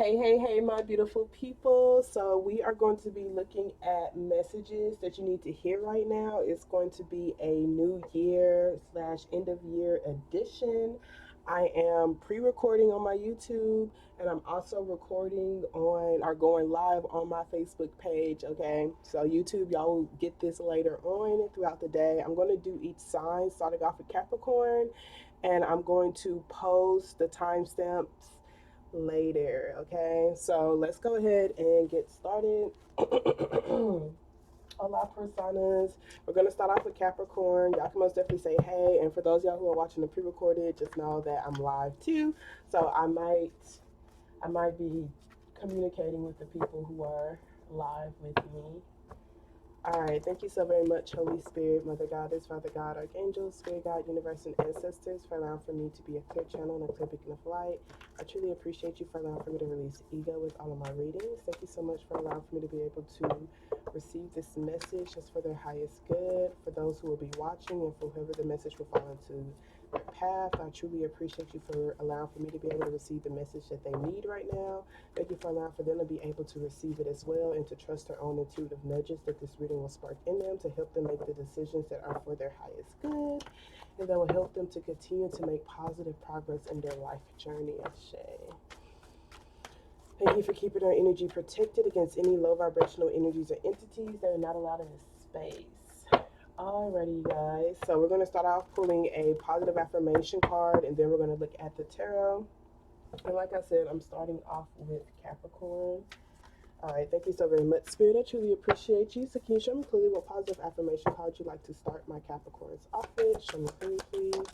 Hey, my beautiful people. So, we are going to be looking at messages that you need to hear right now. It's going to be a new year slash end of year edition. I am pre recording on my YouTube and I'm also recording on or going live on my Facebook page. Okay, so YouTube, y'all will get this later on throughout the day. I'm going to do each sign starting off with Capricorn and I'm going to post the timestamps later. Okay, so let's go ahead and get started. Hola, personas. We're gonna start off with Capricorn. Y'all can most definitely say hey, and for those of y'all who are watching the pre-recorded, just know that I'm live too. So I might be communicating with the people who are live with me. All right, thank you so very much, Holy Spirit, Mother Goddess, Father God, Archangels, Spirit God, Universe, and Ancestors, for allowing for me to be a clear channel and a clear beacon of light. I truly appreciate you for allowing for me to release ego with all of my readings. Thank you so much for allowing for me to be able to receive this message just for their highest good, for those who will be watching, and for whoever the message will fall into their path. I truly appreciate you for allowing for me to be able to receive the message that they need right now. Thank you for allowing for them to be able to receive it as well and to trust their own intuitive nudges that this reading will spark in them to help them make the decisions that are for their highest good and that will help them to continue to make positive progress in their life journey. Ashe. Thank you for keeping our energy protected against any low vibrational energies or entities that are not allowed in this space. Alrighty, you guys. So we're going to start off pulling a positive affirmation card and then we're going to look at the tarot. And like I said, I'm starting off with Capricorn. All right, thank you so very much, Spirit. I truly appreciate you. So can you show me clearly what positive affirmation card you'd like to start my Capricorns off with? Show me clearly, please.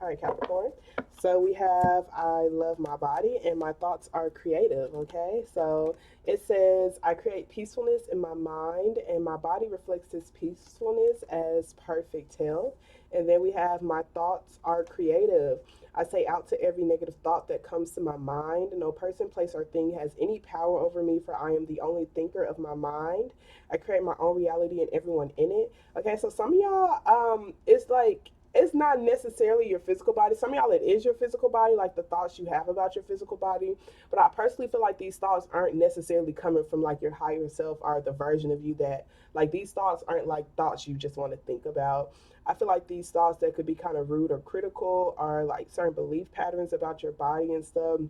All right, Capricorn. So we have I love my body and my thoughts are creative. Okay, so it says I create peacefulness in my mind and my body reflects this peacefulness as perfect health. And then we have my thoughts are creative. I say out to every negative thought that comes to my mind. No person, place, or thing has any power over me, for I am the only thinker of my mind. I create my own reality and everyone in it. Okay, so some of y'all, it's like it's not necessarily your physical body. Some of y'all, it is your physical body, like the thoughts you have about your physical body. But I personally feel like these thoughts aren't necessarily coming from like your higher self or the version of you that, like, these thoughts aren't like thoughts you just want to think about. I feel like these thoughts that could be kind of rude or critical or like certain belief patterns about your body and stuff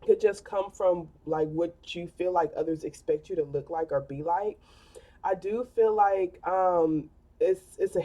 could just come from like what you feel like others expect you to look like or be like. I do feel like it's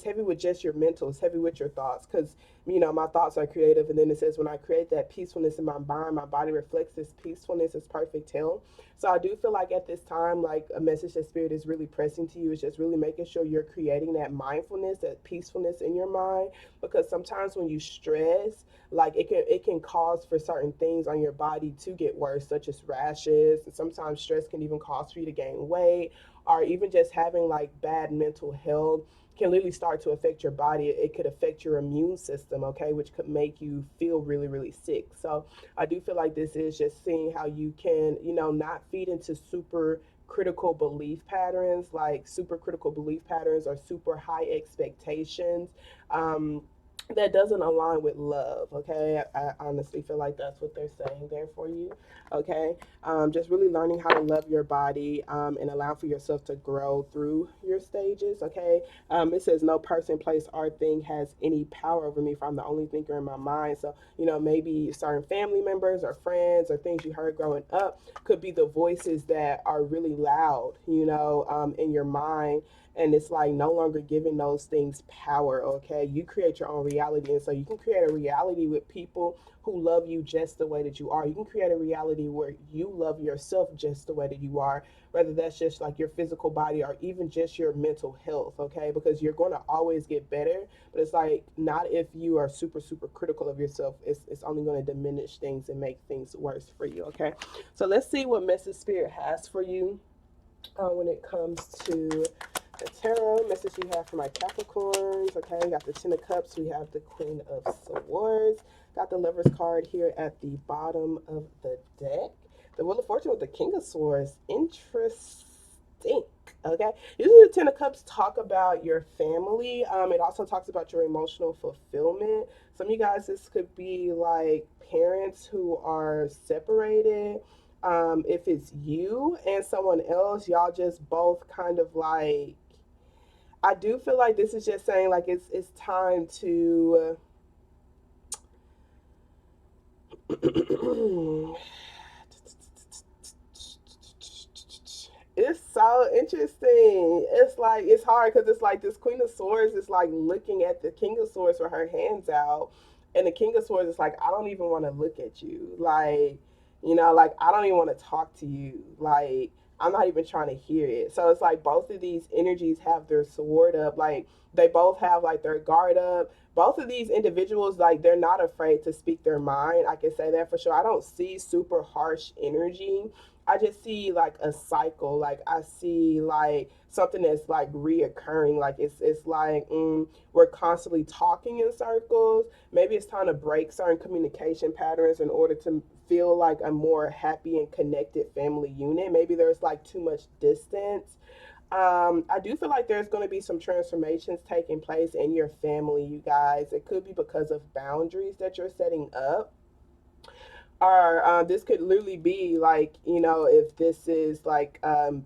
heavy with just your mental. It's heavy with your thoughts because my thoughts are creative, and then it says when I create that peacefulness in my mind, my body reflects this peacefulness as perfect health. So I do feel like at this time, like a message that Spirit is really pressing to you is just really making sure you're creating that mindfulness, that peacefulness in your mind, because sometimes when you stress, like it can cause for certain things on your body to get worse, such as rashes, and sometimes stress can even cause for you to gain weight or even just having like bad mental health can literally start to affect your body. It could affect your immune system, okay, which could make you feel really, really sick. So I do feel like this is just seeing how you can, not feed into super critical belief patterns, like super critical belief patterns or super high expectations. That doesn't align with love. Okay, I honestly feel like that's what they're saying there for you. Okay, just really learning how to love your body and allow for yourself to grow through your stages. Okay, it says no person, place, or thing has any power over me, for I'm the only thinker in my mind. So maybe certain family members or friends or things you heard growing up could be the voices that are really loud, in your mind, and it's like no longer giving those things power. Okay, you create your own reality, and so you can create a reality with people who love you just the way that you are. You can create a reality where you love yourself just the way that you are, whether that's just like your physical body or even just your mental health. Okay, because you're going to always get better, but it's like not if you are super super critical of yourself. It's only going to diminish things and make things worse for you. Okay, so let's see what message Spirit has for you when it comes to the tarot message we have for my Capricorns. Okay, we got the Ten of Cups, we have the Queen of Swords, got the Lover's card here at the bottom of the deck, the Wheel of Fortune with the King of Swords. Interesting. think. Okay. Usually the Ten of Cups talk about your family. It also talks about your emotional fulfillment. Some of you guys, this could be like parents who are separated. If it's you and someone else, y'all just both kind of like, I do feel like this is just saying like it's time to it's so interesting. It's like it's hard because it's like this Queen of Swords is like looking at the King of Swords with her hands out, and the King of Swords is like, I don't even want to look at you. Like, like I don't even want to talk to you. Like, I'm not even trying to hear it. So it's like both of these energies have their sword up. Like they both have like their guard up. Both of these individuals, like they're not afraid to speak their mind. I can say that for sure. I don't see super harsh energy. I just see like a cycle. Like I see like something that's like reoccurring. Like it's like we're constantly talking in circles. Maybe it's time to break certain communication patterns in order to feel like a more happy and connected family unit. Maybe there's like too much distance. I do feel like there's going to be some transformations taking place in your family, you guys. It could be because of boundaries that you're setting up, or this could literally be like, if this is like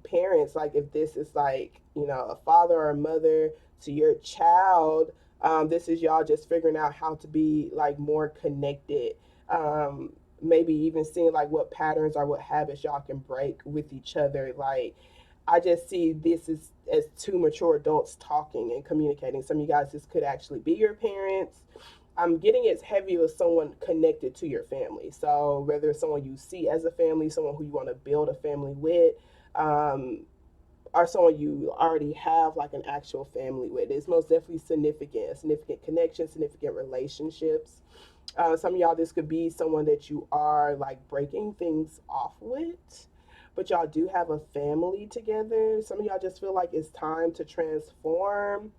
parents, like if this is like, a father or a mother to your child, this is y'all just figuring out how to be like more connected. Maybe even seeing like what patterns or what habits y'all can break with each other. Like, I just see this as two mature adults talking and communicating. Some of you guys, this could actually be your parents. I'm getting it's heavy with someone connected to your family. So whether it's someone you see as a family, someone who you want to build a family with, um, or someone you already have like an actual family with. It's most definitely significant connection, significant relationships. Some of y'all, this could be someone that you are like breaking things off with, but y'all do have a family together. Some of y'all just feel like it's time to transform.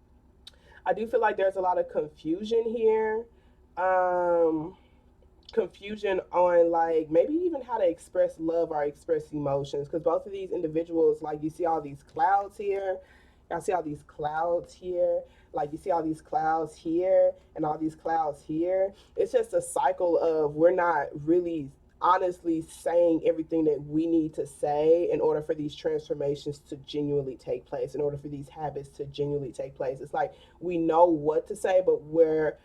I do feel like there's a lot of confusion here. Um, Confusion on like maybe even how to express love or express emotions, because both of these individuals, like you see all these clouds here, y'all see all these clouds here, like you see all these clouds here and all these clouds here. It's just a cycle of we're not really honestly saying everything that we need to say in order for these transformations to genuinely take place, in order for these habits to genuinely take place. It's like we know what to say, but we're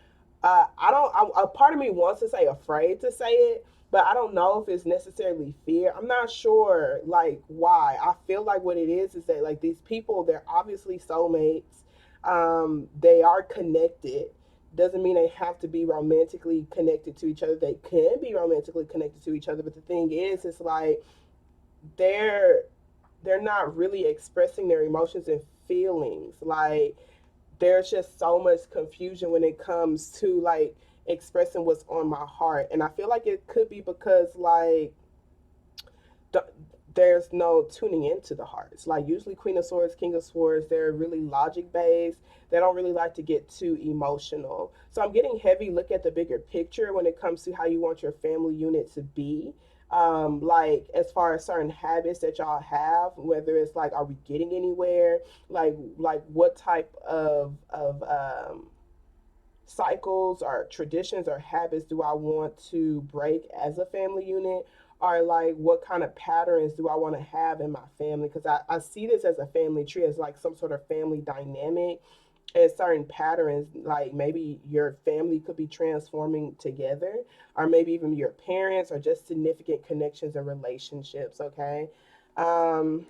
I don't. A part of me wants to say afraid to say it, but I don't know if it's necessarily fear. I'm not sure, like why. I feel like what it is that like these people, they're obviously soulmates. They are connected. Doesn't mean they have to be romantically connected to each other. They can be romantically connected to each other, but the thing is, it's like they're they're not really expressing their emotions and feelings. Like there's just so much confusion when it comes to like expressing what's on my heart, and I feel like it could be because like th- there's no tuning into the hearts. Like usually Queen of Swords, King of Swords, they're really logic based. They don't really like to get too emotional. So I'm getting heavy look at the bigger picture when it comes to how you want your family unit to be. Like as far as certain habits that y'all have, whether it's like, are we getting anywhere? Like what type of cycles or traditions or habits do I want to break as a family unit? Or like what kind of patterns do I want to have in my family? Because I see this as a family tree, as like some sort of family dynamic and certain patterns. Like maybe your family could be transforming together, or maybe even your parents, or just significant connections and relationships. Okay. Um,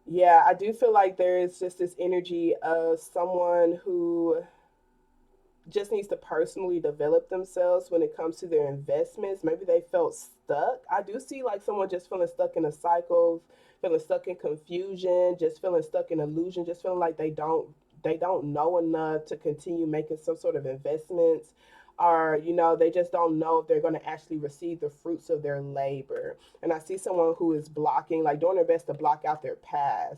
yeah, I do feel like there is just this energy of someone who just needs to personally develop themselves when it comes to their investments. Maybe they felt stuck. I do see like someone just feeling stuck in a cycle, feeling stuck in confusion, just feeling stuck in illusion, just feeling like they don't know enough to continue making some sort of investments, or they just don't know if they're going to actually receive the fruits of their labor. And I see someone who is blocking, like doing their best to block out their past.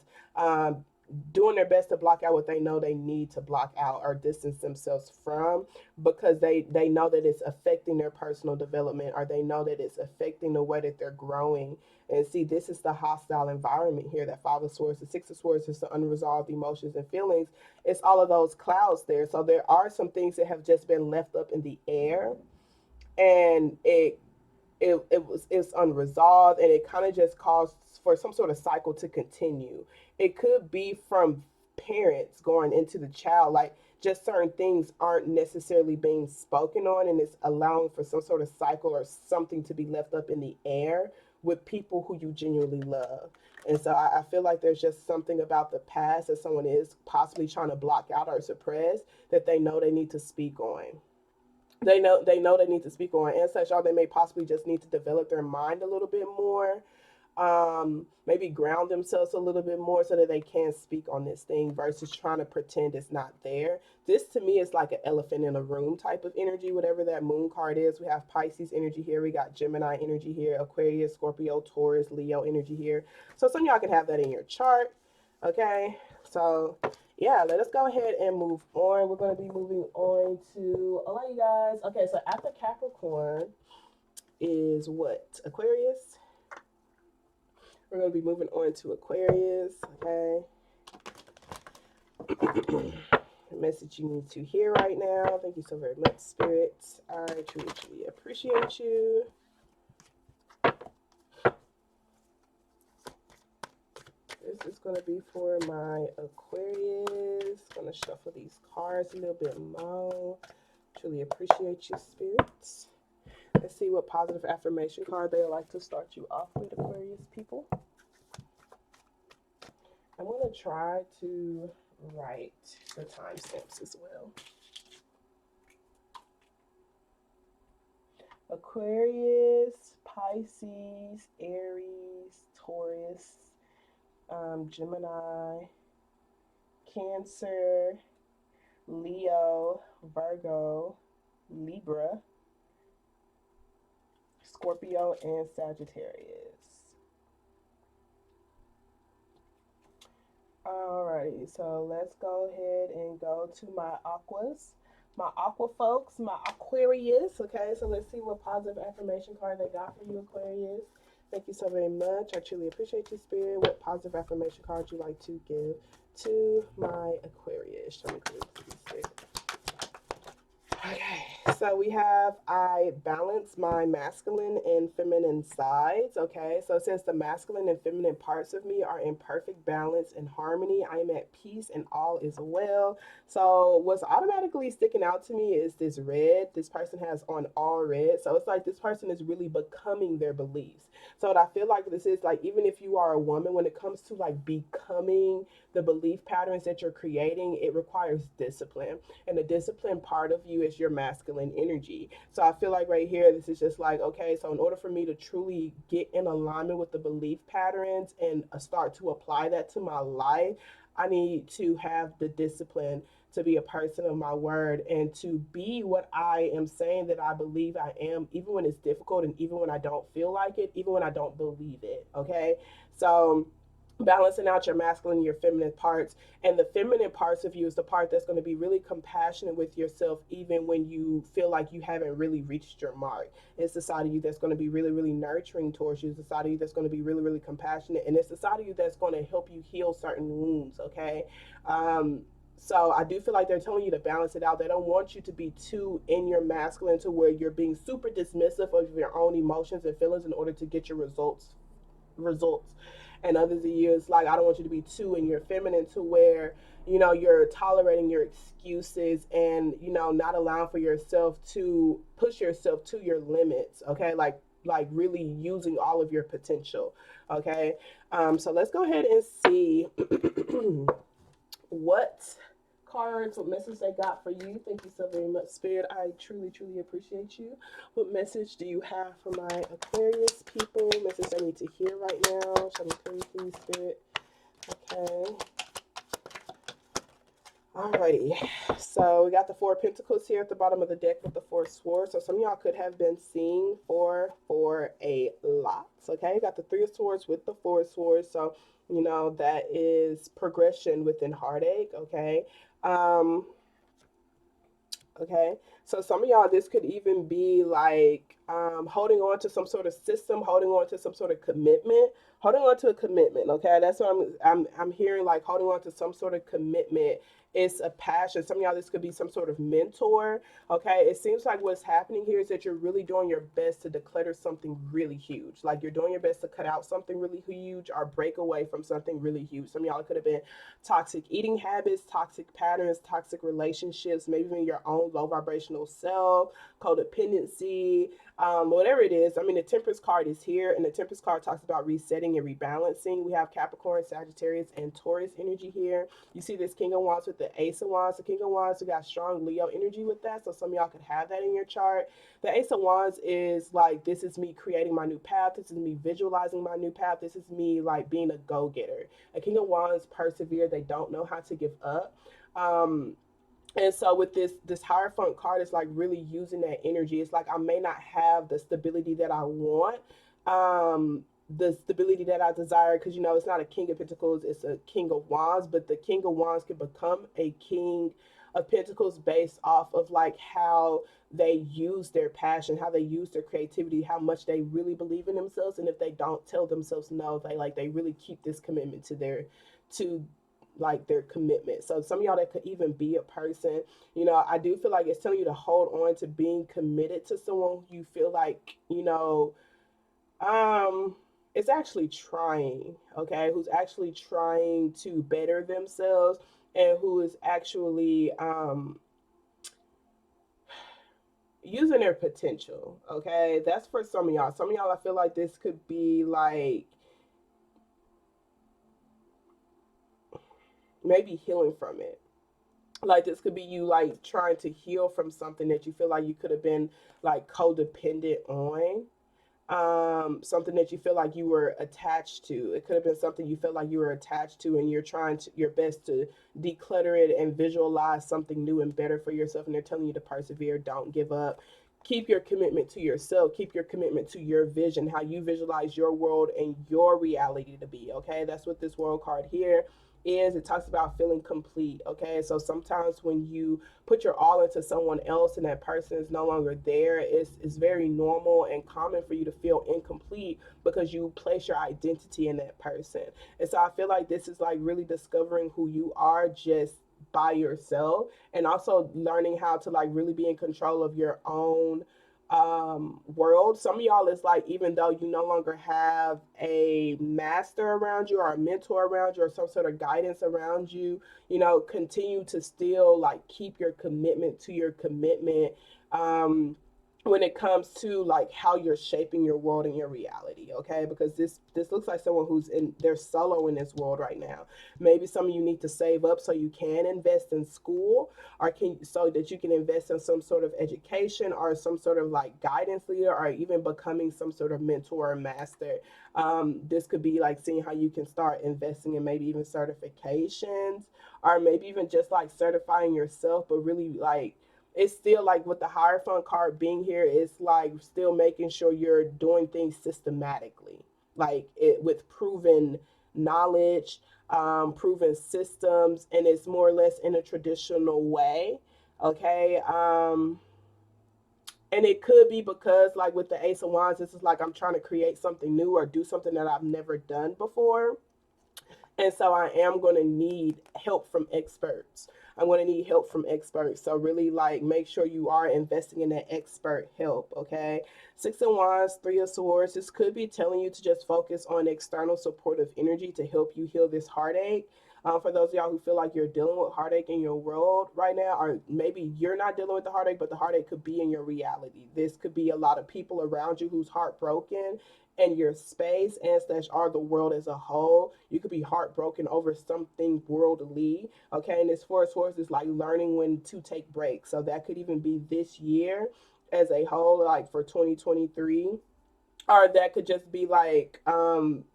doing their best to block out what they know they need to block out or distance themselves from, because they know that it's affecting their personal development, or they know that it's affecting the way that they're growing. And see, this is the hostile environment here. That Five of Swords, the Six of Swords is the unresolved emotions and feelings. It's all of those clouds there. So there are some things that have just been left up in the air, and it's unresolved, and it kind of just caused for some sort of cycle to continue. It could be from parents going into the child, like just certain things aren't necessarily being spoken on, and it's allowing for some sort of cycle or something to be left up in the air with people who you genuinely love. And so I feel like there's just something about the past that someone is possibly trying to block out or suppress, that they know they need to speak on. They know they need to speak on. And such, or they may possibly just need to develop their mind a little bit more, maybe ground themselves a little bit more so that they can speak on this thing versus trying to pretend it's not there. This to me is like an elephant in a room type of energy, whatever that moon card is. We have Pisces energy here, we got Gemini energy here, Aquarius, Scorpio, Taurus, Leo energy here. So some of y'all can have that in your chart. Okay, so yeah, let us go ahead and move on. We're going to be moving on to, all right, you guys. Okay, so after Capricorn is what? Aquarius. We're going to be moving on to Aquarius. Okay. The message you need to hear right now. Thank you so very much, Spirit. I truly, truly appreciate you. This is going to be for my Aquarius. Going to shuffle these cards a little bit more. Truly appreciate you, Spirits. Let's see what positive affirmation card they would like to start you off with, Aquarius people. I'm going to try to write the timestamps as well. Aquarius, Pisces, Aries, Taurus, Gemini, Cancer, Leo, Virgo, Libra, Scorpio, and Sagittarius. Alrighty, so let's go ahead and go to my aquas. My aqua folks, my Aquarius. Okay, so let's see what positive affirmation card they got for you, Aquarius. Thank you so very much. I truly appreciate you, Spirit. What positive affirmation card you like to give to my Aquarius? Show me, please. Okay, so we have, I balance my masculine and feminine sides. Okay, so since the masculine and feminine parts of me are in perfect balance and harmony, I am at peace and all is well. So what's automatically sticking out to me is this red. This person has on all red. So it's like this person is really becoming their beliefs. So what I feel like this is, like, even if you are a woman, when it comes to like becoming the belief patterns that you're creating, it requires discipline. And the discipline part of you is your masculine energy. So I feel like right here, this is just like, okay, so in order for me to truly get in alignment with the belief patterns and start to apply that to my life, I need to have the discipline to be a person of my word and to be what I am saying that I believe I am, even when it's difficult and even when I don't feel like it, even when I don't believe it. Okay, so balancing out your masculine and your feminine parts. And the feminine parts of you is the part that's going to be really compassionate with yourself, even when you feel like you haven't really reached your mark. It's the side of you that's going to be really, really nurturing towards you. It's the side of you that's going to be really, really compassionate. And it's the side of you that's going to help you heal certain wounds, okay? So I do feel like they're telling you to balance it out. They don't want you to be too in your masculine to where you're being super dismissive of your own emotions and feelings in order to get your results. And others of you, it's like, I don't want you to be too in your feminine to where, you know, you're tolerating your excuses and, you know, not allowing for yourself to push yourself to your limits. Okay, like really using all of your potential. Okay, so let's go ahead and see what cards, what message they got for you. Thank you so very much, Spirit. I truly, truly appreciate you. What message do you have for my Aquarius people? Message I need to hear right now. Show me, please, Spirit. Okay. Alrighty, so we got the Four of Pentacles here at the bottom of the deck with the Four of Swords. So some of y'all could have been seeing four for a lot. Okay, got the Three of Swords with the Four of Swords. So you know that is progression within heartache. Okay, um, okay. So some of y'all, this could even be like holding on to some sort of system, holding on to some sort of commitment, holding on to a commitment. Okay, that's what I'm hearing. Like holding on to some sort of commitment. It's a passion. Some of y'all, this could be some sort of mentor. Okay, it seems like what's happening here is that you're really doing your best to declutter something really huge. Like you're doing your best to cut out something really huge or break away from something really huge. Some of y'all could have been toxic eating habits, toxic patterns, toxic relationships, maybe even your own low vibrational self, codependency, whatever it is. I mean, the Temperance card is here, and the Temperance card talks about resetting and rebalancing. We have Capricorn, Sagittarius, and Taurus energy here. You see this King of Wands with the Ace of Wands. The King of Wands, we got strong Leo energy with that, so some of y'all could have that in your chart. The Ace of Wands is like, this is me creating my new path. This is me visualizing my new path. This is me like being a go-getter. A King of Wands persevere. They don't know how to give up. And so with this Hierophant card, it's like really using that energy. It's like I may not have the stability that I want, the stability that I desire, because you know it's not a King of Pentacles, it's a King of Wands. But the King of Wands can become a King of Pentacles based off of like how they use their passion, how they use their creativity, how much they really believe in themselves, and if they don't tell themselves no, they really keep this commitment to to like their commitment. So some of y'all, that could even be a person, you know, I do feel like it's telling you to hold on to being committed to someone who you feel like, you know, um is actually trying, okay, who's actually trying to better themselves, and who is actually using their potential. Okay, that's for some of y'all. Some of y'all, I feel like this could be like maybe healing from it. Like this could be you like trying to heal from something that you feel like you could have been like codependent on, something that you feel like you were attached to. It could have been something you felt like you were attached to, and you're trying to your best to declutter it and visualize something new and better for yourself, and they're telling you to persevere, don't give up, keep your commitment to yourself, keep your commitment to your vision, how you visualize your world and your reality to be. Okay, that's what this world card here is. It talks about feeling complete. Okay, so sometimes when you put your all into someone else and that person is no longer there, it's very normal and common for you to feel incomplete because you place your identity in that person. And so I feel like this is like really discovering who you are just by yourself, and also learning how to like really be in control of your own world. Some of y'all is like, even though you no longer have a master around you or a mentor around you or some sort of guidance around you, you know, continue to still like keep your commitment to your commitment, when it comes to like how you're shaping your world and your reality. Okay, because this looks like someone who's in, they're solo in this world right now. Maybe some of you need to save up so you can invest in school, or can, so that you can invest in some sort of education or some sort of like guidance leader, or even becoming some sort of mentor or master. This could be like seeing how you can start investing in maybe even certifications, or maybe even just like certifying yourself, but really like it's still like with the Hierophant card being here, it's like still making sure you're doing things systematically, like it with proven knowledge, proven systems, and it's more or less in a traditional way. Okay. And it could be because like with the Ace of Wands, this is like I'm trying to create something new or do something that I've never done before, and so I am going to need help from experts. I'm going to need help from experts. So really like make sure you are investing in that expert help. Okay. Six of Wands, Three of Swords. This could be telling you to just focus on external supportive energy to help you heal this heartache. For those of y'all who feel like you're dealing with heartache in your world right now, or maybe you're not dealing with the heartache, but the heartache could be in your reality. This could be a lot of people around you who's heartbroken, and your space and slash are the world as a whole. You could be heartbroken over something worldly. Okay, and this Four of Swords is like learning when to take breaks. So that could even be this year as a whole, like for 2023, or that could just be like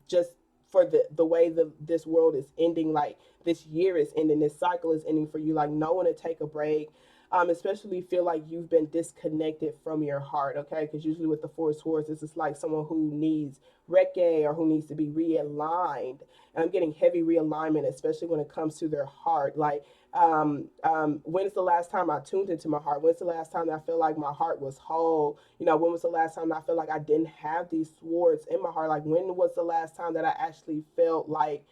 just for the way this world is ending, like this year is ending, this cycle is ending for you, like knowing to take a break, especially feel like you've been disconnected from your heart, okay? Because usually with the Four of Swords, it's just like someone who needs Reiki or who needs to be realigned. And I'm getting heavy realignment, especially when it comes to their heart. Like, when's the last time I tuned into my heart? When's the last time I feel like my heart was whole? You know, when was the last time I felt like I didn't have these swords in my heart? Like, when was the last time that I actually felt like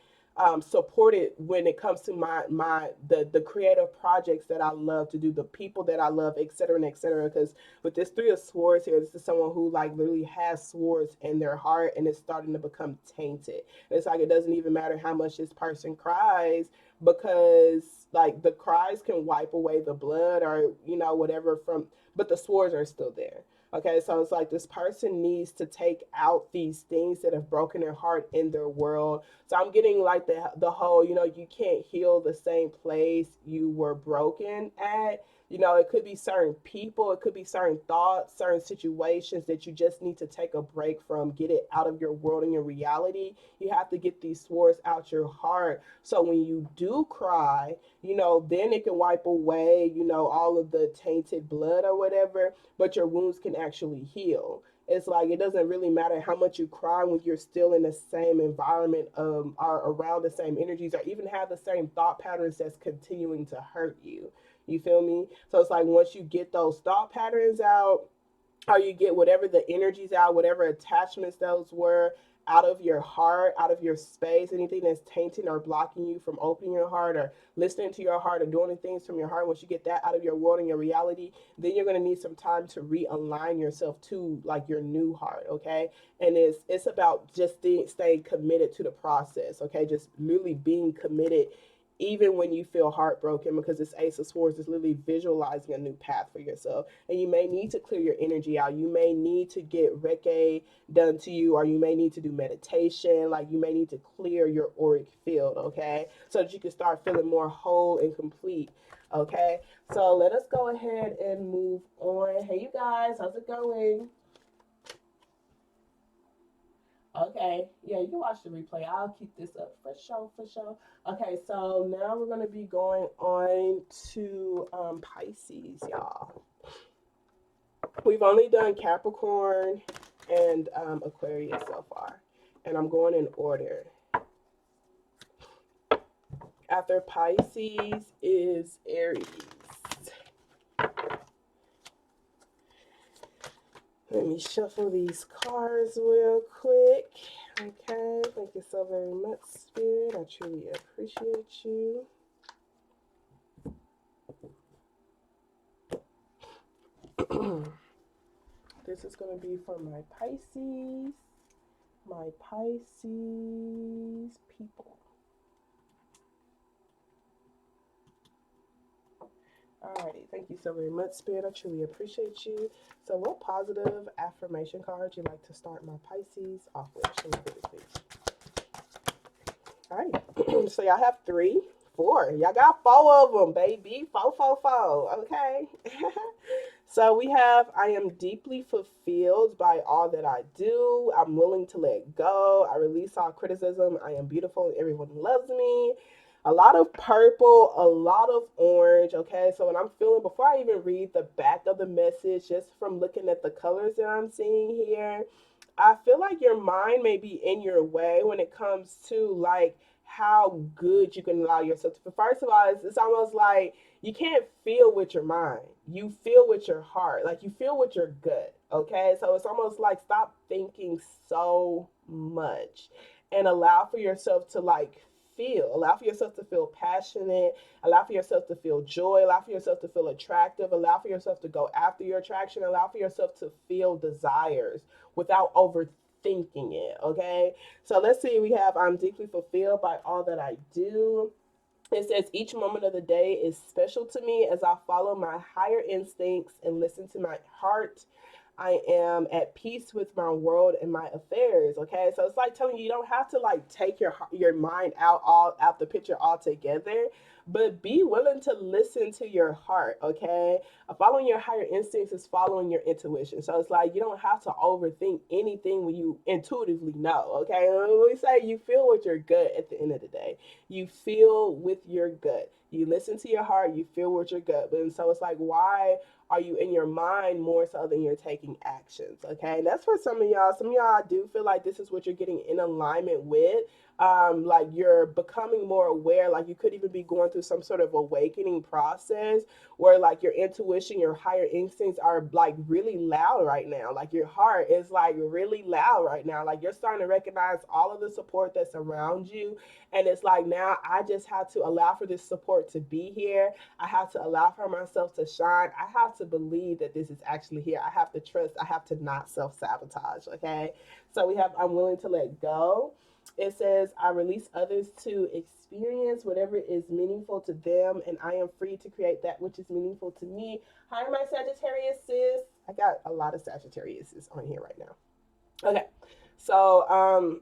supported when it comes to the creative projects that I love to do, the people that I love, et cetera, and et cetera. Because with this Three of Swords here, this is someone who like literally has swords in their heart, and it's starting to become tainted. It's like it doesn't even matter how much this person cries, because like the cries can wipe away the blood or you know whatever from, but the swords are still there. Okay, so it's like this person needs to take out these things that have broken their heart in their world. So I'm getting like the whole, you know, you can't heal the same place you were broken at. You know, it could be certain people, it could be certain thoughts, certain situations that you just need to take a break from, get it out of your world and your reality. You have to get these swords out your heart. So when you do cry, you know, then it can wipe away, you know, all of the tainted blood or whatever, but your wounds can actually heal. It's like it doesn't really matter how much you cry when you're still in the same environment, or around the same energies, or even have the same thought patterns that's continuing to hurt you. You feel me? So it's like once you get those thought patterns out, or you get whatever the energies out, whatever attachments those were, out of your heart, out of your space, anything that's tainting or blocking you from opening your heart or listening to your heart or doing things from your heart, once you get that out of your world and your reality, then you're going to need some time to realign yourself to like your new heart, okay? And it's about just staying committed to the process, okay? Just really being committed even when you feel heartbroken, because this Ace of Swords is literally visualizing a new path for yourself. And you may need to clear your energy out. You may need to get Reiki done to you, or you may need to do meditation. Like you may need to clear your auric field, okay? So that you can start feeling more whole and complete, okay? So let us go ahead and move on. Hey, you guys, how's it going? Okay, yeah, you can watch the replay. I'll keep this up for sure, for sure. Okay, so now we're gonna be going on to Pisces, y'all. We've only done Capricorn and Aquarius so far, and I'm going in order. After Pisces is Aries. Let me shuffle these cards real quick. Okay, thank you so very much, Spirit. I truly appreciate you. This is going to be for my Pisces people. Alrighty, thank you so very much, Spirit. I truly appreciate you. So what positive affirmation card you like to start my Pisces off with? Show me really, please. Alright, so y'all have 3, 4. Y'all got 4 of them, baby. 4, 4, 4. Okay. So we have, I am deeply fulfilled by all that I do. I'm willing to let go. I release all criticism. I am beautiful and everyone loves me. A lot of purple, a lot of orange. Okay, so when I'm feeling, before I even read the back of the message, just from looking at the colors that I'm seeing here, I feel like your mind may be in your way when it comes to like how good you can allow yourself to. First of all, it's almost like you can't feel with your mind. You feel with your heart. Like you feel with your gut. Okay. So it's almost like stop thinking so much and allow for yourself to like feel. Allow for yourself to feel passionate. Allow for yourself to feel joy. Allow for yourself to feel attractive. Allow for yourself to go after your attraction. Allow for yourself to feel desires without overthinking it. Okay. So let's see. We have, I'm deeply fulfilled by all that I do. It says each moment of the day is special to me as I follow my higher instincts and listen to my heart. I am at peace with my world and my affairs. Okay, so it's like telling you, you don't have to like take your mind out the picture altogether, but be willing to listen to your heart. Okay, following your higher instincts is following your intuition. So it's like you don't have to overthink anything when you intuitively know. Okay, when we say you feel with your gut at the end of the day, you feel with your gut. You listen to your heart, you feel with your gut. But and so it's like, why are you in your mind more so than you're taking actions? Okay, and that's for some of y'all. Some of y'all, I do feel like this is what you're getting in alignment with. Like you're becoming more aware, like you could even be going through some sort of awakening process where like your intuition, your higher instincts are like really loud right now. Like your heart is like really loud right now. Like you're starting to recognize all of the support that's around you. And it's like now I just have to allow for this support to be here. I have to allow for myself to shine. I have to believe that this is actually here. I have to trust. I have to not self sabotage. Okay. So we have I'm willing to let go. It says, I release others to experience whatever is meaningful to them, and I am free to create that which is meaningful to me. Hi, my Sagittarius sis. I got a lot of Sagittariuses on here right now. Okay. So,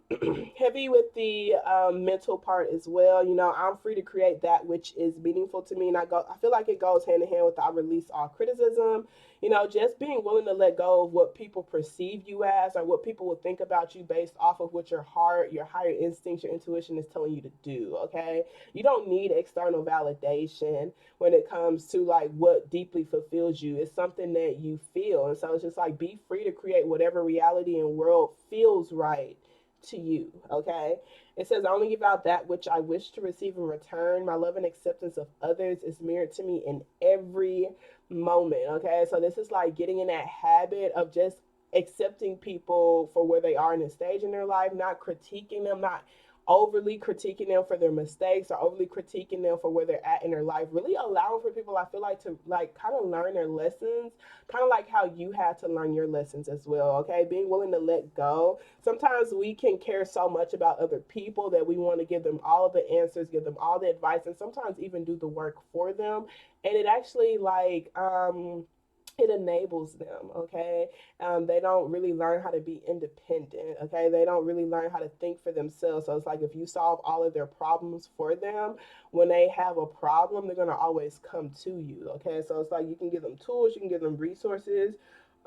heavy with the mental part as well. You know, I'm free to create that which is meaningful to me, and I feel like it goes hand in hand with I release all criticism. You know, just being willing to let go of what people perceive you as, or what people will think about you based off of what your heart, your higher instincts, your intuition is telling you to do. Okay, you don't need external validation when it comes to like what deeply fulfills you. It's something that you feel. And so it's just like be free to create whatever reality and world feels right to you. Okay. It says, I only give out that which I wish to receive in return. My love and acceptance of others is mirrored to me in every moment. Okay. So this is like getting in that habit of just accepting people for where they are in a stage in their life, not critiquing them, not overly critiquing them for their mistakes or overly critiquing them for where they're at in their life. Really allowing for people, I feel like, to like kind of learn their lessons, kind of like how you had to learn your lessons as well. Okay, being willing to let go. Sometimes we can care so much about other people that we want to give them all of the answers, give them all the advice, and sometimes even do the work for them. And it actually like it enables them. Okay, they don't really learn how to be independent. Okay, they don't really learn how to think for themselves. So it's like if you solve all of their problems for them, when they have a problem, they're going to always come to you. Okay, so it's like you can give them tools, you can give them resources,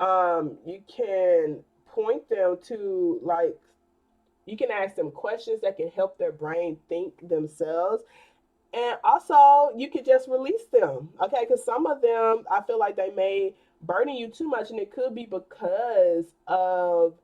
you can point them to like, you can ask them questions that can help their brain think themselves. And also, you could just release them, okay? Because some of them, I feel like they may burden you too much, and it could be because of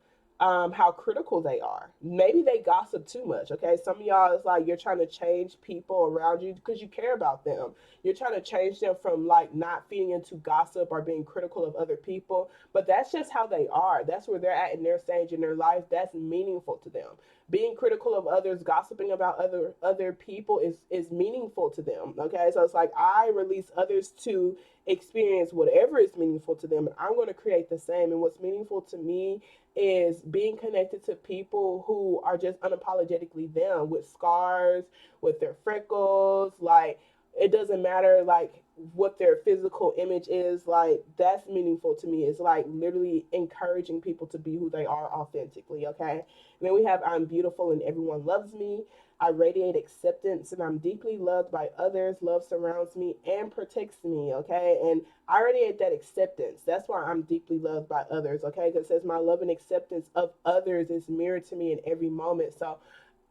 how critical they are. Maybe they gossip too much, okay? Some of y'all, it's like you're trying to change people around you because you care about them. You're trying to change them from like not feeding into gossip or being critical of other people, but that's just how they are. That's where they're at in their stage in their life. That's meaningful to them. Being critical of others, gossiping about other people is meaningful to them. Okay, so it's like I release others to experience whatever is meaningful to them, and I'm going to create the same. And what's meaningful to me is being connected to people who are just unapologetically them, with scars, with their freckles. Like it doesn't matter like what their physical image is. Like that's meaningful to me. It's like literally encouraging people to be who they are authentically. Okay, and then we have I'm beautiful and everyone loves me. I radiate acceptance and I'm deeply loved by others. Love surrounds me and protects me. Okay. And I radiate that acceptance. That's why I'm deeply loved by others. Okay. Because it says my love and acceptance of others is mirrored to me in every moment. So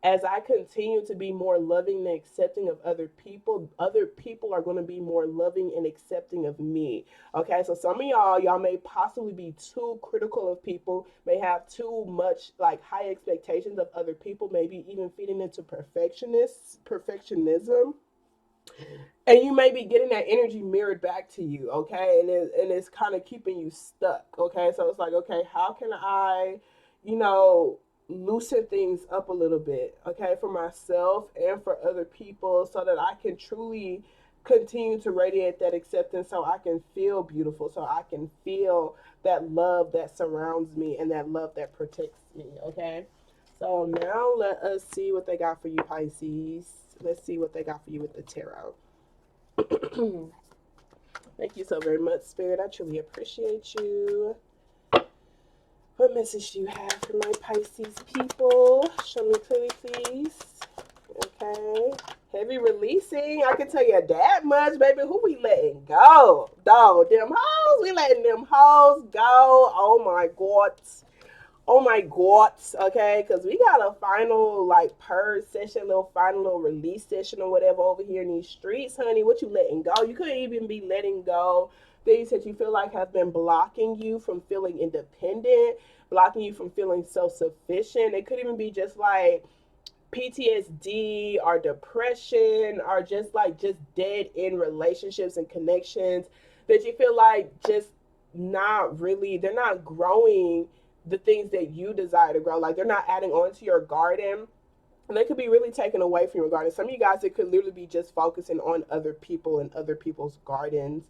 as I continue to be more loving and accepting of other people are going to be more loving and accepting of me. Okay, so some of y'all may possibly be too critical of people, may have too much like high expectations of other people, maybe even feeding into perfectionism, and you may be getting that energy mirrored back to you. Okay, and it's kind of keeping you stuck. Okay, so it's like, okay, how can I, you know, loosen things up a little bit, okay, for myself and for other people so that I can truly continue to radiate that acceptance, so I can feel beautiful, so I can feel that love that surrounds me and that love that protects me. Okay, so now let us see what they got for you, Pisces. Let's see what they got for you with the tarot. Thank you so very much, Spirit. I truly appreciate you. What message do you have for my Pisces people? Show me clearly, please. Okay. Heavy releasing. I can tell you that much, baby. Who we letting go? Dog, them hoes. We letting them hoes go. Oh my God. Oh my God. Okay. Because we got a final, like, purge session, little final little release session or whatever over here in these streets, honey. What you letting go? You couldn't even be letting go things that you feel like have been blocking you from feeling independent, blocking you from feeling self sufficient. It could even be just like PTSD or depression or just dead in relationships and connections that you feel like just not really, they're not growing the things that you desire to grow. Like they're not adding on to your garden. And they could be really taken away from your garden. Some of you guys, it could literally be just focusing on other people and other people's gardens.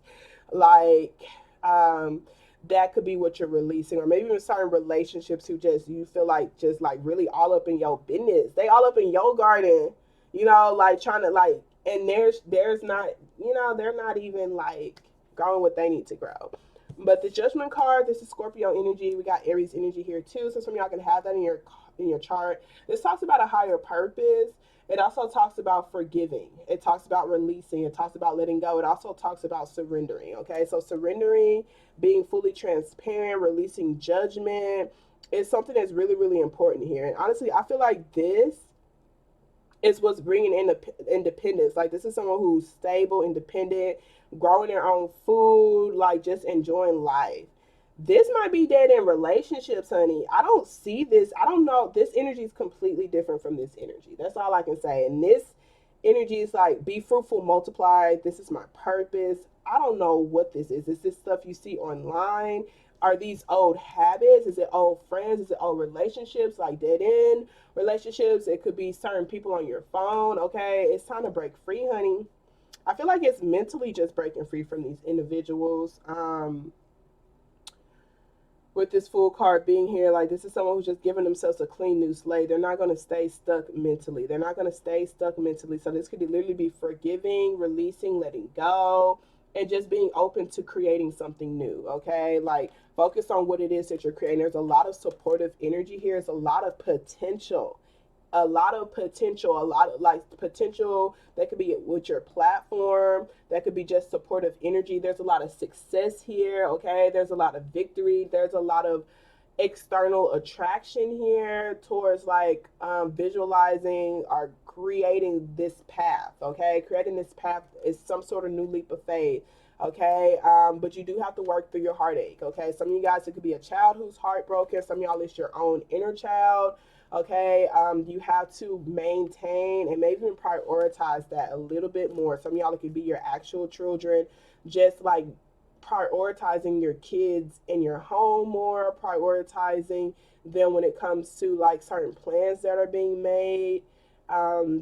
Like, that could be what you're releasing, or maybe even certain relationships who just you feel like just like really all up in your business. They all up in your garden, like trying to like, and there's not, they're not even like growing what they need to grow. But the Judgment card, this is Scorpio energy. We got Aries energy here too, so some of y'all can have that in your chart. This talks about a higher purpose. It also talks about forgiving. It talks about releasing. It talks about letting go. It also talks about surrendering. Okay, so surrendering, being fully transparent, releasing judgment is something that's really, really important here. And honestly, I feel like this is what's bringing in independence. Like this is someone who's stable, independent, growing their own food, like just enjoying life. This might be dead in relationships, honey. I don't see this. I don't know. This energy is completely different from this energy. That's all I can say. And this energy is like, be fruitful, multiply. This is my purpose. I don't know what this is. Is this stuff you see online? Are these old habits? Is it old friends? Is it old relationships, like dead end relationships? It could be certain people on your phone. Okay, it's time to break free, honey. I feel like it's mentally just breaking free from these individuals. With this Fool card being here, like this is someone who's just giving themselves a clean new slate. They're not going to stay stuck mentally. They're not going to stay stuck mentally. So this could literally be forgiving, releasing, letting go, and just being open to creating something new. Okay, like focus on what it is that you're creating. There's a lot of supportive energy here. There's a lot of potential, a lot of like potential that could be with your platform, that could be just supportive energy. There's a lot of success here. Okay, there's a lot of victory, there's a lot of external attraction here towards like visualizing or creating this path. Okay, creating this path is some sort of new leap of faith. Okay, but you do have to work through your heartache. Okay, some of you guys, it could be a child who's heartbroken. Some of y'all, it's your own inner child. Okay, you have to maintain and maybe even prioritize that a little bit more. Some of y'all, it could be your actual children, just like prioritizing your kids in your home more, prioritizing them when it comes to like certain plans that are being made.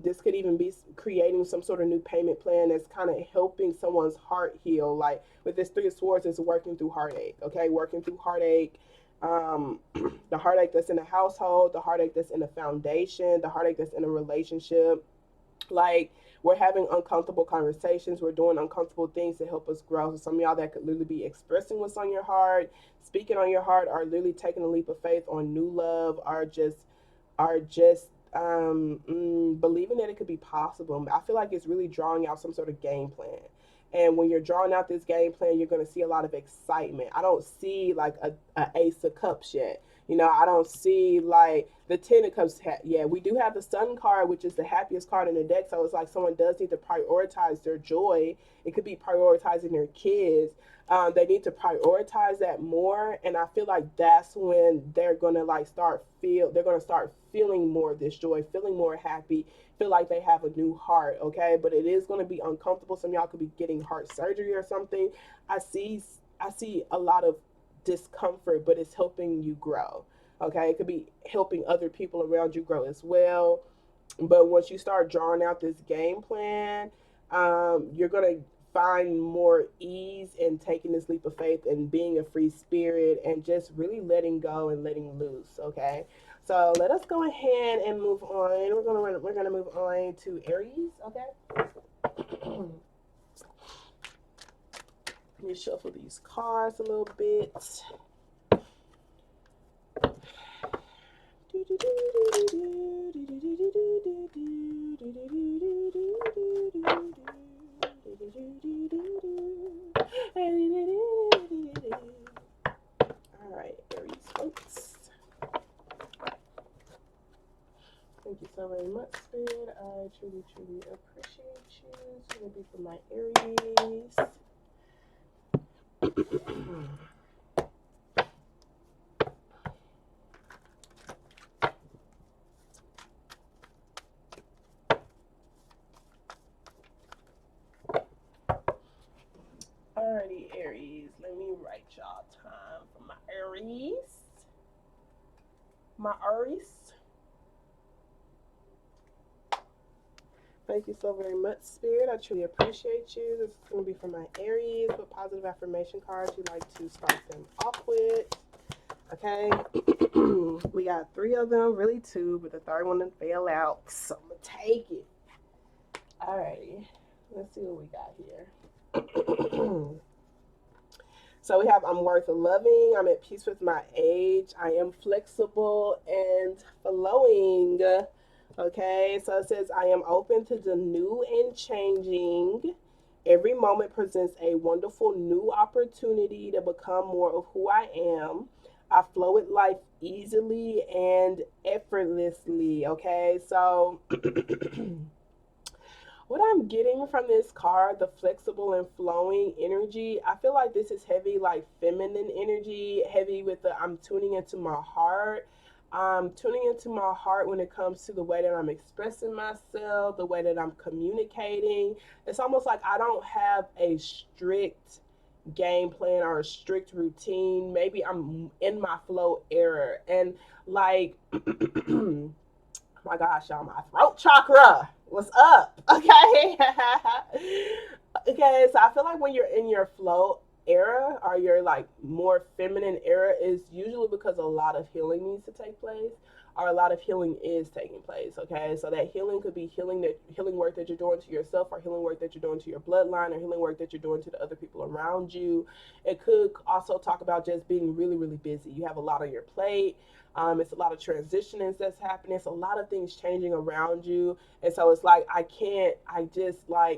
This could even be creating some sort of new payment plan that's kind of helping someone's heart heal. Like with this Three of Swords, is working through heartache. Okay, working through heartache. The heartache that's in a household, the heartache that's in a foundation, the heartache that's in a relationship. Like we're having uncomfortable conversations, we're doing uncomfortable things to help us grow. So some of y'all, that could literally be expressing what's on your heart, speaking on your heart, or literally taking a leap of faith on new love, or just believing that it could be possible. I feel like it's really drawing out some sort of game plan. And when you're drawing out this game plan, you're going to see a lot of excitement. I don't see like a Ace of Cups yet. I don't see like the Ten of Cups. Yeah, we do have the Sun card, which is the happiest card in the deck. So it's like someone does need to prioritize their joy. It could be prioritizing their kids. They need to prioritize that more, and I feel like that's when they're gonna like they're gonna start feeling more of this joy, feeling more happy, feel like they have a new heart. Okay, but it is gonna be uncomfortable. Some of y'all could be getting heart surgery or something. I see a lot of discomfort, but it's helping you grow. Okay, it could be helping other people around you grow as well. But once you start drawing out this game plan, you're gonna find more ease in taking this leap of faith and being a free spirit and just really letting go and letting loose. Okay, so let us go ahead and move on. We're gonna move on to Aries. Okay. Let me shuffle these cards a little bit. All right, Aries folks. Thank you so very much, Spirit. I truly, truly appreciate you. It's going to be for my Aries. Alrighty, Aries. Let me write y'all time for my Aries. My Aries. Thank you so very much, Spirit. I truly appreciate you. This is going to be for my Aries. What positive affirmation cards you like to start them off with? Okay. We got 3 of them, really 2, but the third one didn't fail out, so I'm going to take it. Alrighty. Let's see what we got here. So we have, I'm worth loving, I'm at peace with my age, I am flexible and flowing. Okay, so it says, I am open to the new and changing. Every moment presents a wonderful new opportunity to become more of who I am. I flow with life easily and effortlessly. Okay, so what I'm getting from this card, the flexible and flowing energy, I feel like this is heavy, like feminine energy, heavy with the I'm tuning into my heart. I'm tuning into my heart when it comes to the way that I'm expressing myself, the way that I'm communicating. It's almost like I don't have a strict game plan or a strict routine. Maybe I'm in my flow era. And like, my gosh, y'all, my throat chakra. What's up? Okay. Okay, so I feel like when you're in your flow era or your like more feminine era is usually because a lot of healing needs to take place or a lot of healing is taking place. Okay, so that healing could be healing work that you're doing to yourself, or healing work that you're doing to your bloodline, or healing work that you're doing to the other people around you. It could also talk about just being really, really busy. You have a lot on your plate. It's a lot of transitioning that's happening. It's a lot of things changing around you. And so it's like,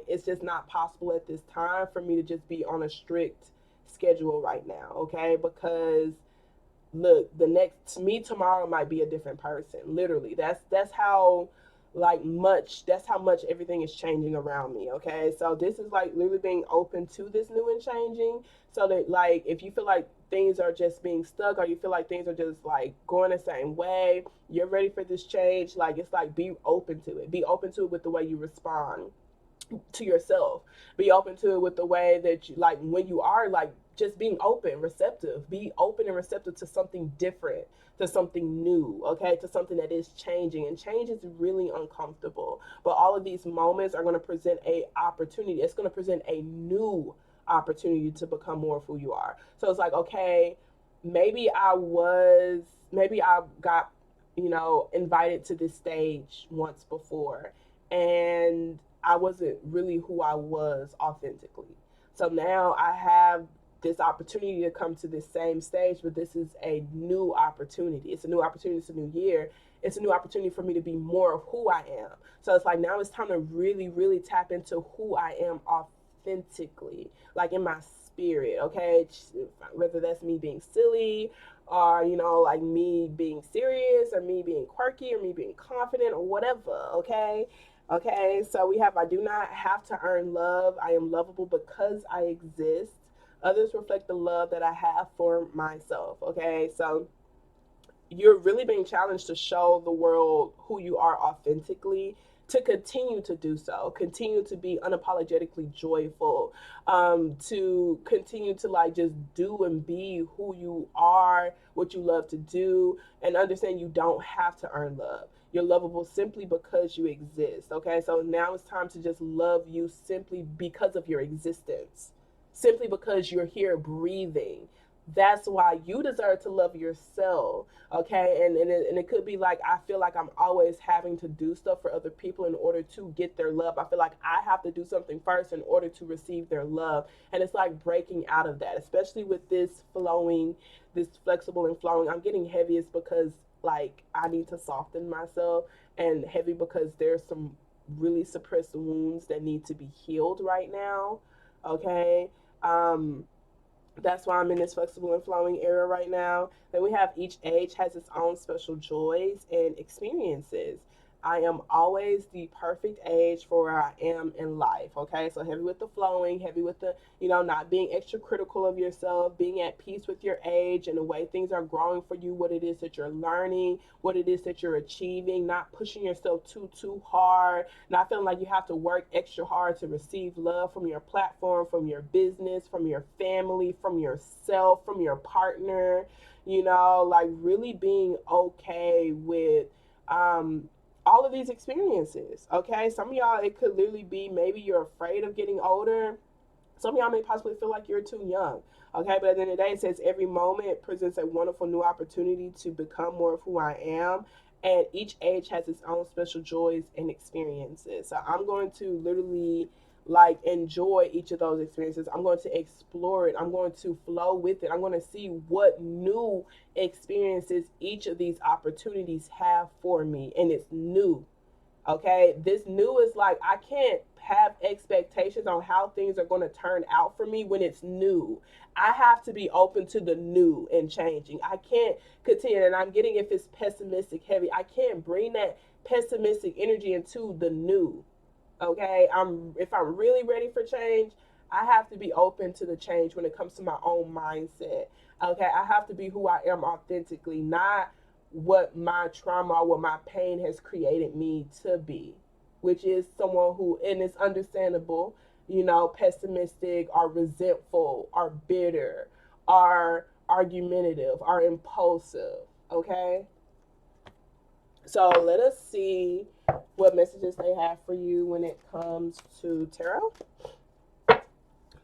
it's just not possible at this time for me to just be on a strict schedule right now. Okay. Because look, me tomorrow might be a different person. Literally. That's how much everything is changing around me. Okay. So this is like literally being open to this new and changing. So that like, if you feel like things are just being stuck, or you feel like things are just like going the same way, you're ready for this change. Like, it's like, be open to it. Be open to it with the way you respond to yourself. Be open to it with the way that you, like, when you are like just being open, receptive. Be open and receptive to something different, to something new, okay, to something that is changing. And change is really uncomfortable, but all of these moments are going to present a opportunity. It's going to present a new opportunity to become more of who you are. So it's like, okay, maybe I got, invited to this stage once before, and I wasn't really who I was authentically. So now I have this opportunity to come to this same stage, but this is a new opportunity. It's a new opportunity. It's a new year. It's a new opportunity for me to be more of who I am. So it's like, now it's time to really, really tap into who I am authentically, like in my spirit. Okay, whether that's me being silly, or like me being serious, or me being quirky, or me being confident, or whatever. Okay, so we have, I do not have to earn love. I am lovable because I exist. Others reflect the love that I have for myself. Okay, so you're really being challenged to show the world who you are authentically, to continue to do so, continue to be unapologetically joyful, to continue to like just do and be who you are, what you love to do, and understand you don't have to earn love. You're lovable simply because you exist. Okay, so now it's time to just love you simply because of your existence, simply because you're here breathing. That's why you deserve to love yourself. Okay, and it could be like, I feel like I'm always having to do stuff for other people in order to get their love. I feel like I have to do something first in order to receive their love. And it's like breaking out of that, especially with this flowing, this flexible and flowing. I'm getting heaviest because like I need to soften myself, and heavy because there's some really suppressed wounds that need to be healed right now. Okay. That's why I'm in this flexible and flowing era right now. Then we have each age has its own special joys and experiences. I am always the perfect age for where I am in life. Okay, so heavy with the flowing, heavy with the, not being extra critical of yourself, being at peace with your age and the way things are growing for you, what it is that you're learning, what it is that you're achieving, not pushing yourself too hard, not feeling like you have to work extra hard to receive love from your platform, from your business, from your family, from yourself, from your partner, like really being okay with all of these experiences. Okay, some of y'all, it could literally be maybe you're afraid of getting older. Some of y'all may possibly feel like you're too young. Okay, but at the end of the day, it says every moment presents a wonderful new opportunity to become more of who I am. And each age has its own special joys and experiences. So I'm going to literally like enjoy each of those experiences. I'm going to explore it. I'm going to flow with it. I'm going to see what new experiences each of these opportunities have for me. And it's new. Okay, this new is like I can't have expectations on how things are going to turn out for me when it's new. I have to be open to the new and changing. I can't continue, and I'm getting if it's pessimistic heavy, I can't bring that pessimistic energy into the new. Okay, if I'm really ready for change, I have to be open to the change when it comes to my own mindset. Okay, I have to be who I am authentically, not what my trauma or what my pain has created me to be, which is someone who, and it's understandable, pessimistic or resentful or bitter or argumentative or impulsive. Okay, so let us see what messages they have for you when it comes to tarot.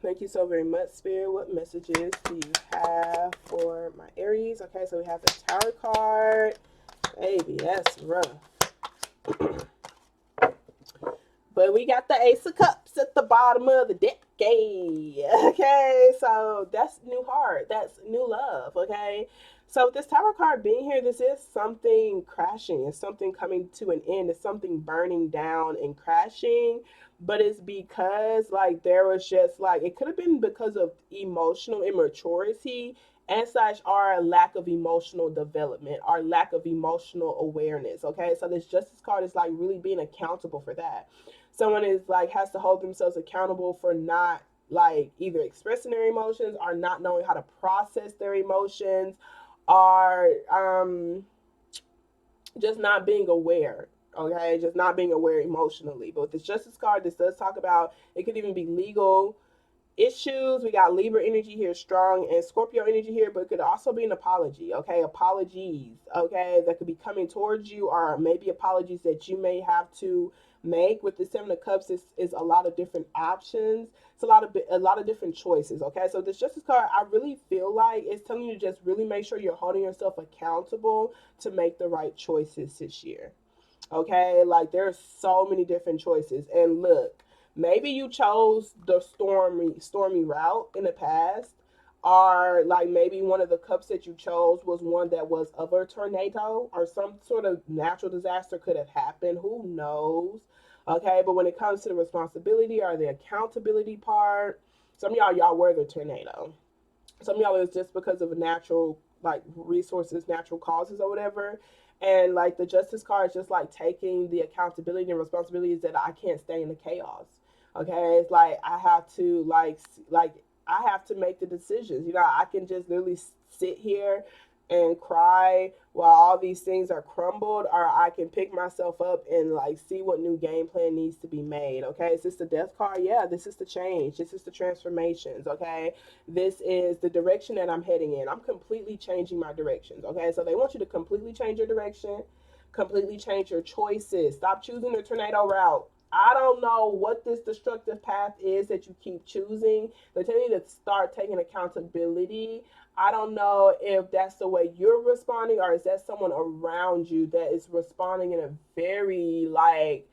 Thank you so very much, Spirit. What messages do you have for my Aries? Okay, so we have the Tower card. Baby, that's rough. But we got the Ace of Cups at the bottom of the deck. Okay, so that's new heart. That's new love. Okay. So with this Tower card being here, this is something crashing. It's something coming to an end. It's something burning down and crashing. But it's because like there was just like it could have been because of emotional immaturity and such, or lack of emotional development or lack of emotional awareness. Okay, so this Justice card is like really being accountable for that. Someone is like has to hold themselves accountable for not like either expressing their emotions or not knowing how to process their emotions, or just not being aware. Okay, just not being aware emotionally. But with this Justice card, this does talk about it could even be legal issues. We got Libra energy here strong and Scorpio energy here, but it could also be an apology. Okay, apologies. Okay, that could be coming towards you, or maybe apologies that you may have to make. With the Seven of Cups is a lot of different options. It's a lot of different choices. Okay, so this Justice card, I really feel like it's telling you to just really make sure you're holding yourself accountable to make the right choices this year. Okay, like there's so many different choices, and look, maybe you chose the stormy route in the past, or like maybe one of the cups that you chose was one that was of a tornado or some sort of natural disaster could have happened. Who knows? Okay, but when it comes to the responsibility or the accountability part, some of y'all were the tornado. Some of y'all is just because of natural like resources, natural causes or whatever. And like the Justice card is just like taking the accountability and responsibilities that I can't stay in the chaos. Okay, it's like I have to like I have to make the decisions. I can just literally sit here and cry while all these things are crumbled, or I can pick myself up and like see what new game plan needs to be made. Okay, is this the Death card? Yeah, this is the change. This is the transformations. Okay, this is the direction that I'm heading in. I'm completely changing my directions. Okay, so they want you to completely change your direction, completely change your choices. Stop choosing the tornado route. I don't know what this destructive path is that you keep choosing. They're telling you to start taking accountability. I don't know if that's the way you're responding, or is that someone around you that is responding in a very like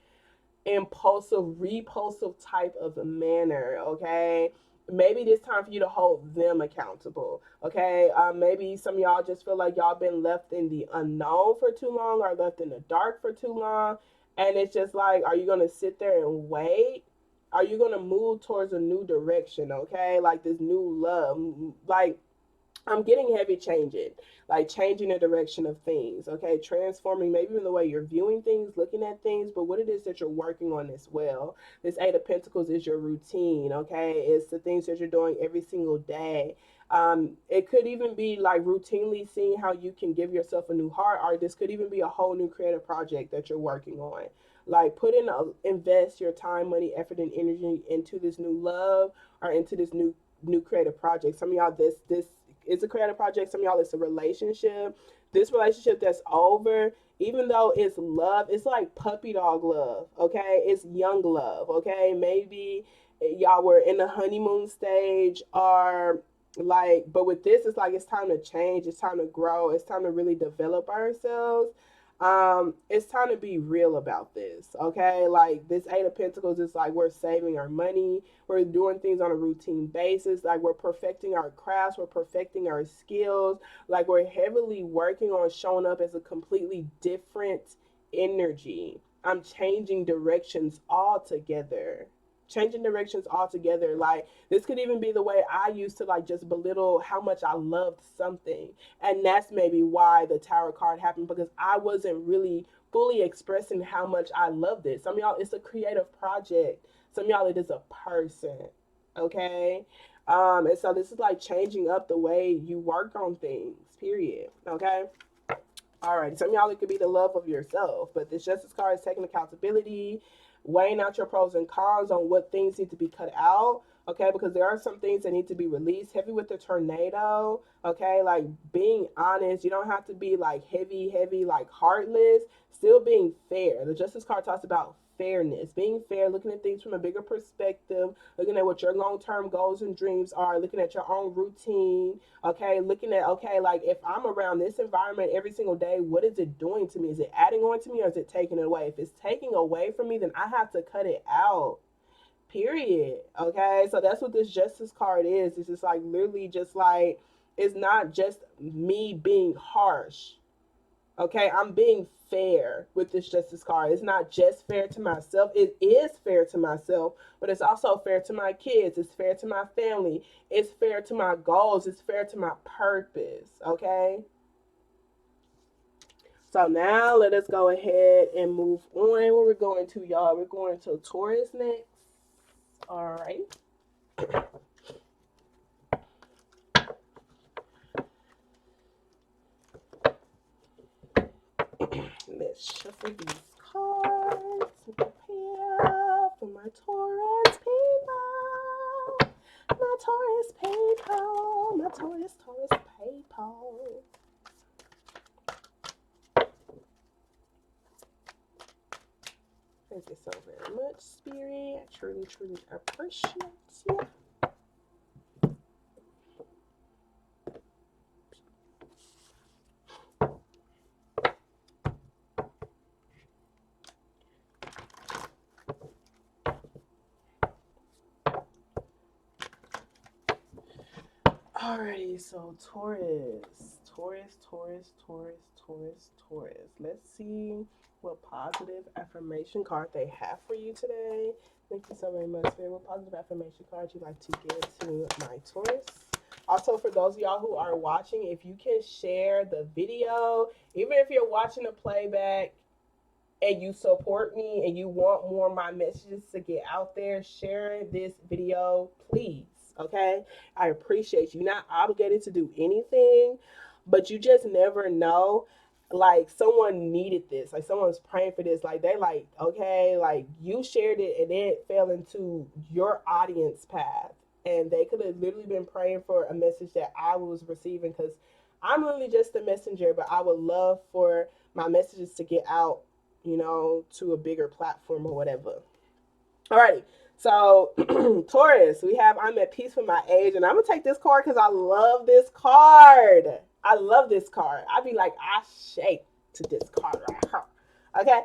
impulsive, repulsive type of manner. Okay, maybe it's time for you to hold them accountable. Okay, maybe some of y'all just feel like y'all been left in the unknown for too long, or left in the dark for too long, and it's just like, are you gonna sit there and wait? Are you gonna move towards a new direction? Okay, like this new love, like I'm getting heavy changing, like changing the direction of things, okay? Transforming maybe even the way you're viewing things, looking at things, but what it is that you're working on as well. This Eight of Pentacles is your routine, okay? It's the things that you're doing every single day. It could even be like routinely seeing how you can give yourself a new heart, or this could even be a whole new creative project that you're working on. Like invest your time, money, effort, and energy into this new love or into this new creative project. Some of y'all, this is a creative project. Some of y'all, it's a relationship. This relationship that's over, even though it's love, it's like puppy dog love, okay? It's young love, okay? Maybe y'all were in the honeymoon stage, or like, but with this, it's like it's time to change, it's time to grow, it's time to really develop ourselves. It's time to be real about this, okay? Like this Eight of Pentacles is like we're saving our money, we're doing things on a routine basis, like we're perfecting our crafts, we're perfecting our skills, like we're heavily working on showing up as a completely different energy. I'm changing directions altogether. Changing directions altogether. Like this could even be the way I used to like just belittle how much I loved something. And that's maybe why the Tower card happened, because I wasn't really fully expressing how much I loved it. Some of y'all, it's a creative project. Some of y'all, it is a person. Okay. And so this is like changing up the way you work on things, period. Okay. All right. Some of y'all, it could be the love of yourself, but this Justice card is taking accountability, weighing out your pros and cons on what things need to be cut out. Okay, because there are some things that need to be released. Heavy with the tornado. Okay, like being honest. You don't have to be like heavy, like heartless. Still being fair. The Justice card talks about fairness, being fair, looking at things from a bigger perspective, looking at what your long-term goals and dreams are, looking at your own routine. Okay, looking at, okay, like if I'm around this environment every single day, what is it doing to me? Is it adding on to me, or is it taking it away? If it's taking away from me, then I have to cut it out, period. Okay, so that's what this Justice card is. It's just like literally just like, it's not just me being harsh. Okay, I'm being fair with this Justice card. It's not just fair to myself. It is fair to myself, but it's also fair to my kids. It's fair to my family. It's fair to my goals. It's fair to my purpose. Okay. So now let us go ahead and move on. Where we're going to, y'all? We're going to Taurus next. All right. Let's shuffle these cards and prepare for my Taurus people. My Taurus people. My Taurus people. Thank you so very much, Spirit. I truly appreciate you. Alrighty, so Taurus. Let's see what positive affirmation card they have for you today. Thank you so very much, Spirit. What positive affirmation card you'd like to give to my Taurus? Also, for those of y'all who are watching, if you can share the video, even if you're watching a playback and you support me and you want more of my messages to get out there, share this video, please. Okay, I appreciate you. You're not obligated to do anything, but you just never know. Like someone needed this, like someone's praying for this, like they like, okay, like you shared it and it fell into your audience path, and they could have literally been praying for a message that I was receiving, because I'm literally just a messenger, but I would love for my messages to get out, you know, to a bigger platform or whatever. Alrighty. So Taurus, we have I'm at peace with my age, and I'm gonna take this card because I love this card. I love this card. I'd be like, I shake to this card right here. Okay,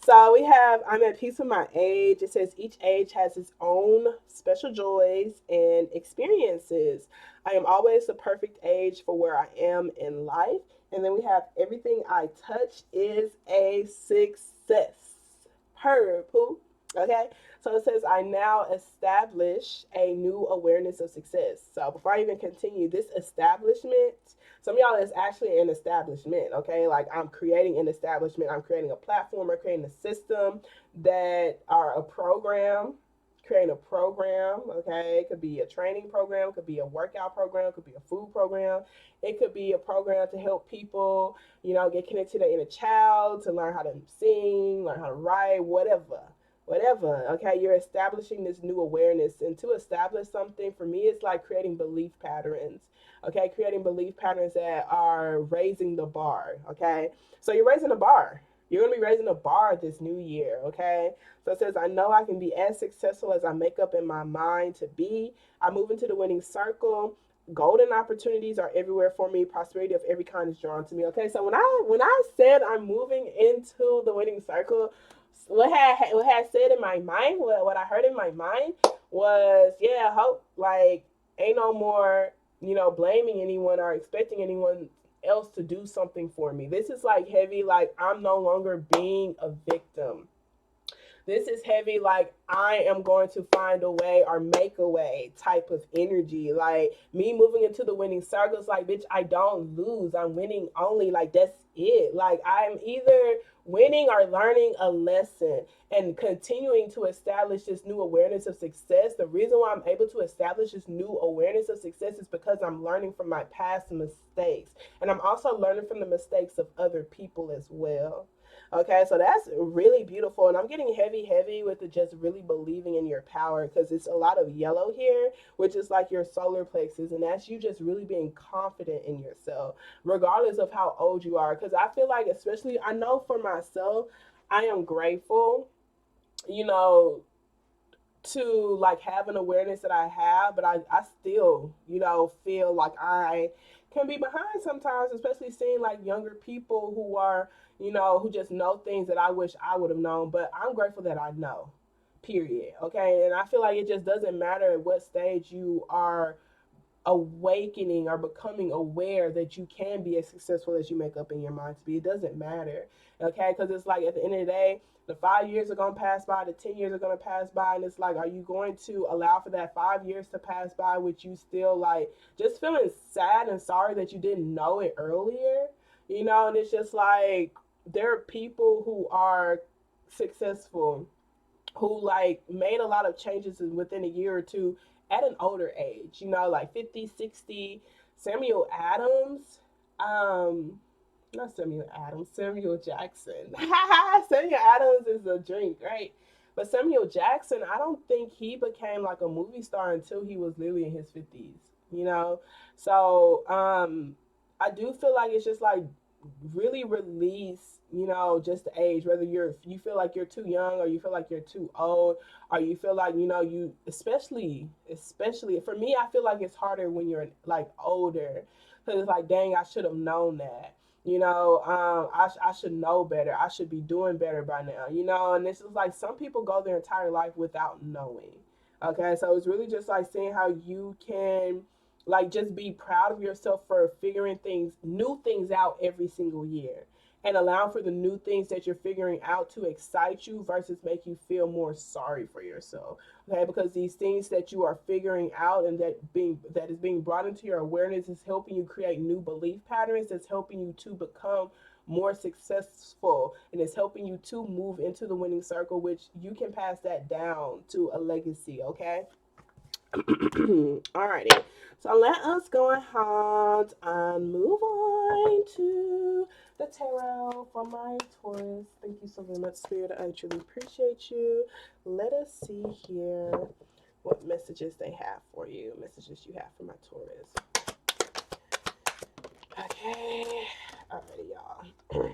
so we have I'm at peace with my age. It says each age has its own special joys and experiences. I am always the perfect age for where I am in life. And then we have everything I touch is a success. Purple. Okay, so it says I now establish a new awareness of success. So before I even continue, this establishment, some of y'all is actually an establishment, okay? Like I'm creating an establishment, I'm creating a platform, I'm creating a system that are a program, creating a program, okay? It could be a training program, it could be a workout program, it could be a food program, it could be a program to help people, get connected to their inner child, to learn how to sing, learn how to write, whatever. Okay, you're establishing this new awareness, and to establish something for me, it's like creating belief patterns. Okay, creating belief patterns that are raising the bar. Okay, so you're raising the bar. You're going to be raising the bar this new year. Okay, so it says I know I can be as successful as I make up in my mind to be. I move into the winning circle. Golden opportunities are everywhere for me. Prosperity of every kind is drawn to me. Okay, so when I said I'm moving into the winning circle, what had said in my mind, what I heard in my mind was, yeah, hope, like, ain't no more, blaming anyone or expecting anyone else to do something for me. This is like heavy, like I'm no longer being a victim. This is heavy, like I am going to find a way or make a way type of energy. Like me moving into the winning circles, like, bitch, I don't lose. I'm winning only. Like, that's it. Like, I'm either winning or learning a lesson and continuing to establish this new awareness of success. The reason why I'm able to establish this new awareness of success is because I'm learning from my past mistakes. And I'm also learning from the mistakes of other people as well. Okay, so that's really beautiful. And I'm getting heavy with the just really believing in your power, because it's a lot of yellow here, which is like your solar plexus. And that's you just really being confident in yourself, regardless of how old you are. Because I feel like, especially, I know for myself, I am grateful, you know, to like have an awareness that I have, but I still, feel like I can be behind sometimes, especially seeing like younger people who are, who just know things that I wish I would have known. But I'm grateful that I know, period. Okay. And I feel like it just doesn't matter at what stage you are awakening or becoming aware that you can be as successful as you make up in your mind to be. It doesn't matter. Okay, because it's like at the end of the day, the 5 years are going to pass by, the 10 years are going to pass by, and it's like, are you going to allow for that 5 years to pass by with you still like just feeling sad and sorry that you didn't know it earlier? And it's just like there are people who are successful who like made a lot of changes within a year or two at an older age, like 50, 60. Samuel Adams, not Samuel Adams, Samuel Jackson. Samuel Adams is a drink, right? But Samuel Jackson, I don't think he became like a movie star until he was literally in his 50s, you know? So I do feel like it's just like really release, just the age, whether you feel like you're too young or you feel like you're too old, or you feel like, you especially for me, I feel like it's harder when you're like older, because it's like, dang, I should have known that. I should know better. I should be doing better by now, and this is like some people go their entire life without knowing. Okay, so it's really just like seeing how you can like just be proud of yourself for figuring new things out every single year, and allow for the new things that you're figuring out to excite you versus make you feel more sorry for yourself. Okay, because these things that you are figuring out and that is being brought into your awareness is helping you create new belief patterns, that's helping you to become more successful, and it's helping you to move into the winning circle, which you can pass that down to a legacy. Okay. Alrighty, so let us go ahead and move on to the tarot for my Taurus. Thank you so very much, Spirit. I truly appreciate you. Let us see here what messages they have for you. Messages you have for my Taurus. Okay. Alrighty, y'all.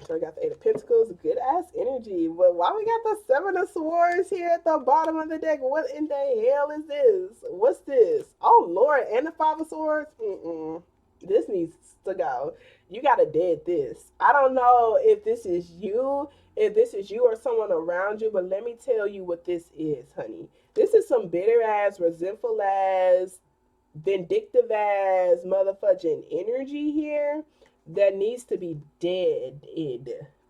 So we got the Eight of Pentacles, good ass energy. But why we got the Seven of Swords here at the bottom of the deck? What in the hell is this? What's this? Oh Lord, and the Five of Swords. This needs to go. You gotta dead this. I don't know if this is you, or someone around you, but let me tell you what this is, honey. This is some bitter ass, resentful ass, vindictive ass motherfucking energy here that needs to be dead.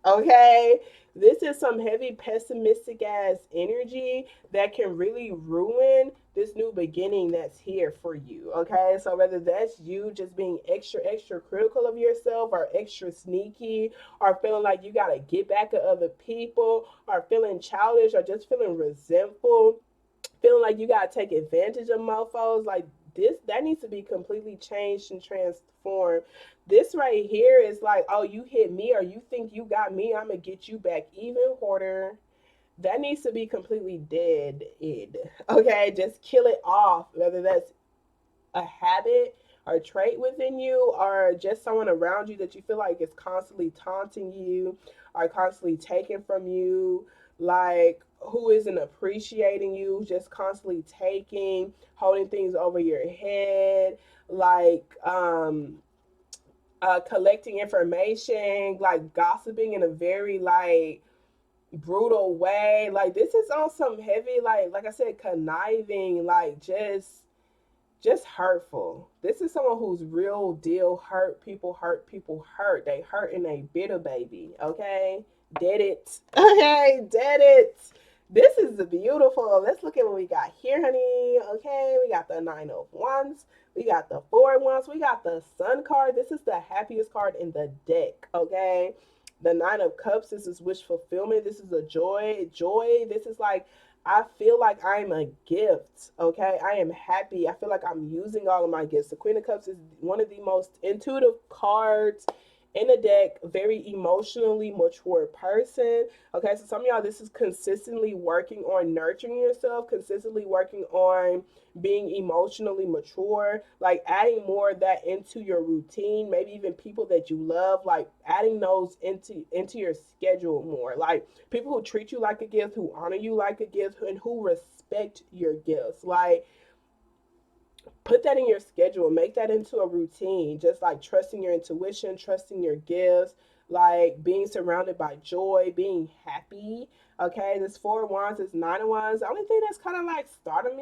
Okay? This is some heavy pessimistic ass energy that can really ruin this new beginning that's here for you. Okay? So whether that's you just being extra critical of yourself, or extra sneaky, or feeling like you gotta get back at other people, or feeling childish, or just feeling resentful, feeling like you gotta take advantage of mofos, like this, that needs to be completely changed and transformed. This right here is like, oh, you hit me, or you think you got me, I'm gonna get you back even harder. That needs to be completely dead. Okay, just kill it off, whether that's a habit or trait within you, or just someone around you that you feel like is constantly taunting you, or constantly taking from you, like who isn't appreciating you, just constantly taking, holding things over your head, like collecting information, like gossiping in a very like brutal way. Like this is on some heavy, like I said, conniving, like just hurtful. This is someone who's real deal hurt people, hurt people, hurt. They hurt and they bitter, baby. Okay? Did it. Okay, did it. This is beautiful. Let's look at what we got here, honey. Okay, we got the Nine of Wands. We got the Four of Wands. We got the Sun card. This is the happiest card in the deck. Okay? The Nine of Cups. This is wish fulfillment. This is a joy. Joy. This is like, I feel like I'm a gift. Okay. I am happy. I feel like I'm using all of my gifts. The Queen of Cups is one of the most intuitive cards in the deck. Very emotionally mature person. Okay. So some of y'all, this is consistently working on nurturing yourself, consistently working on being emotionally mature, like adding more of that into your routine, maybe even people that you love, like adding those into your schedule more. Like people who treat you like a gift, who honor you like a gift, and who respect your gifts. Like put that in your schedule, make that into a routine, just like trusting your intuition, trusting your gifts, like being surrounded by joy, being happy. Okay, this Four of Wands, this Nine of Wands. The only thing that's kind of like startling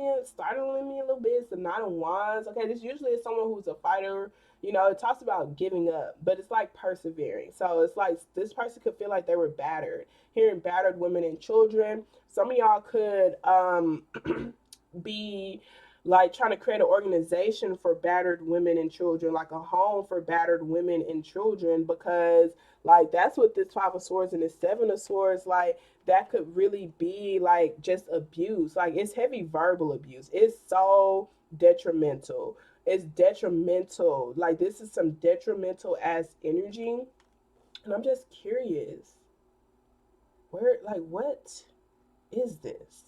me a little bit is the Nine of Wands. Okay, this usually is someone who's a fighter. You know, it talks about giving up, but it's like persevering. So it's like this person could feel like they were battered. Hearing battered women and children. Some of y'all could be like trying to create an organization for battered women and children, like a home for battered women and children, because like that's what this Five of Swords and this Seven of Swords, like that could really be like just abuse. Like it's heavy verbal abuse. It's so detrimental. It's detrimental. Like this is some detrimental ass energy. And I'm just curious, where, like, what is this?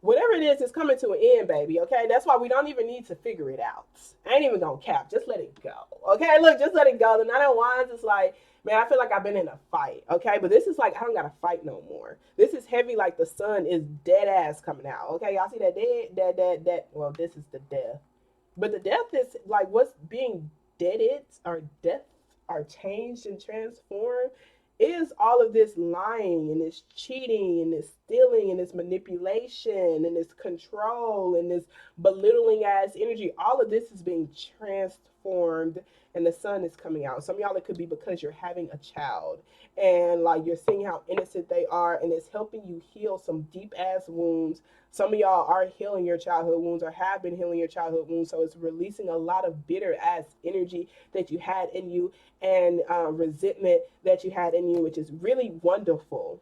Whatever it is, it's coming to an end, baby. Okay, that's why we don't even need to figure it out. I ain't even gonna cap. Just let it go. Okay, look, just let it go. The Nine of Wands is like, man, I feel like I've been in a fight. Okay, but this is like, I don't gotta fight no more. This is heavy. Like the sun is dead ass coming out. Okay, y'all see that dead. Well, this is the death, but the death is like what's being deaded, or death, or changed and transformed, is all of this lying and this cheating and this stealing and this manipulation and this control and this belittling ass energy. All of this is being transformed, and the sun is coming out. Some of y'all, it could be because you're having a child and like you're seeing how innocent they are, and it's helping you heal some deep ass wounds. Some of y'all are healing your childhood wounds, or have been healing your childhood wounds. So it's releasing a lot of bitter ass energy that you had in you, and resentment that you had in you, which is really wonderful.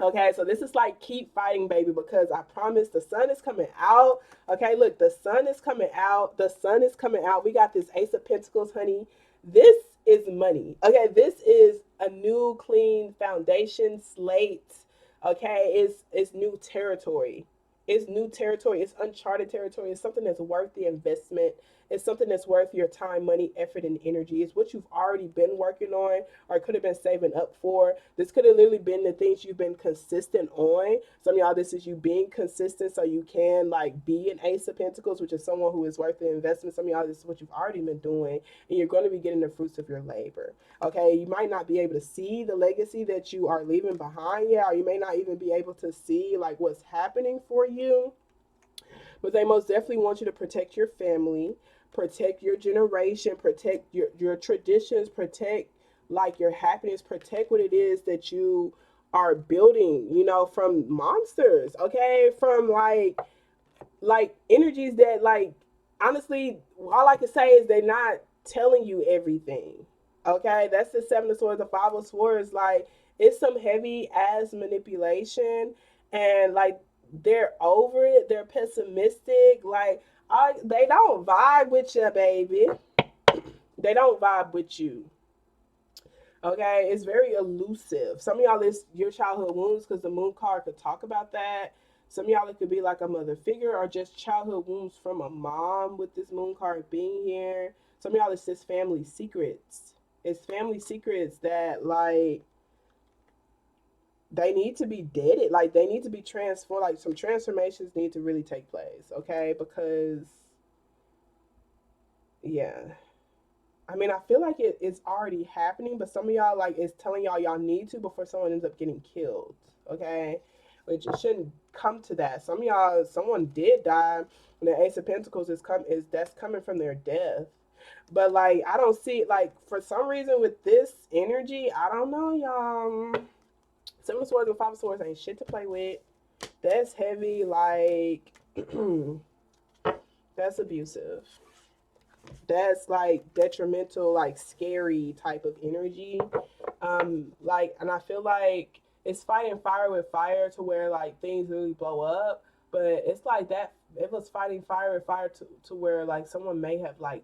Okay, so this is like keep fighting, baby, because I promise the sun is coming out. Okay, look, the sun is coming out. The sun is coming out. We got this Ace of Pentacles, honey. This is money. Okay, this is a new clean foundation slate. Okay, it's new territory. It's new territory. It's uncharted territory. It's something that's worth the investment It's something that's worth your time, money, effort, and energy. It's what you've already been working on or could have been saving up for. This could have literally been the things you've been consistent on. Some of y'all, this is you being consistent so you can like be an Ace of Pentacles, which is someone who is worth the investment. Some of y'all, this is what you've already been doing, and you're going to be getting the fruits of your labor. Okay, you might not be able to see the legacy that you are leaving behind yet, or you may not even be able to see like what's happening for you. But they most definitely want you to protect your family, protect your generation, protect your traditions, protect like your happiness, protect what it is that you are building, you know, from monsters, okay? From like energies that like honestly, all I can say is they're not telling you everything. Okay? That's the Seven of Swords, the Five of Swords. Like it's some heavy ass manipulation, and like they're over it, they're pessimistic, like they don't vibe with you, baby. They don't vibe with you. Okay, it's very elusive. Some of y'all is your childhood wounds because the moon card could talk about that. Some of y'all it could be like a mother figure or just childhood wounds from a mom with this moon card being here. Some of y'all it's just family secrets. It's family secrets that like they need to be deaded. Like they need to be transformed. Like some transformations need to really take place. Okay, because yeah. I mean, I feel like it's already happening, but some of y'all like is telling y'all need to before someone ends up getting killed. Okay, which it shouldn't come to that. Some of y'all, someone did die, and the Ace of Pentacles is that's coming from their death. But like, I don't see like for some reason with this energy, I don't know, y'all. Seven of Swords and Five of Swords ain't shit to play with. That's heavy. Like, that's abusive. That's like detrimental, like scary type of energy. Like, and I feel like it's fighting fire with fire to where like things really blow up, but it's like that it was fighting fire with fire to where like someone may have like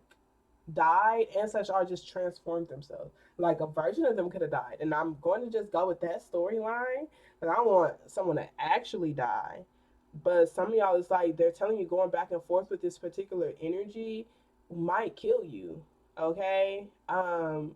died and such or just transformed themselves. Like a version of them could have died. And I'm going to just go with that storyline. And I want someone to actually die. But some of y'all is like they're telling you going back and forth with this particular energy might kill you. Okay? Trying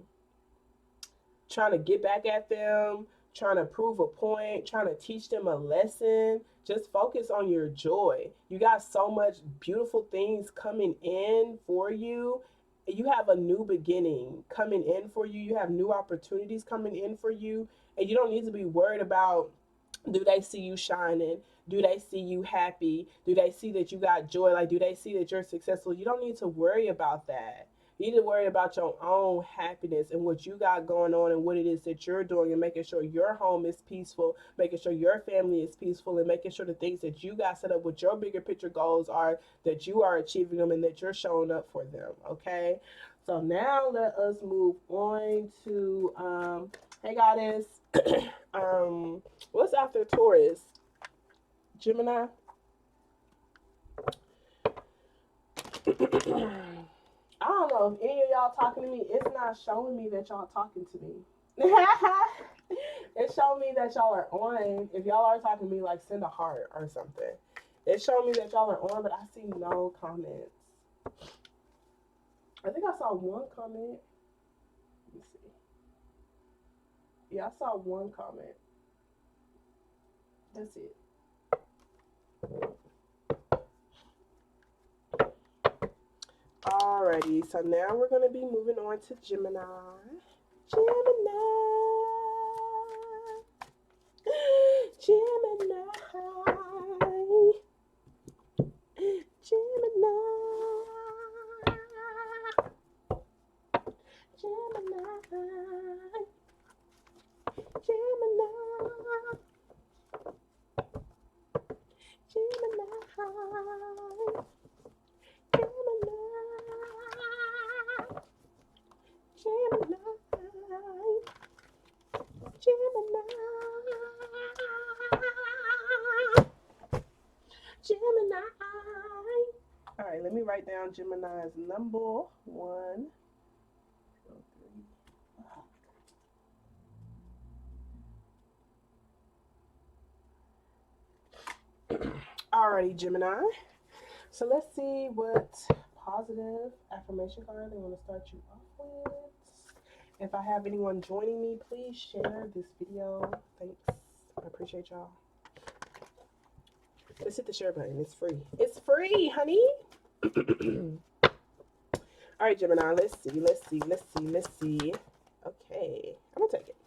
to get back at them, trying to prove a point, trying to teach them a lesson. Just focus on your joy. You got so much beautiful things coming in for you. You have a new beginning coming in for you. You have new opportunities coming in for you. And you don't need to be worried about do they see you shining? Do they see you happy? Do they see that you got joy? Like, do they see that you're successful? You don't need to worry about that. You need to worry about your own happiness and what you got going on and what it is that you're doing and making sure your home is peaceful, making sure your family is peaceful, and making sure the things that you got set up with your bigger picture goals are that you are achieving them and that you're showing up for them. Okay. So now let us move on to hey goddess. What's after Taurus? Gemini. I don't know if any of y'all talking to me. It's not showing me that y'all talking to me. It's showing me that y'all are on. If y'all are talking to me, like send a heart or something. It's showing me that y'all are on, but I see no comments. I think I saw one comment. Let me see. Yeah, I saw one comment. That's it. Alrighty, so now we're going to be moving on to Gemini. Gemini. Gemini. Gemini. Gemini. Gemini. Gemini. Gemini. Gemini. Gemini. All right, let me write down Gemini's number 1, 2, 3. Alrighty, Gemini. So let's see what positive affirmation card they want to start you off with. If I have anyone joining me, please share this video. Thanks. I appreciate y'all. Let's hit the share button. It's free. It's free, honey. All right, Gemini. Let's see. Okay. I'm going to take it.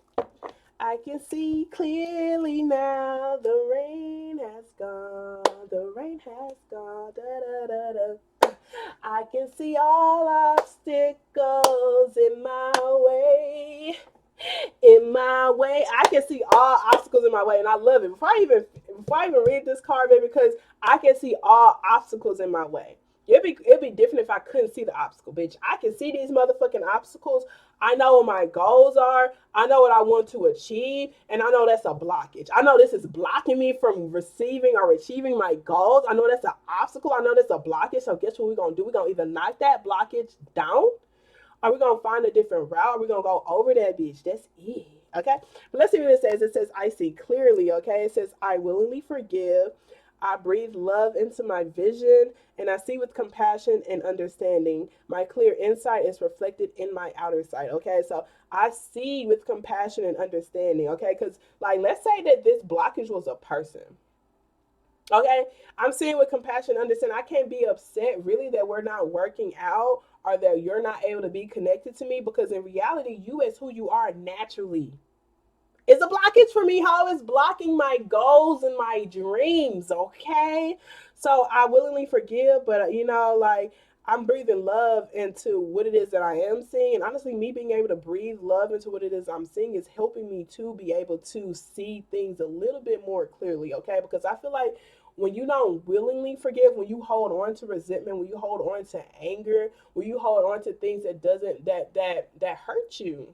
I can see clearly now. The rain has gone. The rain has gone. Da, da, da, da. I can see all obstacles in my way. I can see all obstacles in my way, and I love it. Before I even read this card, baby, because I can see all obstacles in my way. It'd be different if I couldn't see the obstacle, bitch. I can see these motherfucking obstacles. I know what my goals are. I know what I want to achieve, and I know that's a blockage. I know this is blocking me from receiving or achieving my goals. I know that's an obstacle. I know that's a blockage. So guess what we're gonna do? We're gonna either knock that blockage down, are we going to find a different route? Are we going to go over that bitch? That's it. Okay? But let's see what it says. It says, I see clearly. Okay? It says, I willingly forgive. I breathe love into my vision, and I see with compassion and understanding. My clear insight is reflected in my outer sight. Okay? So I see with compassion and understanding. Okay? Because, like, let's say that this blockage was a person. Okay, I'm seeing with compassion, understand. I can't be upset really that we're not working out or that you're not able to be connected to me, because in reality, you as who you are naturally is a blockage for me. How is blocking my goals and my dreams? Okay, so I willingly forgive, but like, I'm breathing love into what it is that I am seeing. And honestly, me being able to breathe love into what it is I'm seeing is helping me to be able to see things a little bit more clearly, okay? Because I feel like when you don't willingly forgive, when you hold on to resentment, when you hold on to anger, when you hold on to things that doesn't that hurt you,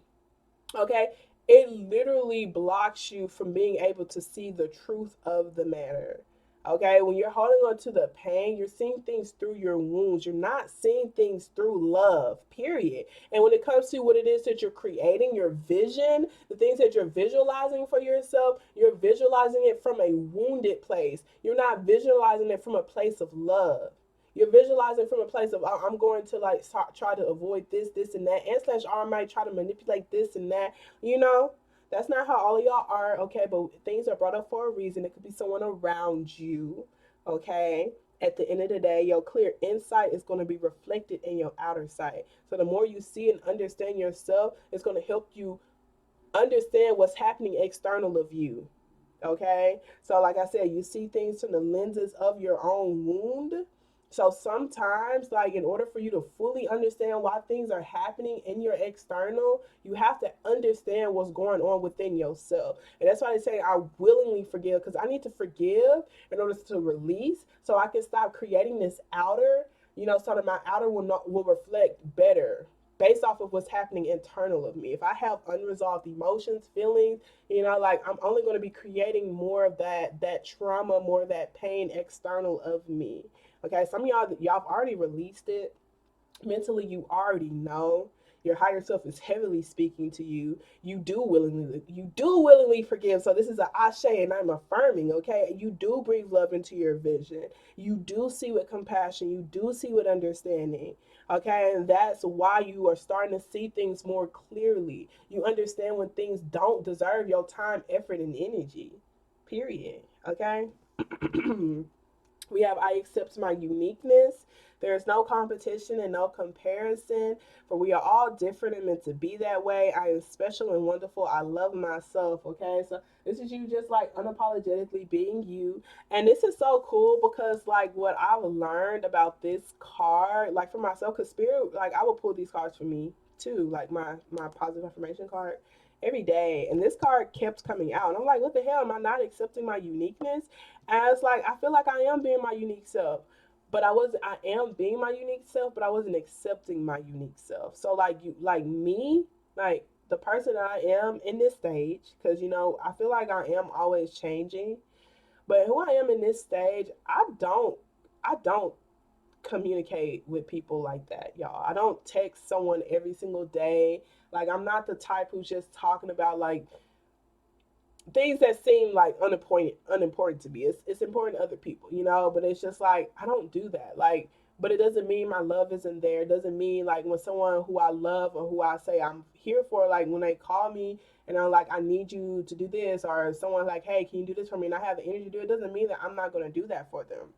okay, it literally blocks you from being able to see the truth of the matter. Okay, when you're holding on to the pain, you're seeing things through your wounds. You're not seeing things through love, period. And when it comes to what it is that you're creating, your vision, the things that you're visualizing for yourself, you're visualizing it from a wounded place. You're not visualizing it from a place of love. You're visualizing from a place of, I'm going to like try to avoid this, and that, and slash R might try to manipulate this and that. You know, that's not how all of y'all are, okay? But things are brought up for a reason. It could be someone around you, okay? At the end of the day, your clear insight is going to be reflected in your outer sight. So the more you see and understand yourself, it's going to help you understand what's happening external of you. Okay, so like I said, you see things from the lenses of your own wound. So sometimes, like, in order for you to fully understand why things are happening in your external, you have to understand what's going on within yourself. And that's why they say I willingly forgive, because I need to forgive in order to release, so I can stop creating this outer, so that my outer will reflect better based off of what's happening internal of me. If I have unresolved emotions, feelings, like, I'm only going to be creating more of that trauma, more of that pain external of me. Okay, some of y'all have already released it. Mentally, you already know. Your higher self is heavily speaking to you. You do willingly forgive. So this is an ashe, and I'm affirming, okay? You do breathe love into your vision. You do see with compassion. You do see with understanding. Okay, and that's why you are starting to see things more clearly. You understand when things don't deserve your time, effort, and energy. Period. Okay? We have I accept my uniqueness. There is no competition and no comparison, for we are all different and meant to be that way. I am special and wonderful. I love myself. Okay, so this is you just like unapologetically being you. And this is so cool because, like, what I've learned about this card, like for myself, because Spirit, like, I will pull these cards for me too, like my positive affirmation card every day. And this card kept coming out. And I'm like, what the hell? Am I not accepting my uniqueness? And it's like, I feel like I am being my unique self. But I am being my unique self, but I wasn't accepting my unique self. So like me, like the person that I am in this stage, because I feel like I am always changing. But who I am in this stage, I don't communicate with people like that, y'all. I don't text someone every single day. Like, I'm not the type who's just talking about like things that seem like unimportant to me. It's important to other people, but it's just like I don't do that. Like, but it doesn't mean my love isn't there. It doesn't mean like when someone who I love or who I say I'm here for, like when they call me and I'm like, I need you to do this, or someone like, hey, can you do this for me? And I have the energy to do it, doesn't mean that I'm not going to do that for them.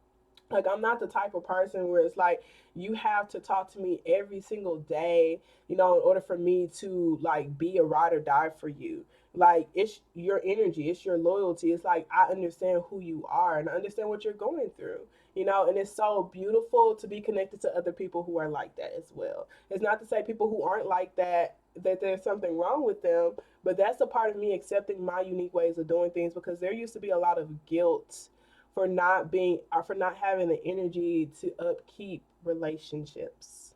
Like, I'm not the type of person where it's like you have to talk to me every single day, in order for me to like be a ride or die for you. Like, it's your energy, it's your loyalty. It's like I understand who you are and I understand what you're going through. And it's so beautiful to be connected to other people who are like that as well. It's not to say people who aren't like that there's something wrong with them, but that's a part of me accepting my unique ways of doing things, because there used to be a lot of guilt for not being or for not having the energy to upkeep relationships,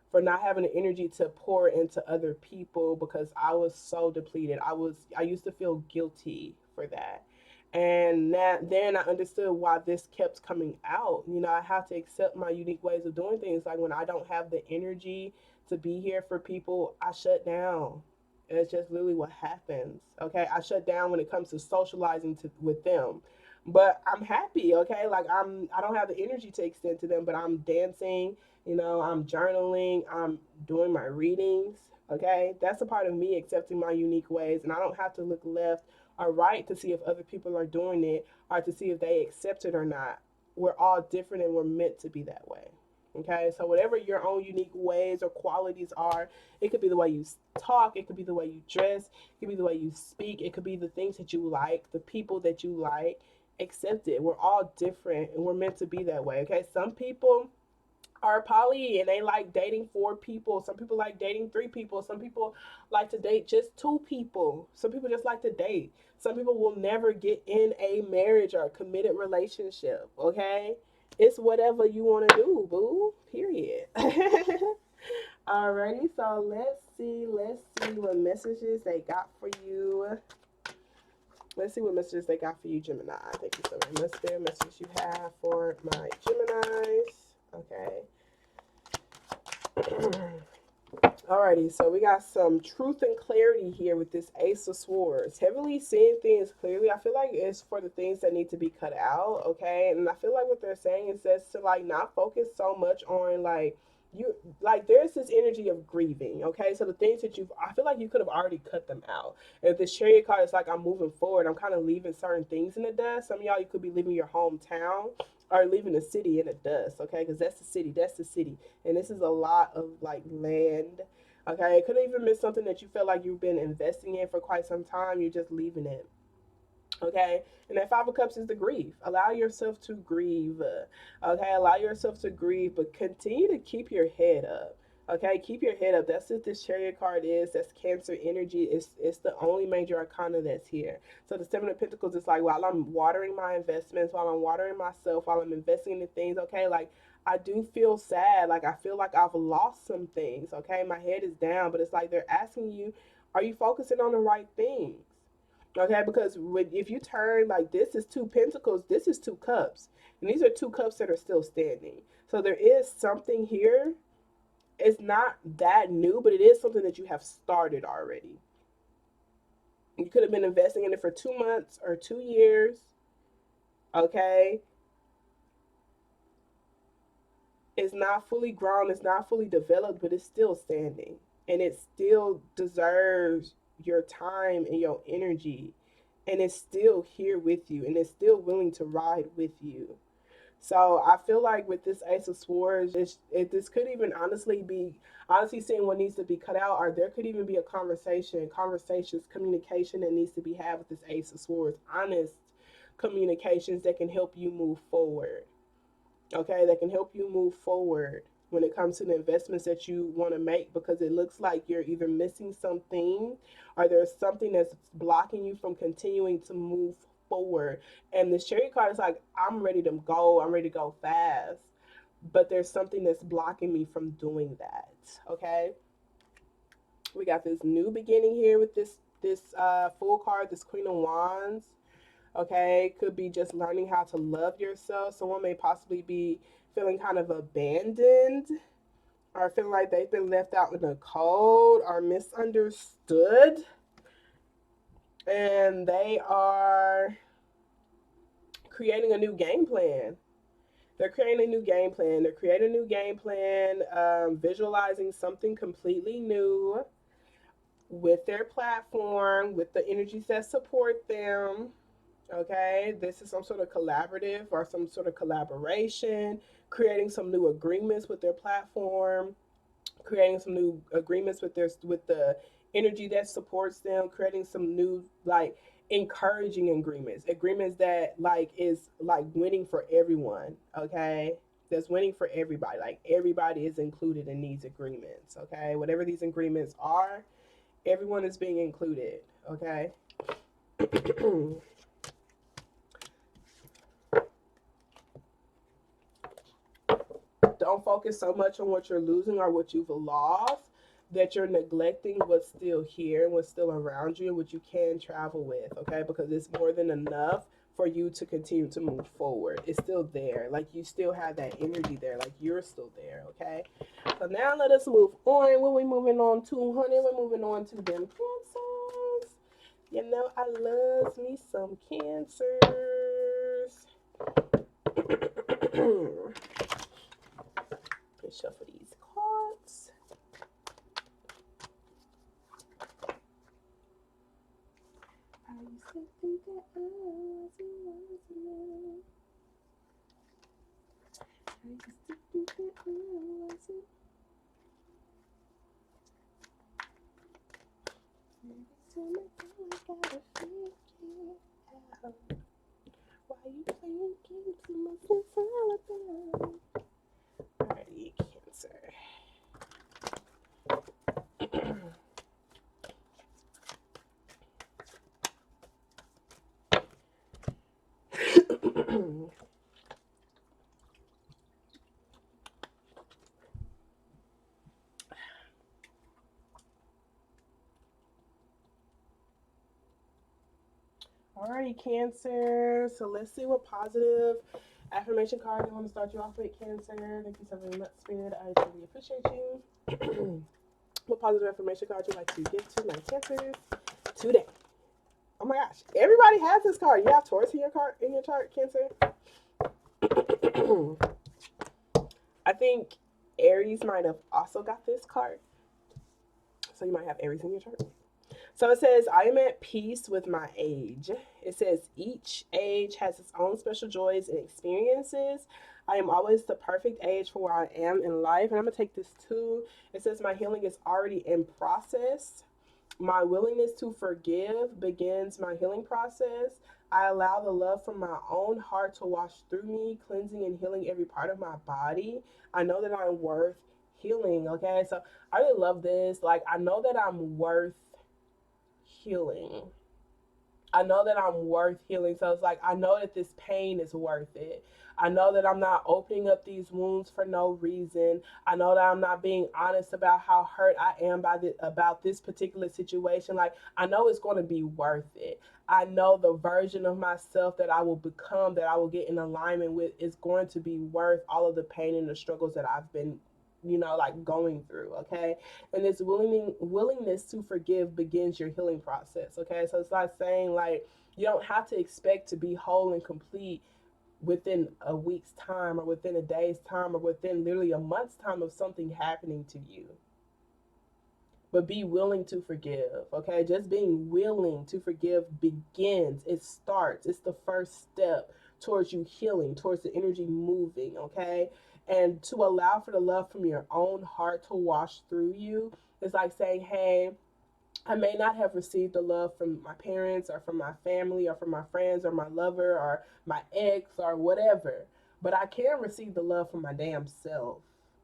for not having the energy to pour into other people, because I was so depleted. I used to feel guilty for that. And then I understood why this kept coming out. I have to accept my unique ways of doing things. Like when I don't have the energy to be here for people, I shut down. It's just literally what happens. Okay, I shut down when it comes to socializing with them. But I'm happy. Okay, like I don't have the energy to extend to them, but I'm dancing. I'm journaling. I'm doing my readings. Okay, that's a part of me accepting my unique ways, and I don't have to look left or right to see if other people are doing it or to see if they accept it or not. We're all different and we're meant to be that way. Okay, so whatever your own unique ways or qualities are, it could be the way you talk, it could be the way you dress, it could be the way you speak, it could be the things that you like, the people that you like. Accept it. We're all different and we're meant to be that way. Okay, some people are poly and they like dating 4 people. Some people like dating 3 people. Some people like to date just 2 people. Some people just like to date. Some people will never get in a marriage or a committed relationship. Okay, it's whatever you want to do, boo. Period. Alrighty, so let's see what messages they got for you. Let's see what messages they got for you, Gemini. Thank you so very much. There messages you have for my Geminis. Okay. Alrighty, so we got some truth and clarity here with this Ace of Swords. Heavily seeing things clearly. I feel like it's for the things that need to be cut out, okay? And I feel like what they're saying is just to like not focus so much on like you like there's this energy of grieving, okay? So the things that I feel like you could have already cut them out. If this chariot card is like I'm moving forward, I'm kind of leaving certain things in the dust. Some of y'all, you could be leaving your hometown or leaving the city in the dust, okay? Because that's the city. And this is a lot of like land. Okay, it could have even been something that you felt like you've been investing in for quite some time. You're just leaving it. Okay, and that 5 of Cups is the grief. Allow yourself to grieve. Okay, allow yourself to grieve, but continue to keep your head up. Okay, keep your head up. That's what this Chariot card is. That's Cancer energy. It's the only major arcana that's here. So the 7 of Pentacles is like while I'm watering my investments, while I'm watering myself, while I'm investing in the things. Okay, like I do feel sad. Like I feel like I've lost some things. Okay, my head is down, but it's like they're asking you, are you focusing on the right things? Okay, because if you turn like this is 2 Pentacles, this is 2 Cups, and these are 2 cups that are still standing. So there is something here. It's not that new, but it is something that you have started already. You could have been investing in it for 2 months or 2 years. Okay, it's not fully grown, it's not fully developed, but it's still standing, and it still deserves your time and your energy, and it's still here with you, and it's still willing to ride with you. So I feel like with this Ace of Swords, this could even honestly seeing what needs to be cut out, or there could even be a communication that needs to be had with this Ace of Swords. Honest communications that can help you move forward. Okay, that can help you move forward when it comes to the investments that you want to make, because it looks like you're either missing something or there's something that's blocking you from continuing to move forward. And the Chariot card is like, I'm ready to go, I'm ready to go fast, but there's something that's blocking me from doing that. Okay, we got this new beginning here with this Fool card, this Queen of Wands. Okay, could be just learning how to love yourself. Someone may possibly be feeling kind of abandoned or feeling like they've been left out in the cold or misunderstood. And they are creating a new game plan. They're creating a new game plan. They're creating a new game plan, visualizing something completely new with their platform, with the energies that support them. Okay, this is some sort of collaborative or some sort of collaboration, creating some new agreements with their platform, creating some new agreements with the energy that supports them, creating some new like encouraging agreements that like is like winning for everyone. Okay, that's winning for everybody. Like everybody is included in these agreements. Okay, whatever these agreements are, everyone is being included. Okay. Don't focus so much on what you're losing or what you've lost that you're neglecting what's still here and what's still around you and what you can travel with, okay? Because it's more than enough for you to continue to move forward. It's still there. Like you still have that energy there. Like you're still there, okay? So now let us move on. What are we moving on to, honey? We're moving on to them cancers. You know, I love me some cancers. Let's shuffle these cards. I used to think that I wasn't. I used to think that I wasn't. Every time I gotta figure out why you playing games with my sense all about. Alrighty, Cancer. Alrighty, Cancer. So let's see what positive affirmation card you want to start you off with, Cancer. Thank you so very much, Spirit. I truly appreciate you. What positive affirmation card you like to give to my Cancers today? Oh my gosh, everybody has this card. You have Taurus in your chart, Cancer. I think Aries might have also got this card. So you might have Aries in your chart. So it says, I am at peace with my age. It says, each age has its own special joys and experiences. I am always the perfect age for where I am in life. And I'm going to take this too. It says, my healing is already in process. My willingness to forgive begins my healing process. I allow the love from my own heart to wash through me, cleansing and healing every part of my body. I know that I'm worth healing. Okay, so I really love this. Like, I know that I'm worth healing. I know that I'm worth healing. So it's like, I know that this pain is worth it. I know that I'm not opening up these wounds for no reason. I know that I'm not being honest about how hurt I am about this particular situation. Like, I know it's going to be worth it. I know the version of myself that I will become, that I will get in alignment with, is going to be worth all of the pain and the struggles that I've been, like going through. Okay. And this willingness to forgive begins your healing process. Okay. So it's like saying, like, you don't have to expect to be whole and complete within a week's time or within a day's time or within literally a month's time of something happening to you. But be willing to forgive. Okay. Just being willing to forgive begins, it starts, it's the first step towards you healing, towards the energy moving. Okay. And to allow for the love from your own heart to wash through you is like saying, hey, I may not have received the love from my parents or from my family or from my friends or my lover or my ex or whatever, but I can receive the love from my damn self.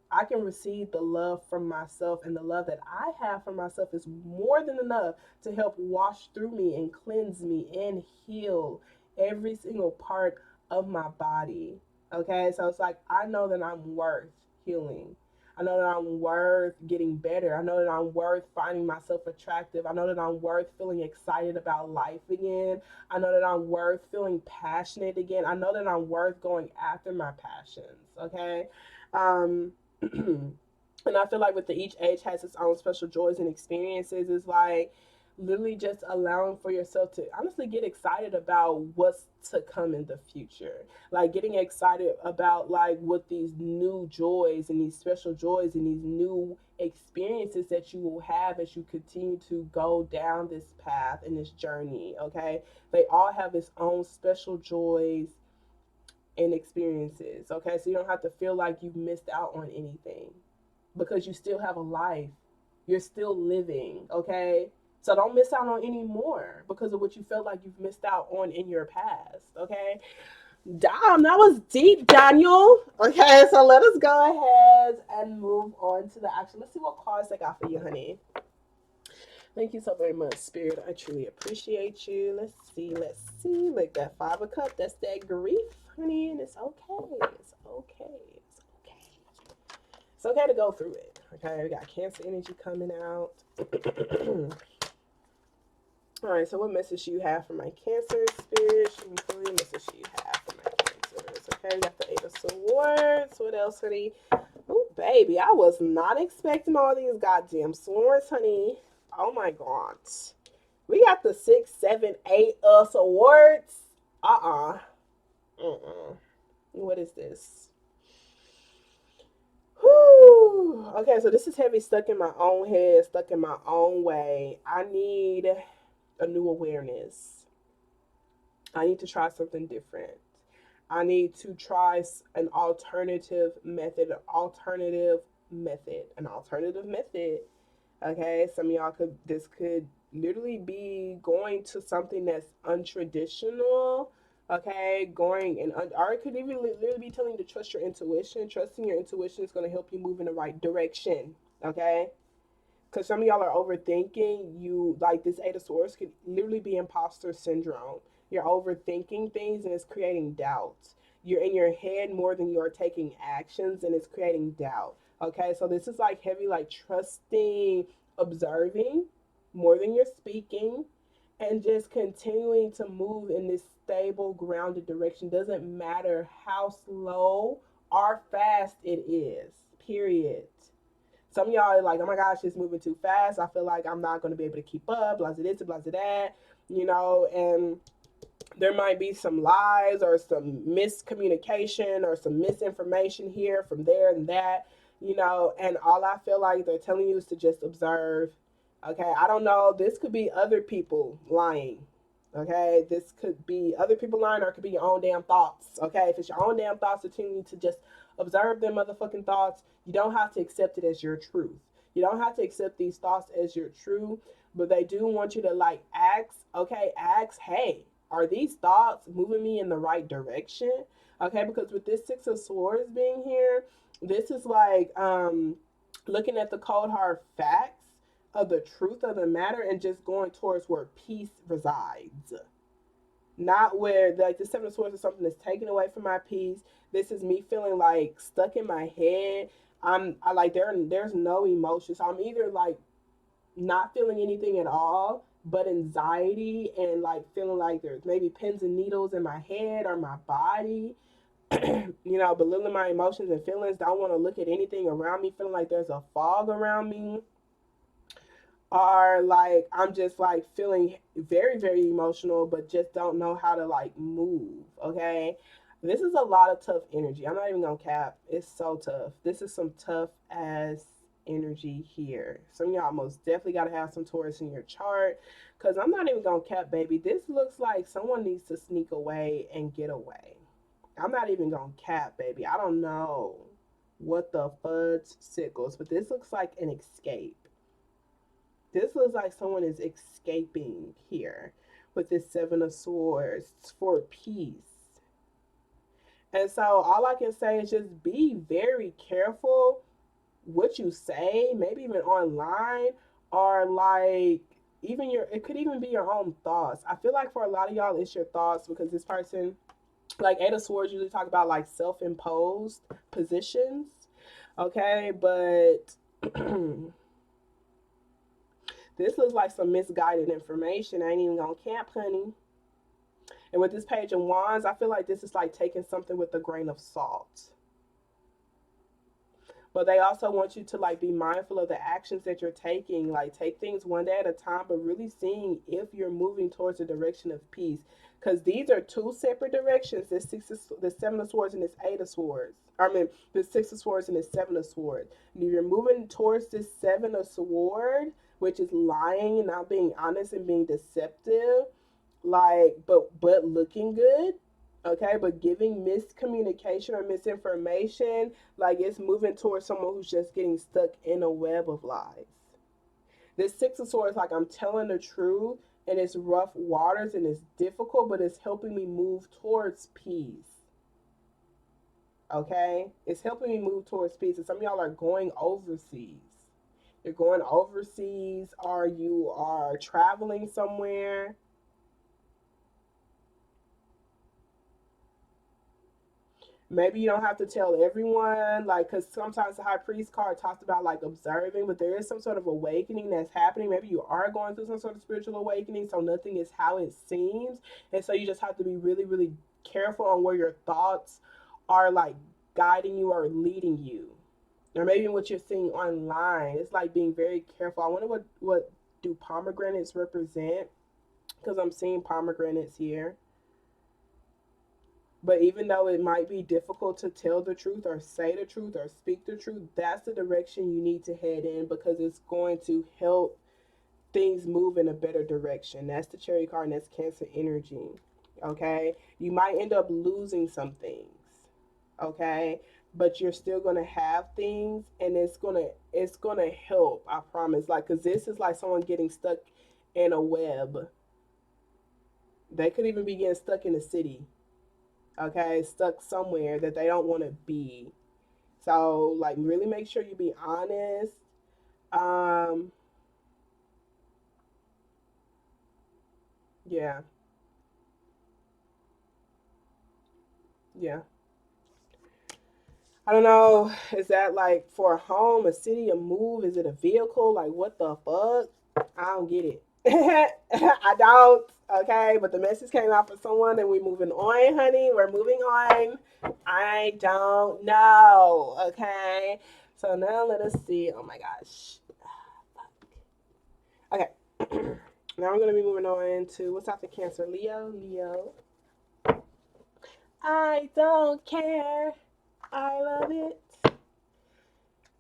I can receive the love from myself, and the love that I have for myself is more than enough to help wash through me and cleanse me and heal every single part of my body. Okay, so it's like, I know that I'm worth healing. I know that I'm worth getting better. I know that I'm worth finding myself attractive. I know that I'm worth feeling excited about life again. I know that I'm worth feeling passionate again. I know that I'm worth going after my passions. Okay. And I feel like with each age has its own special joys and experiences. It's like, literally just allowing for yourself to honestly get excited about what's to come in the future, like getting excited about like what these new joys and these special joys and these new experiences that you will have as you continue to go down this path and this journey. Okay, they all have its own special joys and experiences. Okay, so you don't have to feel like you've missed out on anything because you still have a life. You're still living, okay? So don't miss out on any more because of what you felt like you've missed out on in your past, okay? Damn, that was deep, Daniel. Okay, so let us go ahead and move on to the action. Let's see what cards I got for you, honey. Thank you so very much, Spirit. I truly appreciate you. Let's see, let's see. Like that Five of Cups, that's that grief, honey, and it's okay. It's okay. It's okay. It's okay to go through it. Okay, we got Cancer energy coming out. All right, so what message do you have for my Cancer spirit? Show me what message do you have for my Cancers? Okay, we got the Eight of Swords. What else, honey? Oh, baby, I was not expecting all these goddamn swords, honey. Oh my god. We got the 6, 7, 8 of Swords. What is this? Whew. Okay, so this is heavy, stuck in my own head, stuck in my own way. I need a new awareness. I need to try something different. I need to try an alternative method, an alternative method. Okay, some of y'all this could literally be going to something that's untraditional. Okay, going and or it could even literally be telling you to trust your intuition. Trusting your intuition is going to help you move in the right direction. Okay, because some of y'all are overthinking. You like this Eight of Swords could literally be imposter syndrome. You're overthinking things and it's creating doubt. You're in your head more than you're taking actions and it's creating doubt. Okay, so this is like heavy, like trusting, observing more than you're speaking, and just continuing to move in this stable, grounded direction. Doesn't matter how slow or fast it is, period. Some of y'all are like, oh my gosh, it's moving too fast. I feel like I'm not going to be able to keep up, blah, blah, this, blah, blah, that, and there might be some lies or some miscommunication or some misinformation here from there and that, and all I feel like they're telling you is to just observe. Okay, I don't know. This could be other people lying. Okay, this could be other people lying or it could be your own damn thoughts. Okay, if it's your own damn thoughts, continue to just observe them motherfucking thoughts. You don't have to accept it as your truth. You don't have to accept these thoughts as your truth, but they do want you to like ask, hey, are these thoughts moving me in the right direction? Okay, because with this Six of Swords being here, this is like looking at the cold hard facts of the truth of the matter and just going towards where peace resides. Not where like the Seven of Swords is something that's taken away from my peace. This is me feeling like stuck in my head. I like there's no emotions. So I'm either like not feeling anything at all, but anxiety and like feeling like there's maybe pins and needles in my head or my body. Belittling my emotions and feelings. Don't want to look at anything around me, feeling like there's a fog around me. Or like I'm just like feeling very, very emotional, but just don't know how to like move. Okay. This is a lot of tough energy. I'm not even gonna cap. It's so tough. This is some tough ass energy here. Some of y'all most definitely gotta have some Taurus in your chart. Cause I'm not even gonna cap, baby. This looks like someone needs to sneak away and get away. I'm not even gonna cap, baby. I don't know what the fudge sickles, but this looks like an escape. This looks like someone is escaping here with this Seven of Swords for peace. And so all I can say is just be very careful what you say, maybe even online, or like even it could even be your own thoughts. I feel like for a lot of y'all it's your thoughts because this person, like Eight of Swords usually talk about like self-imposed positions. Okay, but this looks like some misguided information. I ain't even gonna camp, honey. And with this Page of Wands, I feel like this is like taking something with a grain of salt. But they also want you to like be mindful of the actions that you're taking. Like take things one day at a time, but really seeing if you're moving towards the direction of peace. Because these are two separate directions. The Seven of Swords and this Eight of Swords. I mean, the Six of Swords and the Seven of Swords. And if you're moving towards this Seven of Swords, which is lying and not being honest and being deceptive, like but looking good, okay, but giving miscommunication or misinformation, like it's moving towards someone who's just getting stuck in a web of lies. This Six of Swords, like I'm telling the truth, and it's rough waters and it's difficult, but it's helping me move towards peace. Okay, it's helping me move towards peace. And some of y'all are going overseas. You're going overseas, or you are traveling somewhere. Maybe you don't have to tell everyone, like, because sometimes the High Priest card talks about like observing, but there is some sort of awakening that's happening. Maybe you are going through some sort of spiritual awakening, so nothing is how it seems. And so you just have to be really, really careful on where your thoughts are like guiding you or leading you. Or maybe what you're seeing online. It's like being very careful. I wonder what do pomegranates represent? Because I'm seeing pomegranates here. But even though it might be difficult to tell the truth or say the truth or speak the truth, that's the direction you need to head in, because it's going to help things move in a better direction. That's the Chariot card, and that's Cancer energy. Okay? You might end up losing some things. Okay? But you're still going to have things, and it's going to help, I promise. Like, cuz this is like someone getting stuck in a web. They could even be getting stuck in a city. Okay, stuck somewhere that they don't want to be. So like really make sure you be honest. um yeah, yeah, I don't know, is that like for a home, a city, a move, is it a vehicle, like what the fuck? I don't get it. I don't. Okay, but the message came out for someone, and we're moving on, honey. We're moving on. I don't know. Okay, so now let us see. Oh my gosh. Okay. Now I'm gonna be moving on to what's after Cancer. Leo. I don't care. I love it.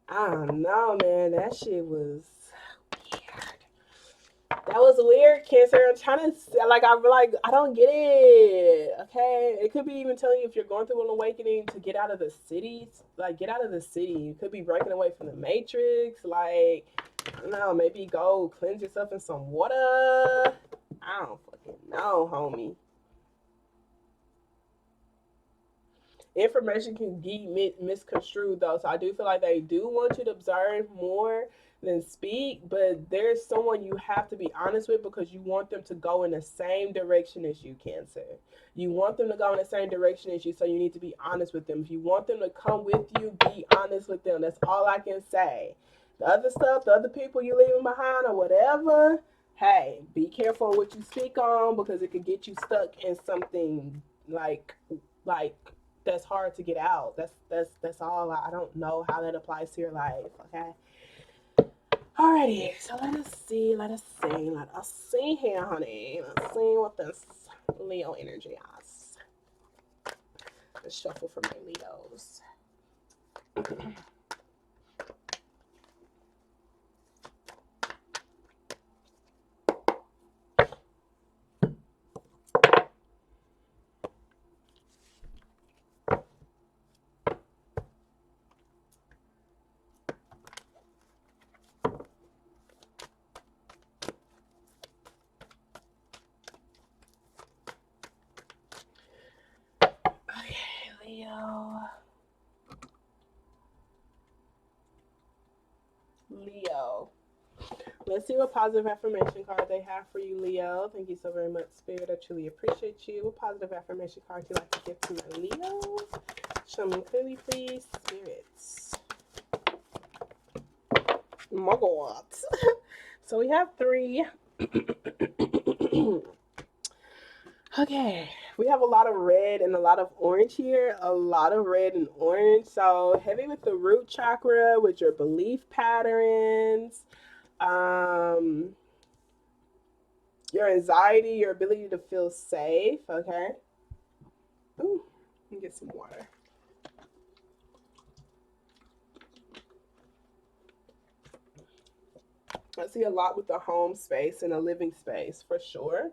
I don't know, man. That shit was weird. That was weird, Cancer. I'm trying to I don't get it. Okay, it could be even telling you if you're going through an awakening to get out of the cities. Like get out of the city. You could be breaking away from the matrix. Like I don't know, maybe go cleanse yourself in some water. I don't fucking know, homie. Information can get misconstrued though, so I do feel like they do want you to observe more than speak, but there's someone you have to be honest with, because you want them to go in the same direction as you, Cancer. You want them to go in the same direction as you, so you need to be honest with them. If you want them to come with you, be honest with them. That's all I can say. The other stuff, the other people you leaving behind or whatever, hey, be careful on what you speak on, because it could get you stuck in something like that's hard to get out. That's all. I don't know how that applies to your life. Okay. Alrighty. So let us see here, honey. Let's see what this Leo energy has. Let's shuffle for my Leos. Leo. Let's see what positive affirmation card they have for you, Leo. Thank you so very much, Spirit. I truly appreciate you. What positive affirmation card do you like to give to my Leo? Show me clearly, please, spirits. My God. So we have 3. Okay, we have a lot of red and a lot of orange here. A lot of red and orange. So heavy with the root chakra, with your belief patterns, um, your anxiety, your ability to feel safe. Okay. Ooh, let me get some water. I see a lot with the home space and a living space for sure.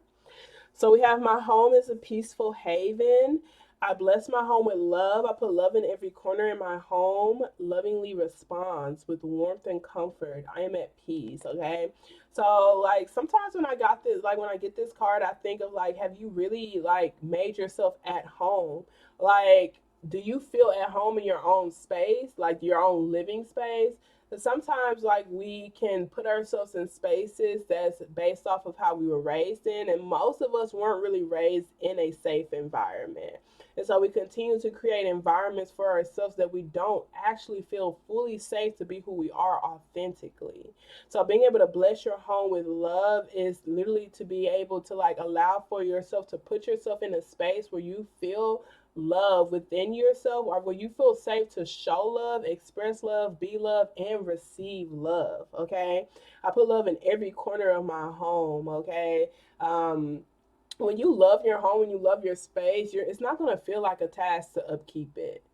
So we have my home is a peaceful haven. I bless my home with love. I put love in every corner in my home. Lovingly responds with warmth and comfort. I am at peace. Okay. So like sometimes when I got this, like when I get this card, I think of like, have you really like made yourself at home? Like, do you feel at home in your own space, like your own living space? But sometimes like we can put ourselves in spaces that's based off of how we were raised in, and most of us weren't really raised in a safe environment. And so we continue to create environments for ourselves that we don't actually feel fully safe to be who we are authentically. So being able to bless your home with love is literally to be able to like allow for yourself to put yourself in a space where you feel love within yourself, or where you feel safe to show love, express love, be love, and receive love. Okay. I put love in every corner of my home. Okay. When you love your home, when you love your space, it's not going to feel like a task to upkeep it.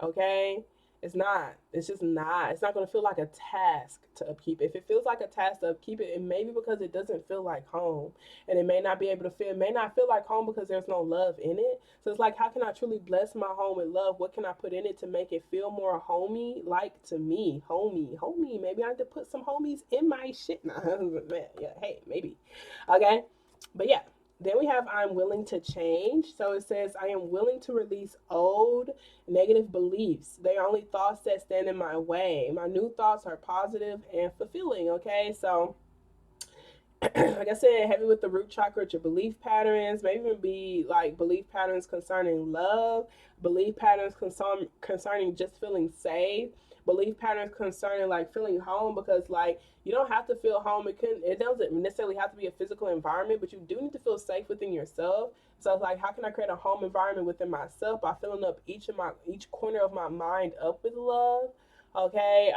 Okay. It's not. It's just not. It's not going to feel like a task to upkeep. If it feels like a task to upkeep it, it may be because it doesn't feel like home. And it may not be able to feel, it may not feel like home because there's no love in it. So it's like, how can I truly bless my home with love? What can I put in it to make it feel more homey like to me? Homey. Maybe I need to put some homies in my shit now. Yeah, hey, maybe. Okay. But yeah. Then we have I'm willing to change. So it says I am willing to release old negative beliefs. They are only thoughts that stand in my way. My new thoughts are positive and fulfilling. Okay, so like I said, heavy with the root chakra, your belief patterns, maybe even be like belief patterns concerning love, belief patterns concerning just feeling safe, belief patterns concerning like feeling home, because like you don't have to feel home. It doesn't necessarily have to be a physical environment, but you do need to feel safe within yourself. So it's like, how can I create a home environment within myself by filling up each corner of my mind up with love? Okay,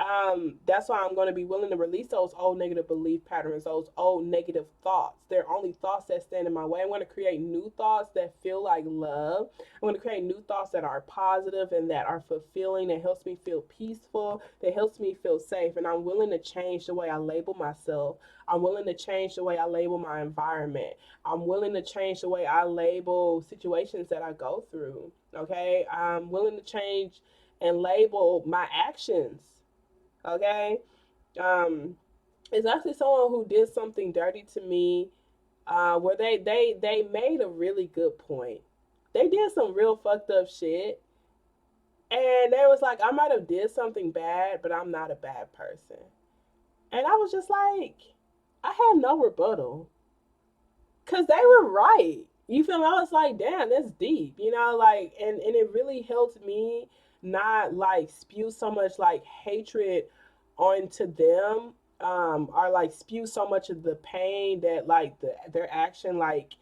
that's why I'm going to be willing to release those old negative belief patterns, those old negative thoughts. They're only thoughts that stand in my way. I'm going to create new thoughts that feel like love. I'm going to create new thoughts that are positive and that are fulfilling, that helps me feel peaceful, that helps me feel safe. And I'm willing to change the way I label myself. I'm willing to change the way I label my environment. I'm willing to change the way I label situations that I go through. Okay, I'm willing to change and label my actions. Okay. Um, it's actually someone who did something dirty to me, where they made a really good point. They did some real fucked up shit, and they was like, I might have did something bad, but I'm not a bad person. And I was just like, I had no rebuttal, cause they were right. You feel me? I was like, damn, that's deep, like, and it really helped me not like spew so much like hatred onto them, or like spew so much of the pain that like their action like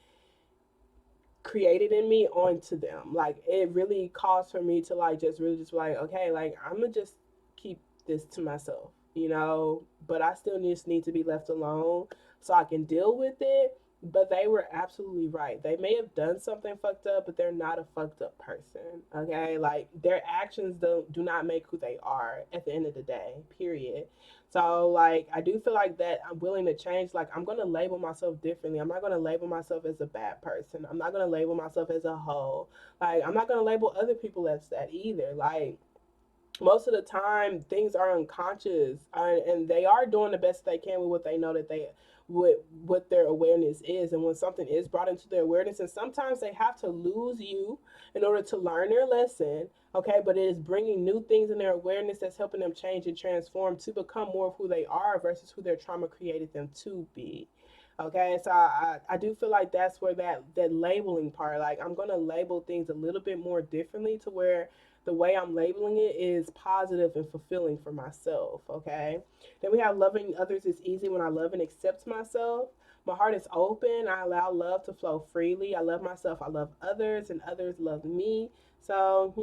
created in me onto them. Like it really caused for me to like just really just like, okay, like I'm gonna just keep this to myself, but I still just need to be left alone so I can deal with it. But they were absolutely right. They may have done something fucked up, but they're not a fucked up person. Okay, like their actions do not make who they are at the end of the day. Period. So like I do feel like that I'm willing to change. Like I'm gonna label myself differently. I'm not gonna label myself as a bad person. I'm not gonna label myself as a hoe. Like I'm not gonna label other people as that either. Like most of the time things are unconscious, and they are doing the best they can with what they know that they what their awareness is. And when something is brought into their awareness, and sometimes they have to lose you in order to learn their lesson. Okay, but it is bringing new things in their awareness that's helping them change and transform to become more of who they are versus who their trauma created them to be. Okay, so I do feel like that's where that labeling part, like I'm gonna label things a little bit more differently to where the way I'm labeling it is positive and fulfilling for myself. Okay, then we have loving others is easy when I love and accept myself. My heart is open. I allow love to flow freely. I love myself. I love others, and others love me. So,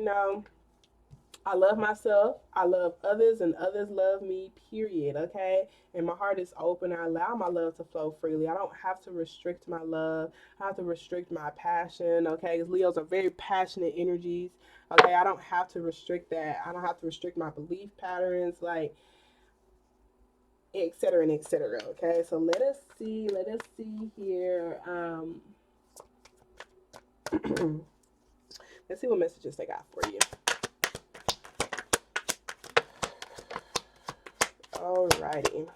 I love myself, I love others, and others love me, period. Okay? And my heart is open. I allow my love to flow freely. I don't have to restrict my love. I have to restrict my passion. Okay? Because Leos are very passionate energies. Okay? I don't have to restrict that. I don't have to restrict my belief patterns, like, etc. and etc. Okay? So let us see. Let us see here. Let's see what messages they got for you. Alrighty.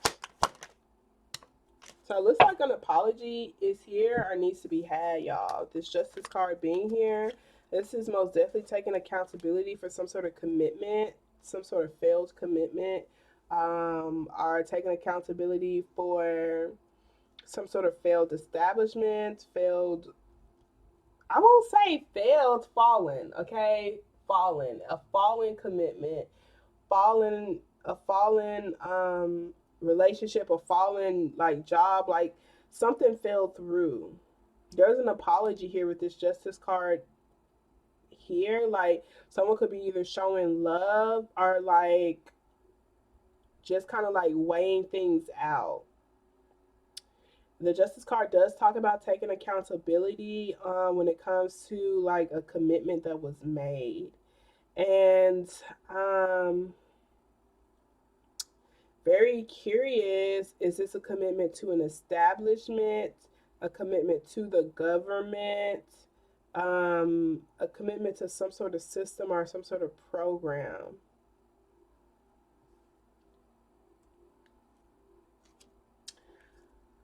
So it looks like an apology is here or needs to be had, y'all. This Justice card being here, this is most definitely taking accountability for some sort of commitment, some sort of failed commitment, or taking accountability for some sort of failed establishment, failed, I won't say failed, fallen, okay? Fallen, a fallen commitment, a fallen relationship, a fallen like job, like something fell through. There's an apology here with this Justice card here. Like someone could be either showing love or like just kind of like weighing things out. The Justice card does talk about taking accountability when it comes to like a commitment that was made. And very curious, is this a commitment to an establishment, a commitment to the government, a commitment to some sort of system or some sort of program?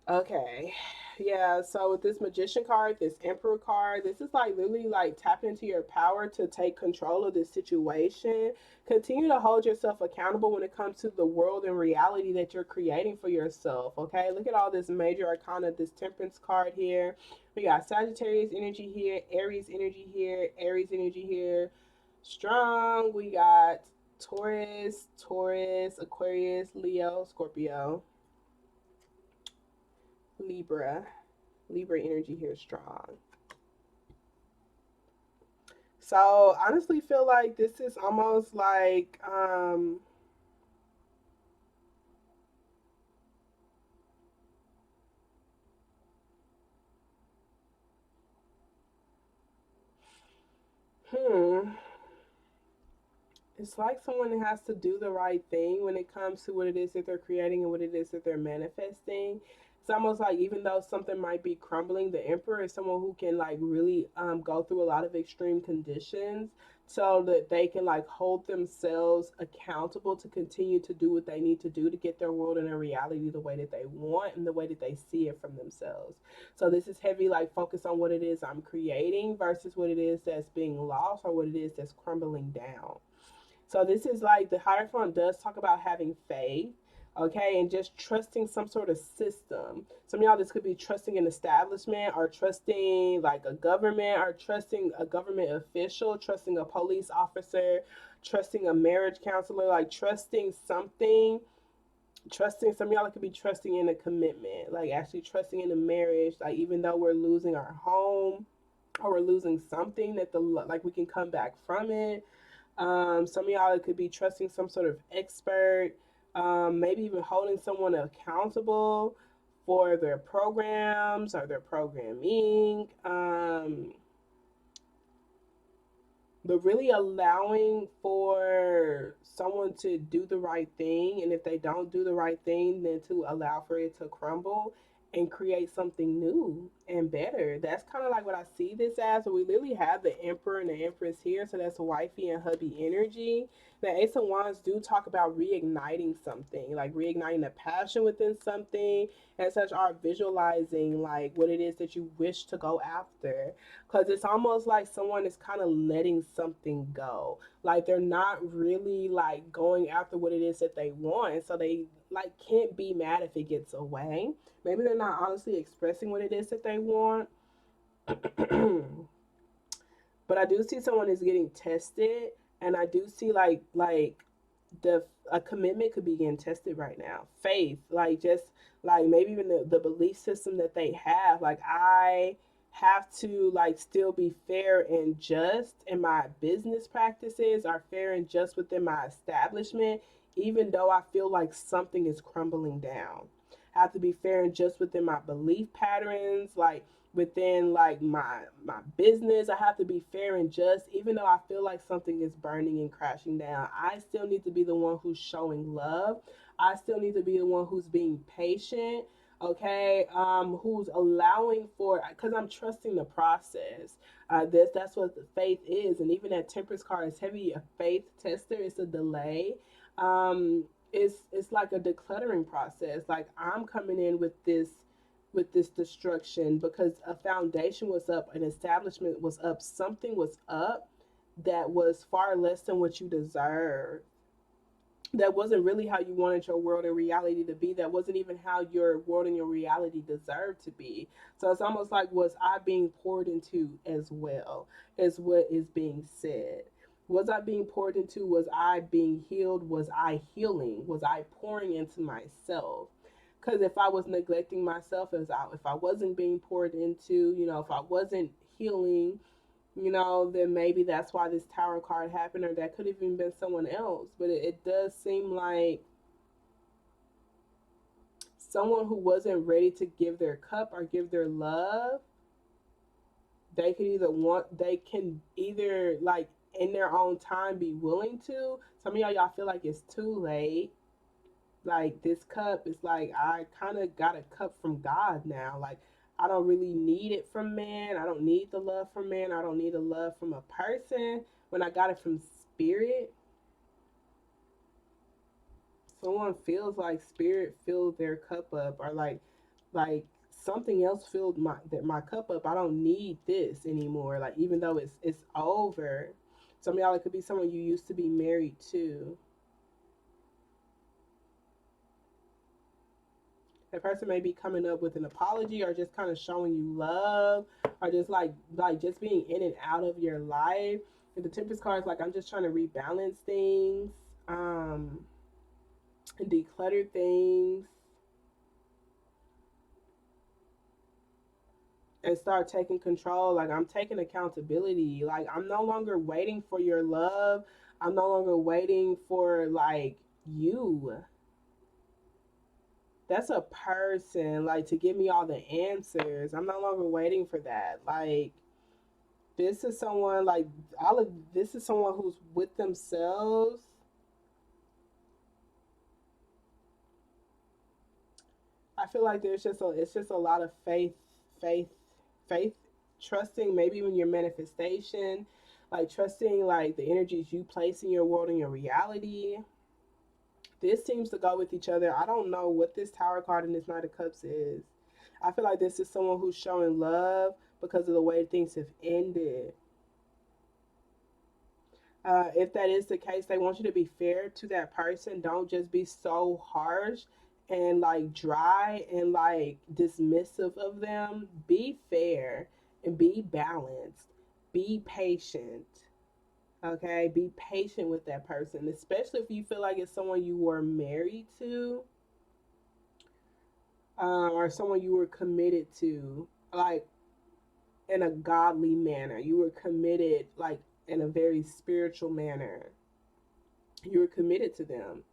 Okay. Yeah, so with this Magician card, this Emperor card, this is like literally like tapping into your power to take control of this situation. Continue to hold yourself accountable when it comes to the world and reality that you're creating for yourself. Okay, look at all this major arcana, this Temperance card here. We got Sagittarius energy here, Aries energy here, Aries energy here. Strong. We got Taurus, Aquarius, Leo, Scorpio, Libra. Libra energy here is strong. So honestly feel like this is almost like hmm it's like someone has to do the right thing when it comes to what it is that they're creating and what it is that they're manifesting. It's almost like even though something might be crumbling, the Emperor is someone who can like really go through a lot of extreme conditions so that they can like hold themselves accountable to continue to do what they need to do to get their world and their reality the way that they want and the way that they see it from themselves. So this is heavy like focus on what it is I'm creating versus what it is that's being lost or what it is that's crumbling down. So this is like the Hierophant does talk about having faith, okay, and just trusting some sort of system. Some of y'all, this could be trusting an establishment or trusting like a government or trusting a government official, trusting a police officer, trusting a marriage counselor, like trusting something. Trusting, some of y'all could be trusting in a commitment, like actually trusting in a marriage, like even though we're losing our home or we're losing something that the like we can come back from it. Some of y'all, it could be trusting some sort of expert, maybe even holding someone accountable for their programs or their programming. But really allowing for someone to do the right thing, and if they don't do the right thing, then to allow for it to crumble and create something new and better. That's kind of like what I see this as. So we literally have the Emperor and the Empress here, so that's wifey and hubby energy. The Ace of Wands do talk about reigniting something, like reigniting a passion within something, and such are visualizing like what it is that you wish to go after, because it's almost like someone is kind of letting something go, like they're not really like going after what it is that they want, so they like can't be mad if it gets away. Maybe they're not honestly expressing what it is that they want. But I do see someone is getting tested, and I do see like the a commitment could be getting tested right now. Faith, like just like maybe even the belief system that they have. Like I have to like still be fair and just in my business practices, are fair and just within my establishment, even though I feel like something is crumbling down. I have to be fair and just within my belief patterns, like within like my business. I have to be fair and just, even though I feel like something is burning and crashing down. I still need to be the one who's showing love. I still need to be the one who's being patient, okay, who's allowing for, because I'm trusting the process. That's what the faith is. And even that Temperance card is heavy a faith tester. It's a delay. It's like a decluttering process. Like I'm coming in with this destruction because a foundation was up, an establishment was up, something was up that was far less than what you deserve. That wasn't really how you wanted your world and reality to be. That wasn't even how your world and your reality deserved to be. So it's almost like, was I being poured into as well as what is being said? Was I being poured into? Was I being healed? Was I healing? Was I pouring into myself? Because if I was neglecting myself, if I wasn't being poured into, if I wasn't healing, then maybe that's why this tower card happened, or that could have even been someone else. But it does seem like someone who wasn't ready to give their cup or give their love. They can either like in their own time be willing to. Some of y'all feel like it's too late. Like this cup is like, I kind of got a cup from God now. Like I don't really need it from man. I don't need the love from man. I don't need the love from a person. When I got it from spirit, someone feels like spirit filled their cup up, or like something else filled my cup up. I don't need this anymore. Like even though it's over. Some of y'all, it could be someone you used to be married to. That person may be coming up with an apology, or just kind of showing you love, or just like just being in and out of your life. And the Tempest card is like, I'm just trying to rebalance things, and declutter things, and start taking control. Like I'm taking accountability. Like I'm no longer waiting for your love. I'm no longer waiting for like you. That's a person, like, to give me all the answers. I'm no longer waiting for that. Like this is someone, like, all of this is someone who's with themselves. I feel like it's just a lot of faith, faith, trusting maybe even your manifestation, like trusting like the energies you place in your world and your reality. This seems to go with each other. I don't know what this Tower card and this Knight of Cups is. I feel like this is someone who's showing love because of the way things have ended. If that is the case, they want you to be fair to that person. Don't just be so harsh and like dry and like dismissive of them. Be fair and be balanced. Be patient. Okay, be patient with that person, especially if you feel like it's someone you were married to, or someone you were committed to, like in a godly manner. You were committed, like in a very spiritual manner. You were committed to them.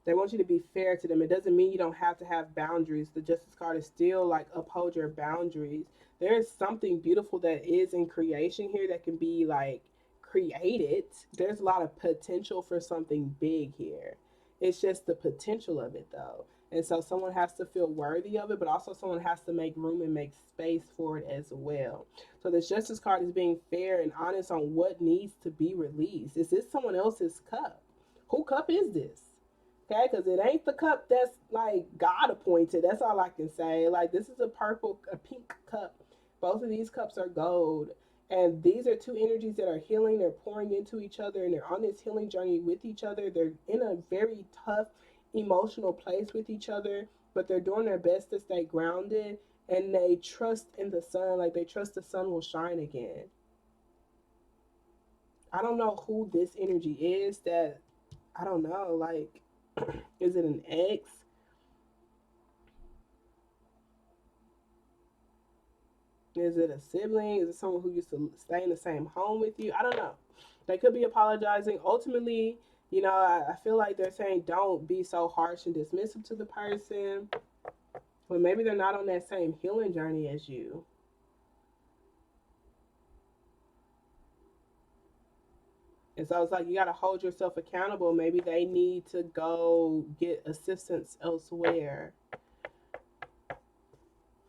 They want you to be fair to them. It doesn't mean you don't have to have boundaries. The Justice card is still like, uphold your boundaries. There is something beautiful that is in creation here that can be like created. There's a lot of potential for something big here. It's just the potential of it though. And so someone has to feel worthy of it, but also someone has to make room and make space for it as well. So this Justice card is being fair and honest on what needs to be released. Is this someone else's cup? Who cup is this? Okay, because it ain't the cup that's like God appointed. That's all I can say. Like this is a pink cup. Both of these cups are gold. And these are two energies that are healing. They're pouring into each other and they're on this healing journey with each other. They're in a very tough emotional place with each other, but they're doing their best to stay grounded, and they trust in the sun. Like they trust the sun will shine again. I don't know who this energy is that I don't know, like, is it an ex? Is it a sibling? Is it someone who used to stay in the same home with you? I don't know. They could be apologizing. Ultimately, I feel like they're saying don't be so harsh and dismissive to the person. But maybe they're not on that same healing journey as you. And so it's like you got to hold yourself accountable. Maybe they need to go get assistance elsewhere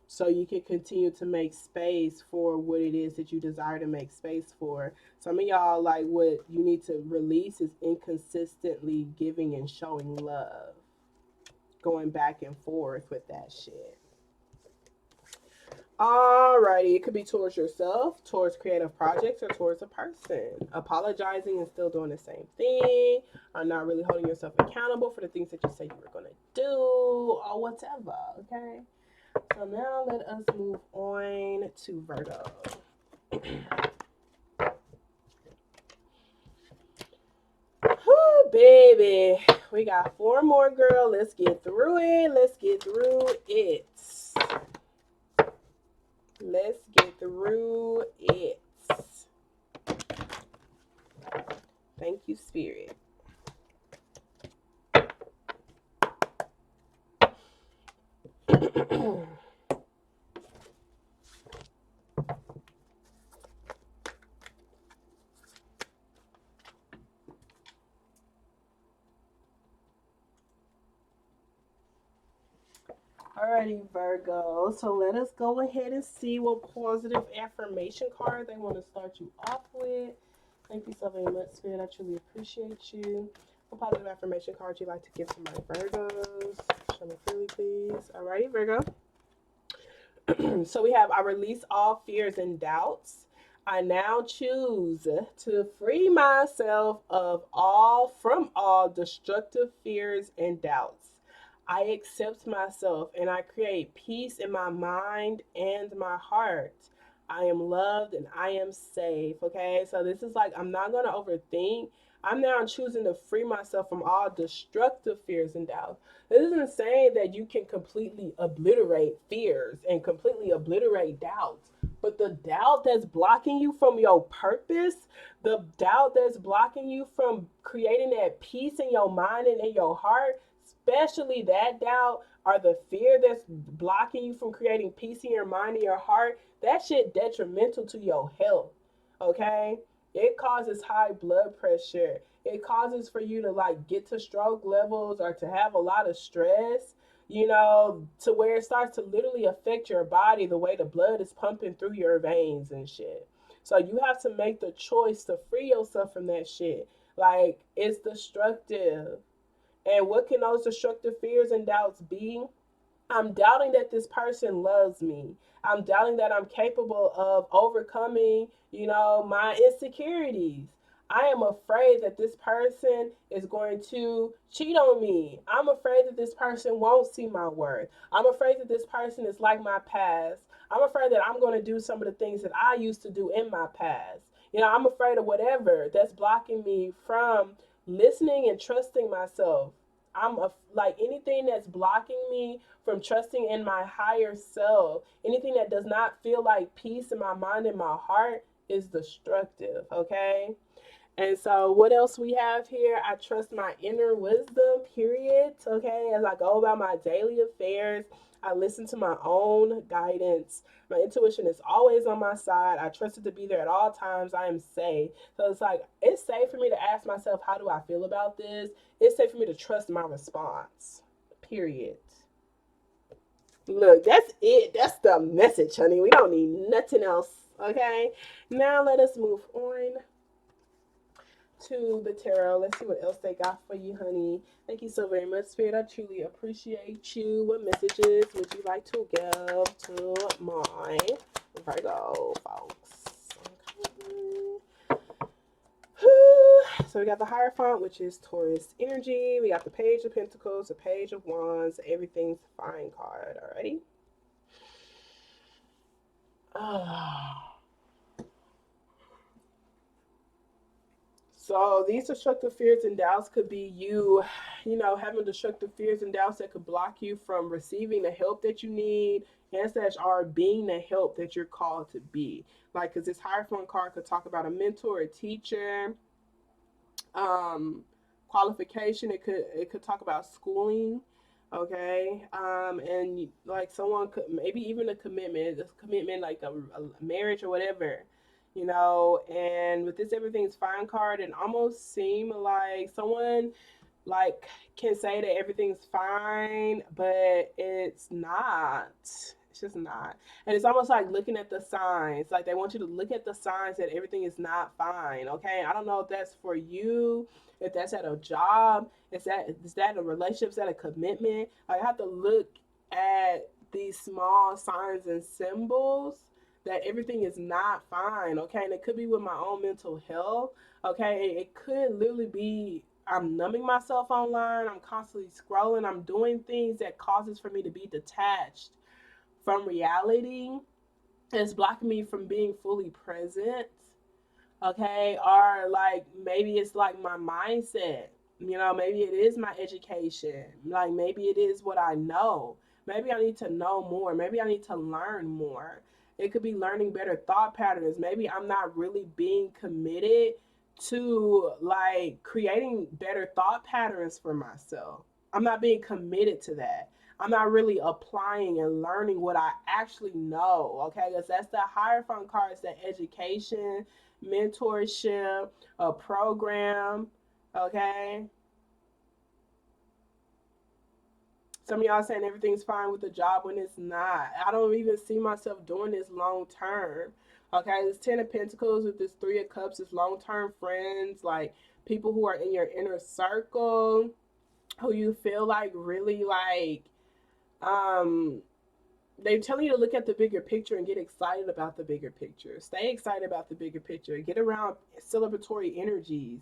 so you can continue to make space for what it is that you desire to make space for. Some of y'all, like, what you need to release is inconsistently giving and showing love, going back and forth with that shit. Alrighty, it could be towards yourself, towards creative projects, or towards a person. Apologizing and still doing the same thing, or not really holding yourself accountable for the things that you said you were going to do, or whatever, okay? So now let us move on to Virgo. Whew, baby. We got 4 more, girl. Let's get through it. Let's get through it. Let's get through it. Thank you, Spirit. Alrighty, Virgo. So let us go ahead and see what positive affirmation card they want to start you off with. Thank you so very much, Spirit. I truly appreciate you. What positive affirmation card you like to give to my Virgos? Show me freely, please. Alrighty, Virgo. So we have, I release all fears and doubts. I now choose to free myself from all destructive fears and doubts. I accept myself and I create peace in my mind and my heart. I am loved and I am safe. Okay, so this is like, I'm not going to overthink. I'm now choosing to free myself from all destructive fears and doubts. This isn't saying that you can completely obliterate fears and completely obliterate doubts. But the doubt that's blocking you from your purpose, the doubt that's blocking you from creating that peace in your mind and in your heart, especially that doubt or the fear that's blocking you from creating peace in your mind and your heart, that shit detrimental to your health. Okay? It causes high blood pressure. It causes for you to like get to stroke levels or to have a lot of stress, to where it starts to literally affect your body, the way the blood is pumping through your veins and shit. So you have to make the choice to free yourself from that shit. Like, it's destructive. And what can those destructive fears and doubts be? I'm doubting that this person loves me. I'm doubting that I'm capable of overcoming, my insecurities. I am afraid that this person is going to cheat on me. I'm afraid that this person won't see my worth. I'm afraid that this person is like my past. I'm afraid that I'm going to do some of the things that I used to do in my past. I'm afraid of whatever that's blocking me from listening and trusting myself. Like, anything that's blocking me from trusting in my higher self, anything that does not feel like peace in my mind and my heart is destructive, okay? And so what else we have here? I trust my inner wisdom, period. Okay, as I go about my daily affairs, I listen to my own guidance. My intuition is always on my side. I trust it to be there at all times. I am safe. So it's like, it's safe for me to ask myself, how do I feel about this? It's safe for me to trust my response, period. Look, that's it. That's the message, honey. We don't need nothing else. Okay, now let us move on to the tarot. Let's see what else they got for you, honey. Thank you so very much, Spirit. I truly appreciate you. What messages would you like to give to my Virgo folks? Okay. So we got the Hierophant, which is Taurus energy. We got the Page of Pentacles, the Page of Wands, Everything's Fine card. Alrighty. So these destructive fears and doubts could be you, having destructive fears and doubts that could block you from receiving the help that you need, and slash are being the help that you're called to be. Like, because this Hierophant card could talk about a mentor, a teacher, um, qualification. It could talk about schooling, okay, and like someone could maybe even a commitment like a marriage or whatever, And with this everything's fine card, it almost seem like someone like can say that everything's fine, but it's not. It's just not. And it's almost like looking at the signs. Like they want you to look at the signs that everything is not fine. Okay. I don't know if that's for you, if that's at a job, is that a relationship, is that a commitment? I have to look at these small signs and symbols that everything is not fine. Okay. And it could be with my own mental health. Okay. It could literally be I'm numbing myself online. I'm constantly scrolling. I'm doing things that causes for me to be detached from reality. It's blocking me from being fully present. Okay. Or like maybe it's like my mindset. Maybe it is my education. Like maybe it is what I know. Maybe I need to know more. Maybe I need to learn more. It could be learning better thought patterns. Maybe I'm not really being committed to like creating better thought patterns for myself. I'm not being committed to that. I'm not really applying and learning what I actually know. Okay, because that's the Hierophant cards, that education, mentorship, a program. Okay, some of y'all saying everything's fine with the job when it's not. I don't even see myself doing this long term. Okay, this Ten of Pentacles with this Three of Cups is long term friends, like people who are in your inner circle, who you feel like really like, um, they're telling you to look at the bigger picture and get excited about the bigger picture. Stay excited about the bigger picture. Get around celebratory energies,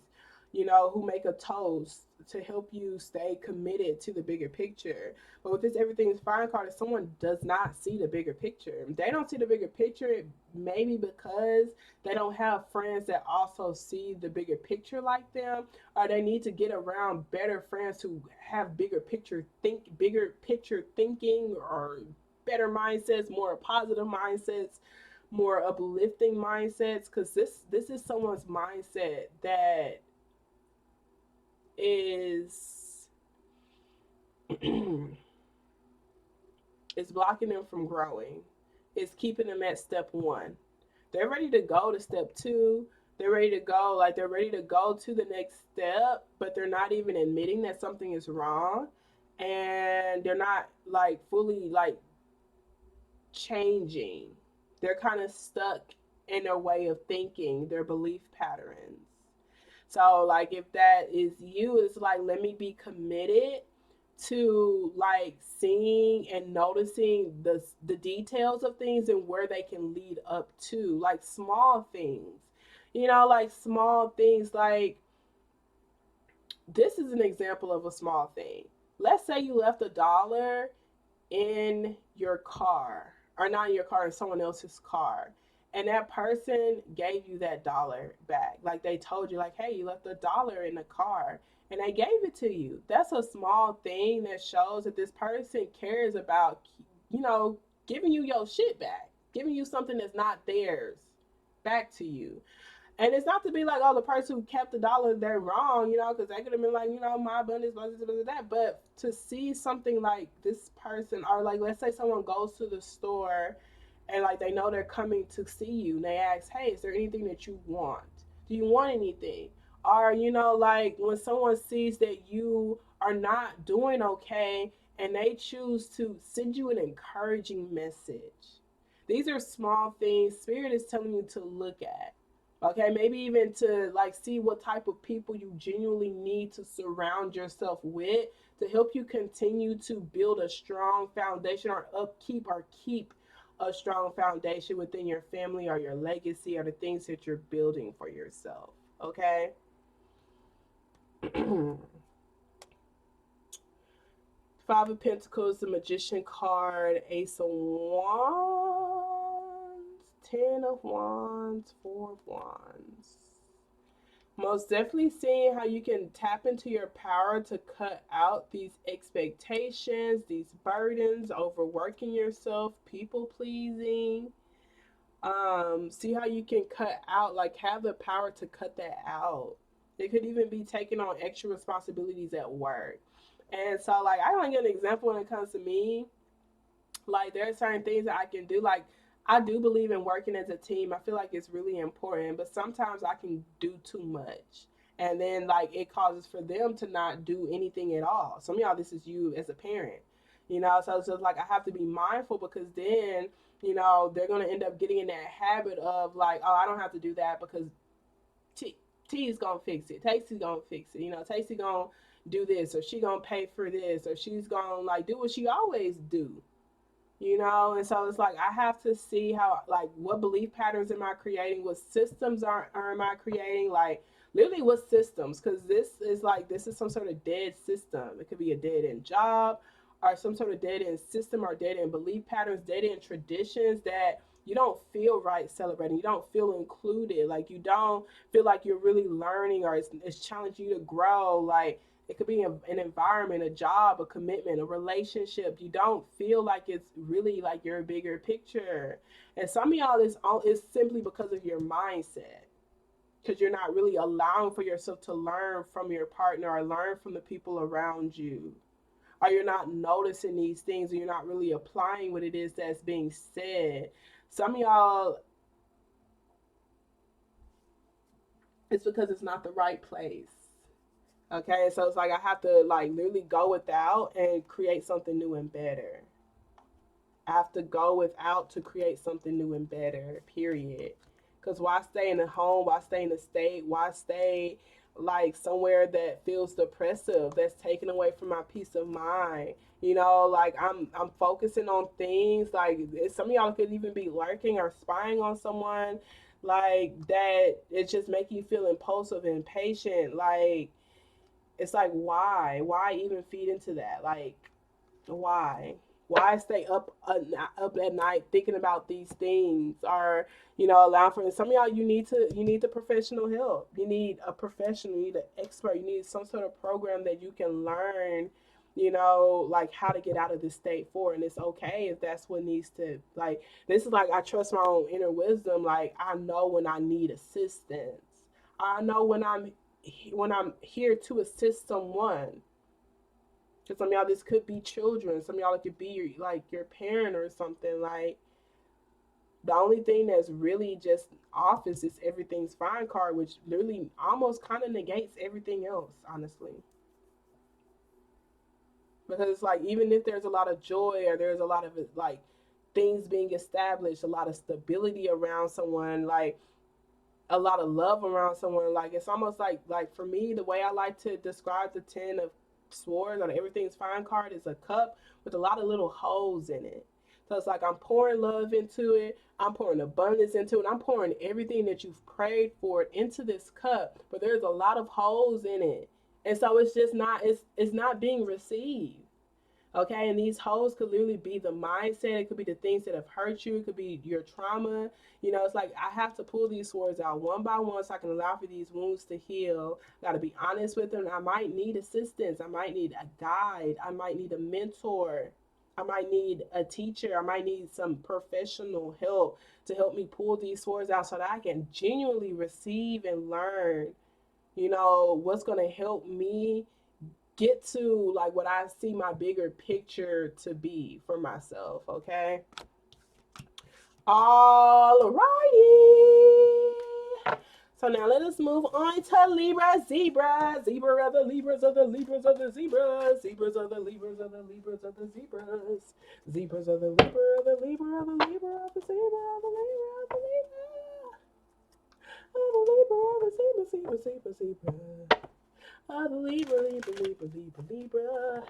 who make a toast to help you stay committed to the bigger picture. But with this everything is fine card, if someone does not see the bigger picture, they don't see the bigger picture, maybe because they don't have friends that also see the bigger picture like them, or they need to get around better friends who have bigger picture thinking, or better mindsets, more positive mindsets, more uplifting mindsets, because this is someone's mindset that is is blocking them from growing. It's keeping them at step one. They're ready to go to step two. They're ready to go, like they're ready to go to the next step, but they're not even admitting that something is wrong, and they're not like fully like changing. They're kind of stuck in their way of thinking, their belief patterns. So, like, if that is you, it's like, let me be committed to like seeing and noticing the details of things and where they can lead up to, like small things. Like small things like this is an example of a small thing. Let's say you left $1 in your car, or not in your car, in someone else's car, and that person gave you that dollar back. Like they told you, like, hey, you left $1 in the car, and they gave it to you. That's a small thing that shows that this person cares about, giving you your shit back, giving you something that's not theirs back to you. And it's not to be like, oh, the person who kept $1, they're wrong, because they could have been like, my abundance, blah, blah, blah, blah, but to see something like this person, or like, let's say someone goes to the store and like they know they're coming to see you, and they ask, hey, is there anything that you want? Do you want anything? Or, like when someone sees that you are not doing okay and they choose to send you an encouraging message. These are small things Spirit is telling you to look at. Okay, maybe even to like see what type of people you genuinely need to surround yourself with to help you continue to build a strong foundation, or upkeep or keep a strong foundation within your family or your legacy or the things that you're building for yourself. Okay. Five of Pentacles, the Magician card, Ace of Wands, Ten of Wands, Four of Wands. Most definitely seeing how you can tap into your power to cut out these expectations, these burdens, overworking yourself, people pleasing. See how you can cut out, like have the power to cut that out. It could even be taking on extra responsibilities at work. And so like I want to give an example when it comes to me. Like there are certain things that I can do. Like I do believe in working as a team. I feel like it's really important, but sometimes I can do too much. And then like it causes for them to not do anything at all. Some of y'all, this is you as a parent. So it's just like I have to be mindful because then, they're gonna end up getting in that habit of like, oh, I don't have to do that because T T's gonna fix it. Tastee's gonna fix it. Tasty gonna do this, or she gonna pay for this, or she's gonna like do what she always do. And so it's like I have to see how, like, what belief patterns am I creating, what systems are am I creating, like literally what systems, because this is some sort of dead system. It could be a dead end job or some sort of dead end system or dead end belief patterns, dead end traditions that you don't feel right celebrating, you don't feel included, like you don't feel like you're really learning, or it's challenging you to grow. Like it could be an environment, a job, a commitment, a relationship. You don't feel like it's really like your bigger picture. And some of y'all is simply because of your mindset. Because you're not really allowing for yourself to learn from your partner or learn from the people around you. Or you're not noticing these things, or you're not really applying what it is that's being said. Some of y'all, it's because it's not the right place. Okay, so it's like I have to like literally go without and create something new and better. I have to go without to create something new and better, period. Because why stay in a home? Why stay in a state? Why stay like somewhere that feels depressive, that's taken away from my peace of mind? Like I'm focusing on things like some of y'all could even be lurking or spying on someone like that. It just make you feel impulsive and impatient. Like it's like why even feed into that? Like why stay up at night thinking about these things, or allow for some of y'all, you need the professional help. You need a professional, you need an expert, you need some sort of program that you can learn, like how to get out of this state for. And it's okay if that's what needs to, like, this is like I trust my own inner wisdom. Like I know when I need assistance, I know when I'm here to assist someone. Because some of y'all, this could be children. Some of y'all, it could be your parent or something. Like, the only thing that's really just off is this everything's fine card, which literally almost kind of negates everything else, honestly. Because it's like, even if there's a lot of joy, or there's a lot of like things being established, a lot of stability around someone, like a lot of love around someone, like it's almost like for me, the way I like to describe the 10 of swords or the everything's fine card is a cup with a lot of little holes in it. So it's like I'm pouring love into it, I'm pouring abundance into it, I'm pouring everything that you've prayed for into this cup, but there's a lot of holes in it. And so it's just not, it's not being received. Okay, and these holes could literally be the mindset. It could be the things that have hurt you. It could be your trauma. It's like I have to pull these swords out one by one so I can allow for these wounds to heal. Got to be honest with them. I might need assistance. I might need a guide. I might need a mentor. I might need a teacher. I might need some professional help to help me pull these swords out so that I can genuinely receive and learn, what's going to help me get to like what I see my bigger picture to be for myself. Okay. All righty. So now let us move on to Libra, Zebra. Zebra of the Libras of the Libras of the Zebras. Zebras of the Libras of the Libras of the Zebras. Zebras of the Libra of the Libra of the Libra of the Zebra of the Libra of the Libra. Of the Libra of the Zebra, Zebra, Zebra, Zebra. Of the Libra, Libra, Libra, Libra, Libra.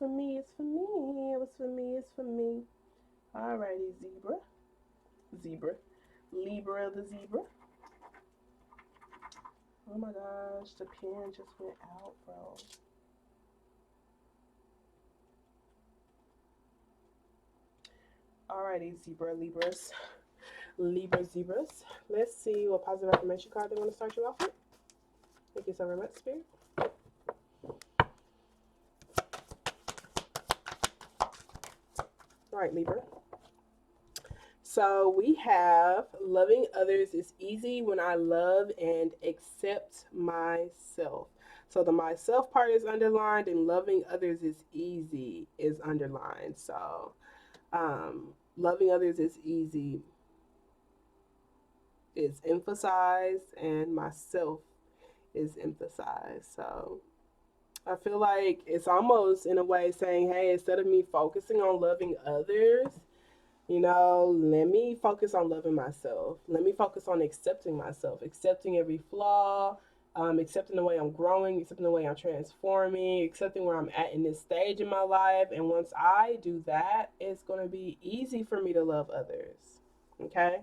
for me, it's for me, it was for me, it's for me. Alrighty, Libra the zebra. Oh my gosh, the pen just went out, bro. Alrighty, Zebras. Let's see what positive affirmation card they want to start you off with. Thank you so very much, Spirit. All right, Libra. So we have loving others is easy when I love and accept myself. So the myself part is underlined and loving others is easy is underlined. So loving others is easy is emphasized and myself is emphasized. So I feel like it's almost in a way saying, hey, instead of me focusing on loving others, you know, let me focus on loving myself. Let me focus on accepting myself, accepting every flaw, accepting the way I'm growing, accepting the way I'm transforming, accepting where I'm at in this stage in my life. And once I do that, it's going to be easy for me to love others. Okay?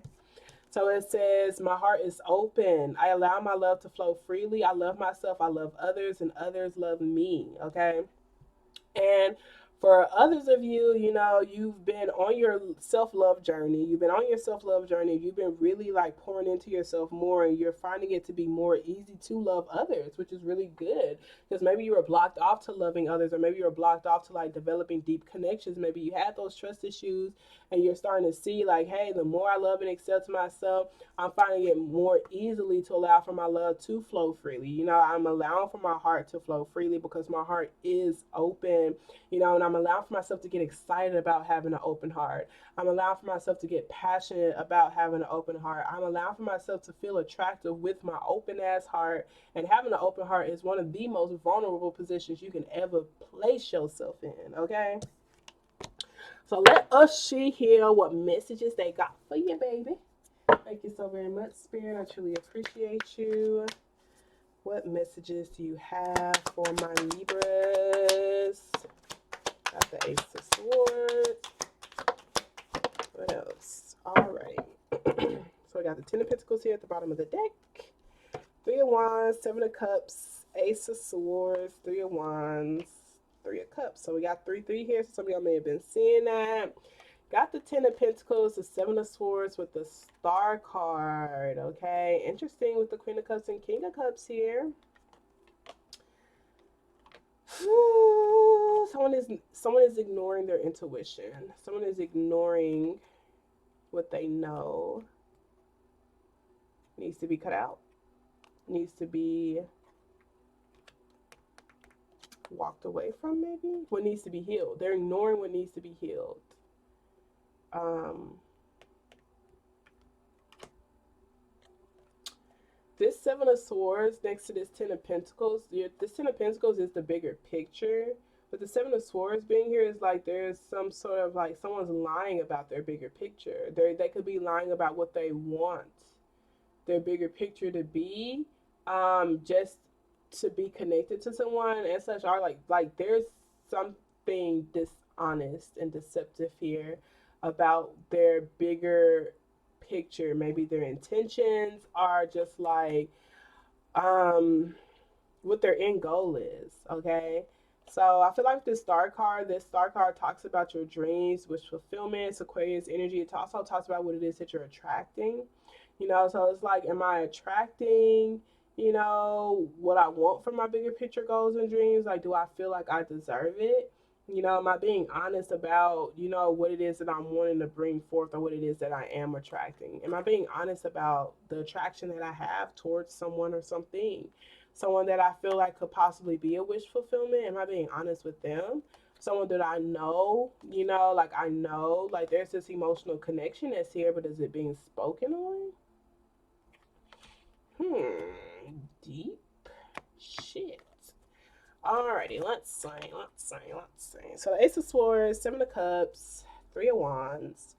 So it says, my heart is open. I allow my love to flow freely. I love myself. I love others, and others love me. Okay. And for others of you, you know, you've been on your self-love journey. You've been on your self-love journey. You've been really like pouring into yourself more, and you're finding it to be more easy to love others, which is really good. Because maybe you were blocked off to loving others, or maybe you were blocked off to like developing deep connections. Maybe you had those trust issues, and you're starting to see like, hey, the more I love and accept myself, I'm finding it more easily to allow for my love to flow freely. You know, I'm allowing for my heart to flow freely because my heart is open, you know, and I'm allowing for myself to get excited about having an open heart. I'm allowing for myself to get passionate about having an open heart. I'm allowing for myself to feel attractive with my open ass heart. And having an open heart is one of the most vulnerable positions you can ever place yourself in, okay? So let us see here what messages they got for you, baby. Thank you so very much, Spirit. I truly appreciate you. What messages do you have for my Libras? Got the Ace of Swords. What else? All right. So I got the Ten of Pentacles here at the bottom of the deck. Three of Wands, Seven of Cups, Ace of Swords, Three of Wands, Three of Cups. So we got 3-3 here. So some of y'all may have been seeing that. Got the Ten of Pentacles, the Seven of Swords with the Star card. Okay, interesting with the Queen of Cups and King of Cups here. Someone is ignoring their intuition. Someone is ignoring what they know. Needs to be cut out. Needs to be walked away from, maybe. What needs to be healed. They're ignoring what needs to be healed. This Seven of Swords next to this Ten of Pentacles, this Ten of Pentacles is the bigger picture. But the Seven of Swords being here is like there's some sort of like someone's lying about their bigger picture. They could be lying about what they want their bigger picture to be, just to be connected to someone and such. Are like there's something dishonest and deceptive here about their bigger picture. Maybe their intentions are just like what their end goal is. Okay, so I feel like this star card talks about your dreams, wish fulfillment, Aquarius energy. It also talks about what it is that you're attracting, you know. So it's like, am I attracting, you know, what I want from my bigger picture goals and dreams? Like, do I feel like I deserve it? You know, am I being honest about, you know, what it is that I'm wanting to bring forth, or what it is that I am attracting? Am I being honest about the attraction that I have towards someone or something? Someone that I feel like could possibly be a wish fulfillment? Am I being honest with them? Someone that I know, you know, like I know, like there's this emotional connection that's here, but is it being spoken on? Deep shit. Alrighty, let's see. So the Ace of Swords, Seven of Cups, Three of Wands.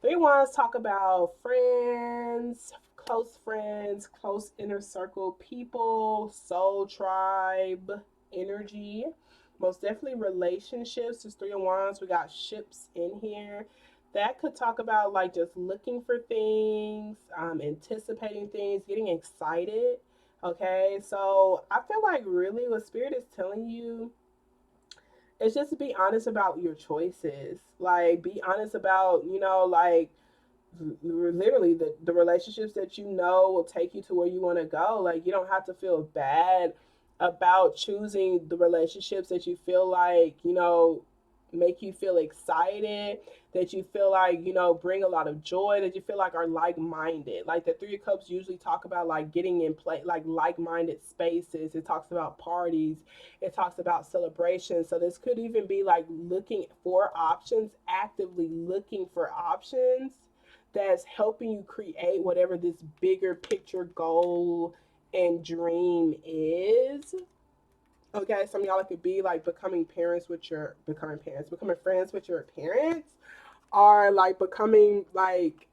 Three of Wands talk about friends, close inner circle people, soul tribe energy. Most definitely relationships. There's 3 of Wands. We got ships in here. That could talk about like just looking for things, anticipating things, getting excited. Okay, so I feel like really what Spirit is telling you is just to be honest about your choices. Like, be honest about, like literally the relationships that you know will take you to where you want to go. Like, you don't have to feel bad about choosing the relationships that you feel like, make you feel excited, that you feel like, bring a lot of joy, that you feel like are like-minded. Like the 3 of Cups usually talk about like getting in play, like-minded spaces. It talks about parties, it talks about celebrations. So this could even be like looking for options, actively looking for options that's helping you create whatever this bigger picture goal and dream is. Okay, some of y'all, it could be like becoming becoming friends with your parents, or like becoming like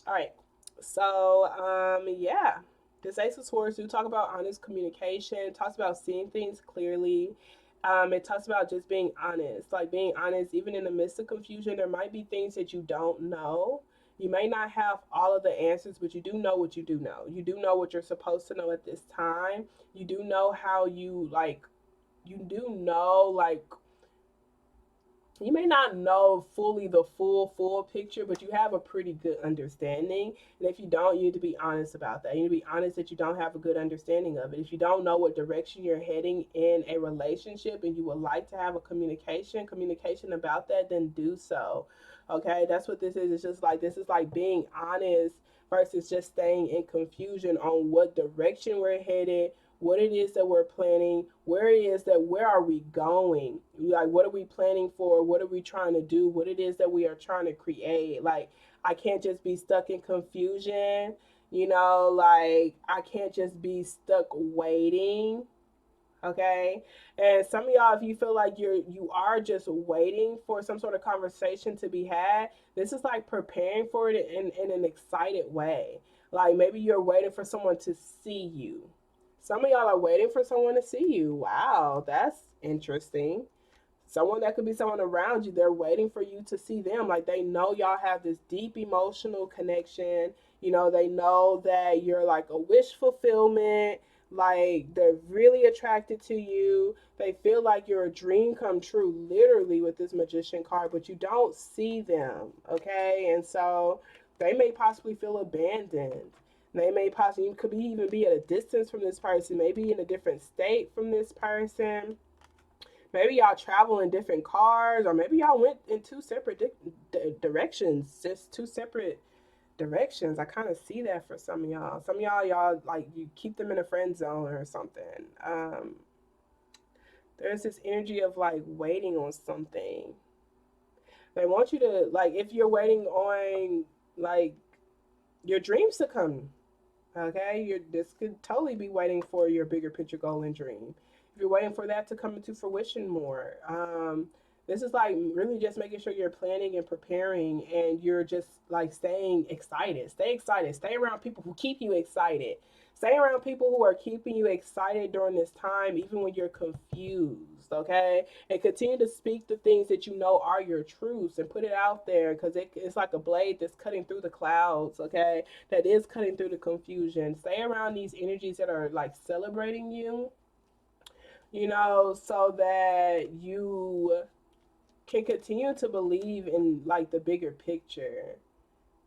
All right. So, yeah. This Ace of Swords do talk about honest communication. It talks about seeing things clearly. It talks about just being honest. Like being honest, even in the midst of confusion, there might be things that you don't know. You may not have all of the answers, but you do know what you do know. You do know what you're supposed to know at this time. You do know how you do know like you may not know fully the full picture, but you have a pretty good understanding. And if you don't, you need to be honest about that. You need to be honest that you don't have a good understanding of it. If you don't know what direction you're heading in a relationship and you would like to have a communication about that, then do so. Okay, that's what this is. It's just like this is like being honest versus just staying in confusion on what direction we're headed, what it is that we're planning, where are we going? Like, what are we planning for? What are we trying to do? What it is that we are trying to create? Like, I can't just be stuck in confusion, like, I can't just be stuck waiting. Okay. And some of y'all, if you feel like you are just waiting for some sort of conversation to be had, this is like preparing for it in an excited way. Like maybe you're waiting for someone to see you. Some of y'all are waiting for someone to see you. Wow, that's interesting. Someone that could be someone around you, they're waiting for you to see them. Like they know y'all have this deep emotional connection. They know that you're like a wish fulfillment. Like they're really attracted to you. They feel like you're a dream come true, literally, with this Magician card, but you don't see them. Okay. And so they may possibly feel abandoned. They may possibly, you could be even be at a distance from this person, maybe in a different state from this person. Maybe y'all travel in different cars, or maybe y'all went in two separate directions, just two separate directions. I kind of see that for some of y'all. Some of y'all like you keep them in a friend zone or something. There's this energy of like waiting on something. They want you to like if you're waiting on like your dreams to come. Okay, this could totally be waiting for your bigger picture goal and dream. If you're waiting for that to come into fruition more, this is like really just making sure you're planning and preparing, and you're just like staying excited. Stay excited. Stay around people who keep you excited. Stay around people who are keeping you excited during this time, even when you're confused. Okay, and continue to speak the things that you know are your truths and put it out there because it's like a blade that's cutting through the clouds. Okay, that is cutting through the confusion. Stay around these energies that are like celebrating you, so that you can continue to believe in like the bigger picture.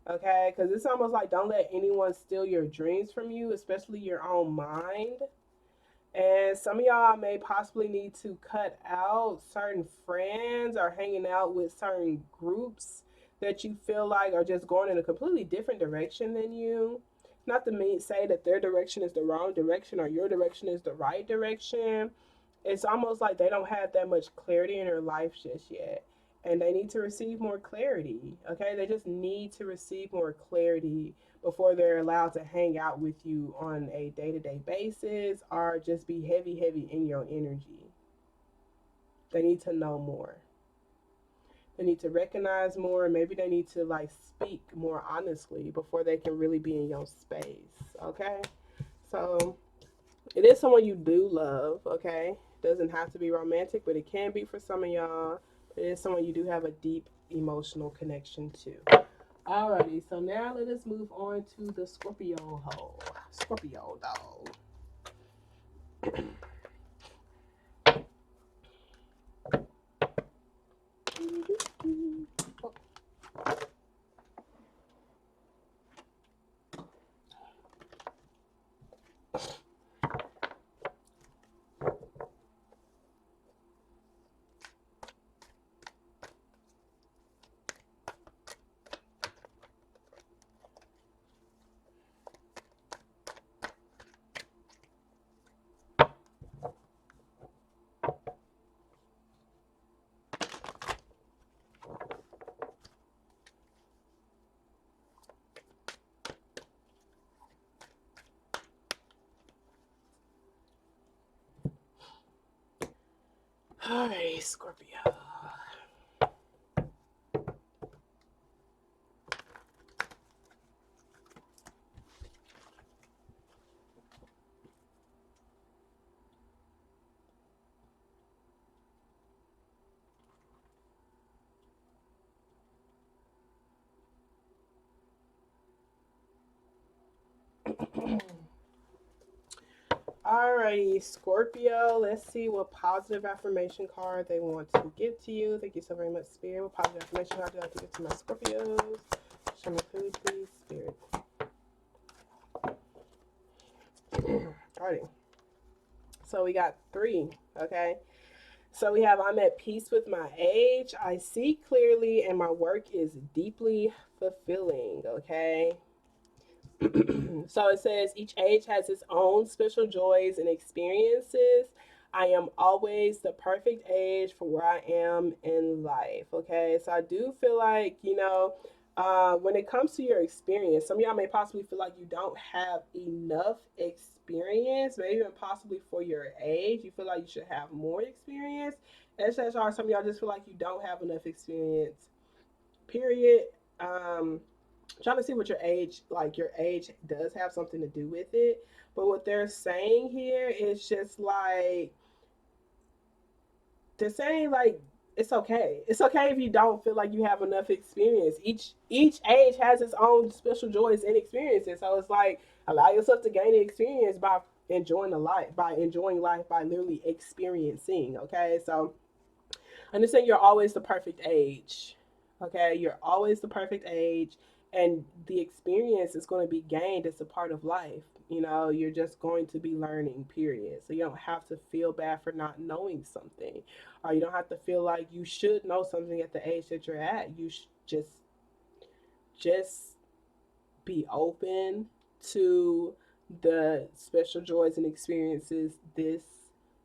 Okay, because it's almost like don't let anyone steal your dreams from you, especially your own mind. And some of y'all may possibly need to cut out certain friends or hanging out with certain groups that you feel like are just going in a completely different direction than you. Not to say that their direction is the wrong direction or your direction is the right direction. It's almost like they don't have that much clarity in their life just yet. And they need to receive more clarity. Okay, they just need to receive more clarity before they're allowed to hang out with you on a day-to-day basis or just be heavy in your energy. They need to know more. They need to recognize more. Maybe they need to like speak more honestly before they can really be in your space. Okay. So it is someone you do love. Okay. Doesn't have to be romantic, but it can be for some of y'all. It is someone you do have a deep emotional connection to. Alrighty, so now let us move on to the Scorpio hole. Scorpio dog. Alright, Scorpio. Alrighty, Scorpio. Let's see what positive affirmation card they want to give to you. Thank you so very much, Spirit. What positive affirmation card do I have to give to my Scorpios? Show me clearly, please, Spirit. Alrighty. So we got 3, okay? So we have, I'm at peace with my age. I see clearly and my work is deeply fulfilling, okay? So it says each age has its own special joys and experiences. I am always the perfect age for where I am in life. Okay, so I do feel like, when it comes to your experience, some of y'all may possibly feel like you don't have enough experience, maybe even possibly for your age. You feel like you should have more experience. SSR, some of y'all just feel like you don't have enough experience, period. Trying to see what your age, like your age does have something to do with it, but what they're saying here is just like, they're saying like, it's okay if you don't feel like you have enough experience. Each age has its own special joys and experiences, so it's like, allow yourself to gain the experience by enjoying life by literally experiencing. Okay, so understand you're always the perfect age. Okay, you're always the perfect age, and the experience is going to be gained as a part of life. You're just going to be learning, period. So you don't have to feel bad for not knowing something, or you don't have to feel like you should know something at the age that you're at. You just be open to the special joys and experiences this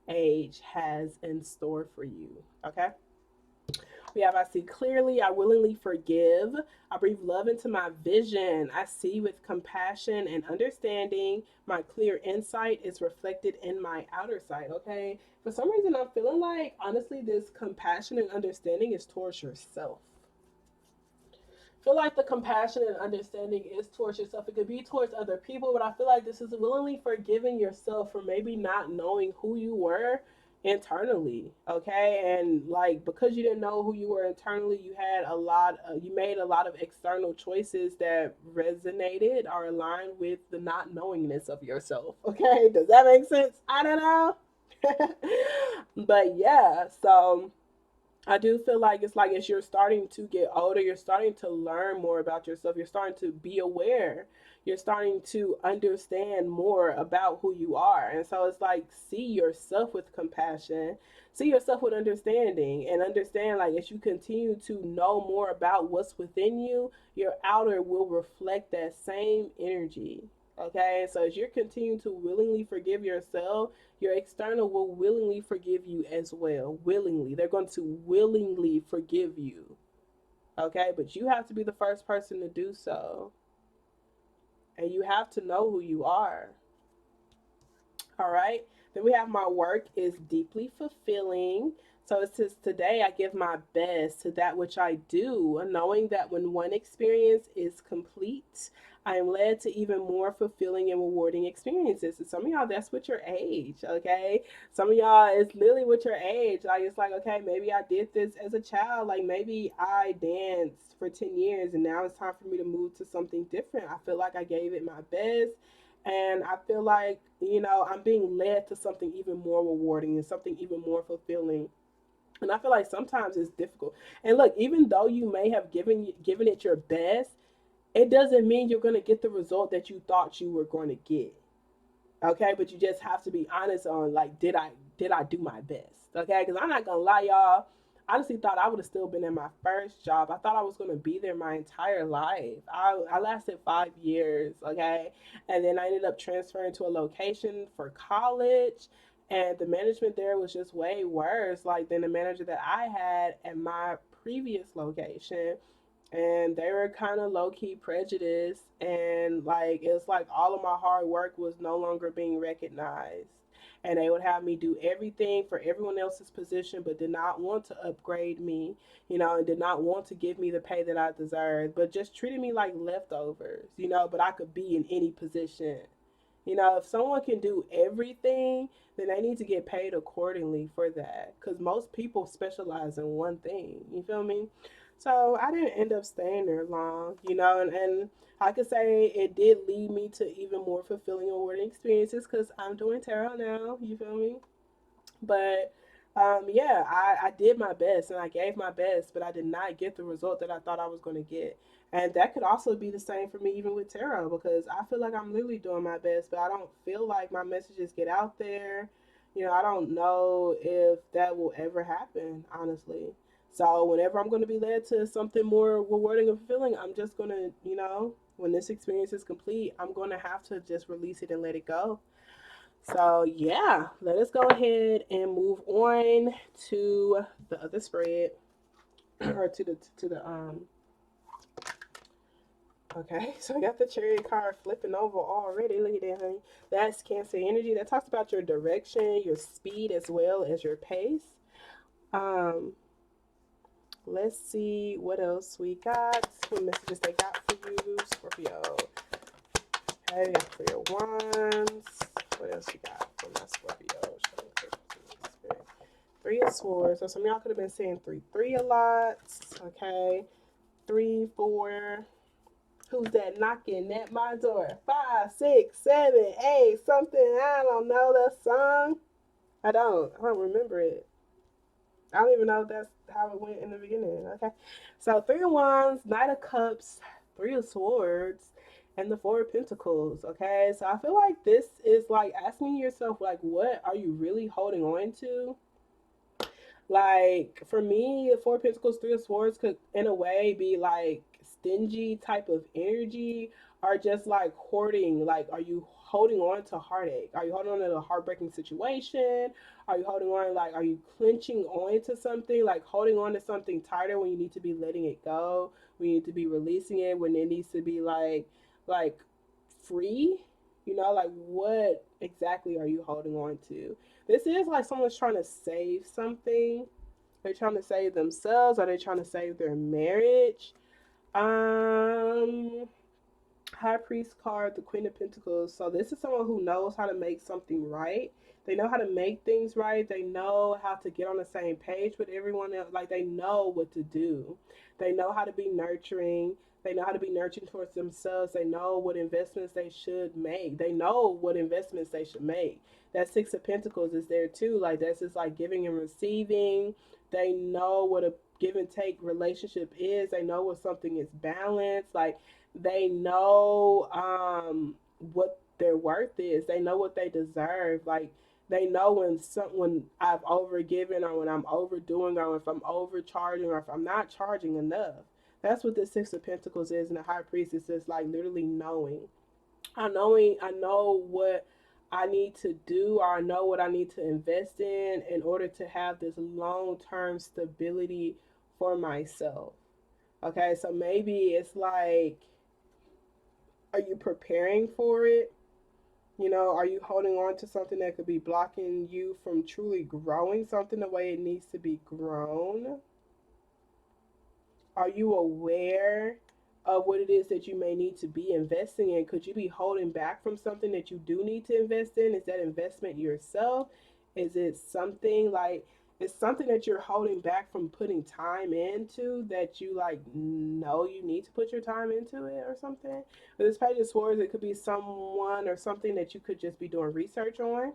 age has in store for you. Okay. We have, I see clearly, I willingly forgive. I breathe love into my vision. I see with compassion and understanding. My clear insight is reflected in my outer sight. Okay. For some reason, I'm feeling like, honestly, this compassion and understanding is towards yourself. Feel like the compassion and understanding is towards yourself. It could be towards other people, but I feel like this is willingly forgiving yourself for maybe not knowing who you were internally. Okay, and like, because you didn't know who you were internally, you made a lot of external choices that resonated or aligned with the not knowingness of yourself. Okay, does that make sense? I don't know. But yeah, so I do feel like it's like, as you're starting to get older, you're starting to learn more about yourself. You're starting to be aware. You're starting to understand more about who you are. And so it's like, see yourself with compassion, see yourself with understanding, and understand like, as you continue to know more about what's within you, your outer will reflect that same energy. Okay, so as you're continuing to willingly forgive yourself, your external will willingly forgive you as well. Willingly. They're going to willingly forgive you. Okay, but you have to be the first person to do so. And you have to know who you are. All right. Then we have, my work is deeply fulfilling. So it says, today I give my best to that which I do, knowing that when one experience is complete, I am led to even more fulfilling and rewarding experiences. And some of y'all, that's with your age, okay? Some of y'all, it's literally with your age. Like, it's like, okay, maybe I did this as a child. Like, maybe I danced for 10 years and now it's time for me to move to something different. I feel like I gave it my best. And I feel like, I'm being led to something even more rewarding and something even more fulfilling. And I feel like sometimes it's difficult. And look, even though you may have given it your best, it doesn't mean you're going to get the result that you thought you were going to get. Okay, but you just have to be honest on, like, did I do my best? Okay, because I'm not gonna lie, y'all. I honestly thought I would have still been in my first job. I thought I was gonna be there my entire life. I lasted 5 years, okay, and then I ended up transferring to a location for college, and the management there was just way worse, like, than the manager that I had at my previous location. And they were kind of low key prejudiced, and like it's like all of my hard work was no longer being recognized, and they would have me do everything for everyone else's position but did not want to upgrade me, and did not want to give me the pay that I deserved, but just treated me like leftovers, but I could be in any position. If someone can do everything, then they need to get paid accordingly for that, because most people specialize in one thing. You feel me? So I didn't end up staying there long, and I could say it did lead me to even more fulfilling and rewarding experiences because I'm doing tarot now. You feel me? But yeah, I did my best and I gave my best, but I did not get the result that I thought I was going to get. And that could also be the same for me, even with tarot, because I feel like I'm literally doing my best, but I don't feel like my messages get out there. I don't know if that will ever happen, honestly. So, whenever I'm going to be led to something more rewarding and fulfilling, I'm just going to, when this experience is complete, I'm going to have to just release it and let it go. So yeah, let us go ahead and move on to the other spread, or to the. Okay, so I got the Chariot card flipping over already. Look at that, honey. That's Cancer energy. That talks about your direction, your speed, as well as your pace. Um, let's see what else we got. What messages they got for you, Scorpio. Okay, for your wands. What else you got for my Scorpio? Three of Swords. So some of y'all could have been saying 3-3 a lot. Okay. 3, 4. Who's that knocking at my door? 5, 6, 7, 8. Something. I don't know the song. I don't remember it. I don't even know if that's how it went in the beginning. Okay. So 3 of Wands, Knight of Cups, 3 of Swords, and the 4 of Pentacles. Okay. So I feel like this is like asking yourself, like, what are you really holding on to? Like, for me, the Four of Pentacles, Three of Swords could, in a way, be like stingy type of energy, or just like hoarding. Like, are you holding on to heartache? Are you holding on to a heartbreaking situation? Are you holding on, like, are you clenching on to something? Like, holding on to something tighter when you need to be letting it go, when you need to be releasing it, when it needs to be like free? Like, what exactly are you holding on to? This is like someone's trying to save something. They're trying to save themselves, or they're trying to save their marriage. Um, High Priest card, the Queen of Pentacles. So this is someone who knows how to make something right. They know how to make things right. They know how to get on the same page with everyone else. Like, they know what to do. They know how to be nurturing. They know how to be nurturing towards themselves. They know what investments they should make. They know what investments they should make. That Six of Pentacles is there too. Like, that's just like giving and receiving. They know what a give and take relationship is. They know what something is balanced. Like, they know what their worth is. They know what they deserve. Like, they know when I've overgiven, or when I'm overdoing, or if I'm overcharging, or if I'm not charging enough. That's what the Six of Pentacles is, and the High Priestess is like literally knowing. I know what I need to do, or I know what I need to invest in order to have this long-term stability for myself. Okay, so maybe it's like, are you preparing for it? You know, are you holding on to something that could be blocking you from truly growing something the way it needs to be grown? Are you aware of what it is that you may need to be investing in? Could you be holding back from something that you do need to invest in? Is that investment yourself? Is it something like it's something that you're holding back from putting time into that you like know you need to put your time into it or something? With this page of swords, it could be someone or something that you could just be doing research on.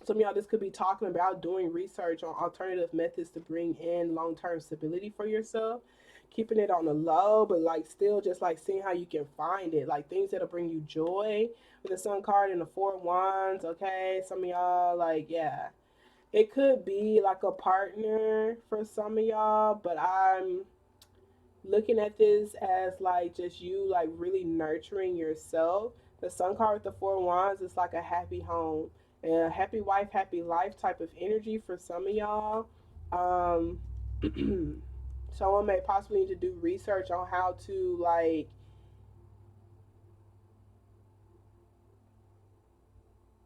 Some of y'all, this could be talking about doing research on alternative methods to bring in long-term stability for yourself, keeping it on the low, but like still just like seeing how you can find it, like things that'll bring you joy. With the Sun card and the Four of Wands, okay, some of y'all, like, yeah, it could be like a partner for some of y'all, but I'm looking at this as like just you like really nurturing yourself. The Sun card with the Four of Wands is like a happy home and a happy wife, happy life type of energy for some of y'all. Um, someone may possibly need to do research on how to like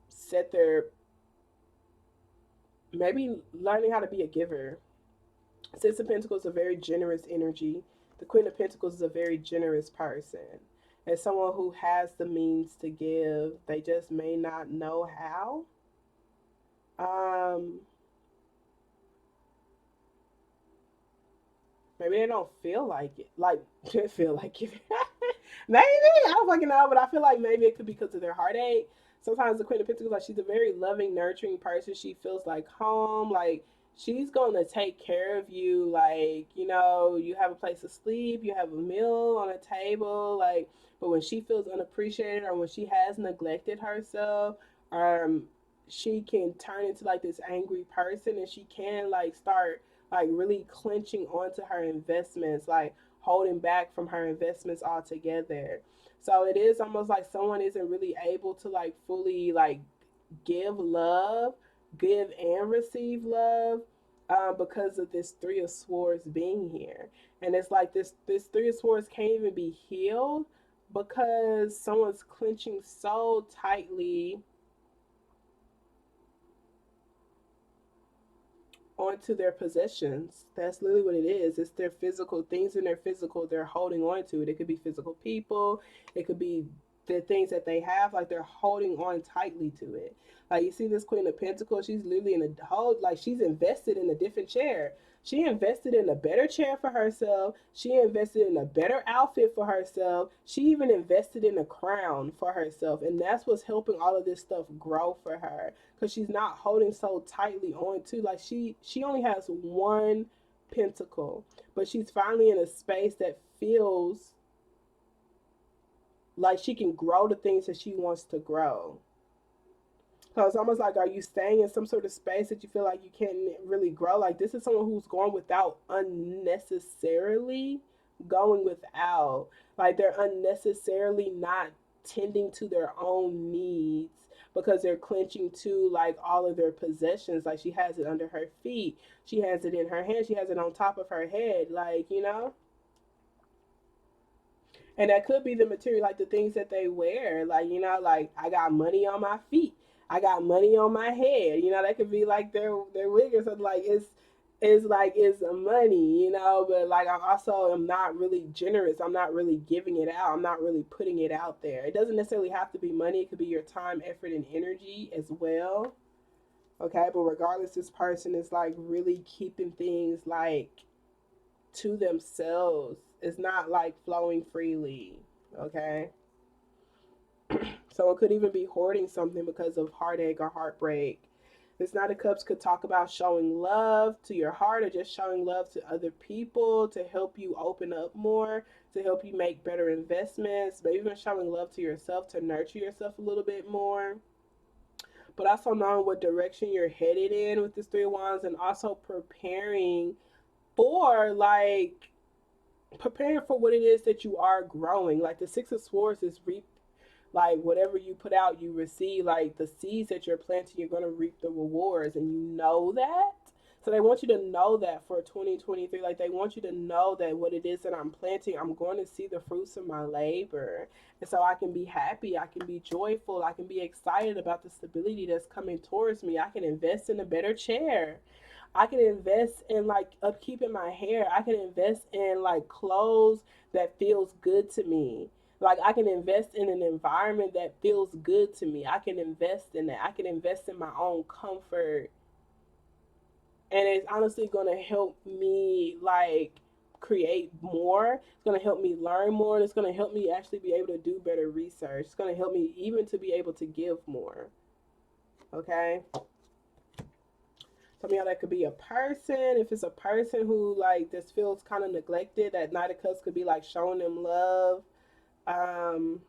set their maybe learning how to be a giver. Six of Pentacles is a very generous energy. The Queen of Pentacles is a very generous person. And someone who has the means to give, they just may not know how. Um, Maybe they don't feel like it. Like, feel like it. Maybe. I don't fucking know. But I feel like maybe it could be because of their heartache. Sometimes the Queen of Pentacles, like, she's a very loving, nurturing person. She feels like home. Like, she's going to take care of you. Like, you know, you have a place to sleep. You have a meal on a table. Like, but when she feels unappreciated or when she has neglected herself, um, she can turn into, like, this angry person. And she can, like, start like really clenching onto her investments, like holding back from her investments altogether. So it is almost like someone isn't really able to like fully like give love, give and receive love, because of this Three of Swords being here. And it's like this Three of Swords can't even be healed because someone's clenching so tightly onto their possessions. That's literally what it is. It's their physical things in their physical they're holding on to. It could be physical people, it could be the things that they have, like they're holding on tightly to it. Like you see this Queen of Pentacles, she's literally in a whole like she's invested in a different chair. She invested in a better chair for herself. She invested in a better outfit for herself. She even invested in a crown for herself. And that's what's helping all of this stuff grow for her. Because she's not holding so tightly on to like she only has one pentacle. But she's finally in a space that feels like she can grow the things that she wants to grow. So it's almost like, are you staying in some sort of space that you feel like you can't really grow? Like this is someone who's going without unnecessarily going without. Like they're unnecessarily not tending to their own needs because they're clenching to like all of their possessions. Like she has it under her feet, she has it in her hand, she has it on top of her head. Like, you know, and that could be the material, like the things that they wear. Like, you know, like I got money on my feet, I got money on my head. You know, that could be like their wig or something. Like it's like it's money, you know. But like I also am not really generous. I'm not really giving it out. I'm not really putting it out there. It doesn't necessarily have to be money. It could be your time, effort, and energy as well. Okay, but regardless, this person is like really keeping things like to themselves. It's not like flowing freely. Okay. Someone could even be hoarding something because of heartache or heartbreak. This Knight of Cups could talk about showing love to your heart or just showing love to other people to help you open up more, to help you make better investments, maybe even showing love to yourself to nurture yourself a little bit more. But also knowing what direction you're headed in with this Three of Wands and also for like preparing for what it is that you are growing. Like the Six of Swords is reap, like whatever you put out, you receive. Like the seeds that you're planting, you're going to reap the rewards, and you know that. So they want you to know that for 2023, like they want you to know that what it is that I'm planting, I'm going to see the fruits of my labor. And so I can be happy, I can be joyful, I can be excited about the stability that's coming towards me. I can invest in a better chair. I can invest in like upkeeping my hair. I can invest in like clothes that feels good to me. Like I can invest in an environment that feels good to me. I can invest in that. I can invest in my own comfort. And it's honestly going to help me like create more. It's going to help me learn more. And it's going to help me actually be able to do better research. It's going to help me even to be able to give more. Okay? Some of y'all, that could be a person. If it's a person who like this feels kind of neglected, that Knight of Cups could be like showing them love. Um,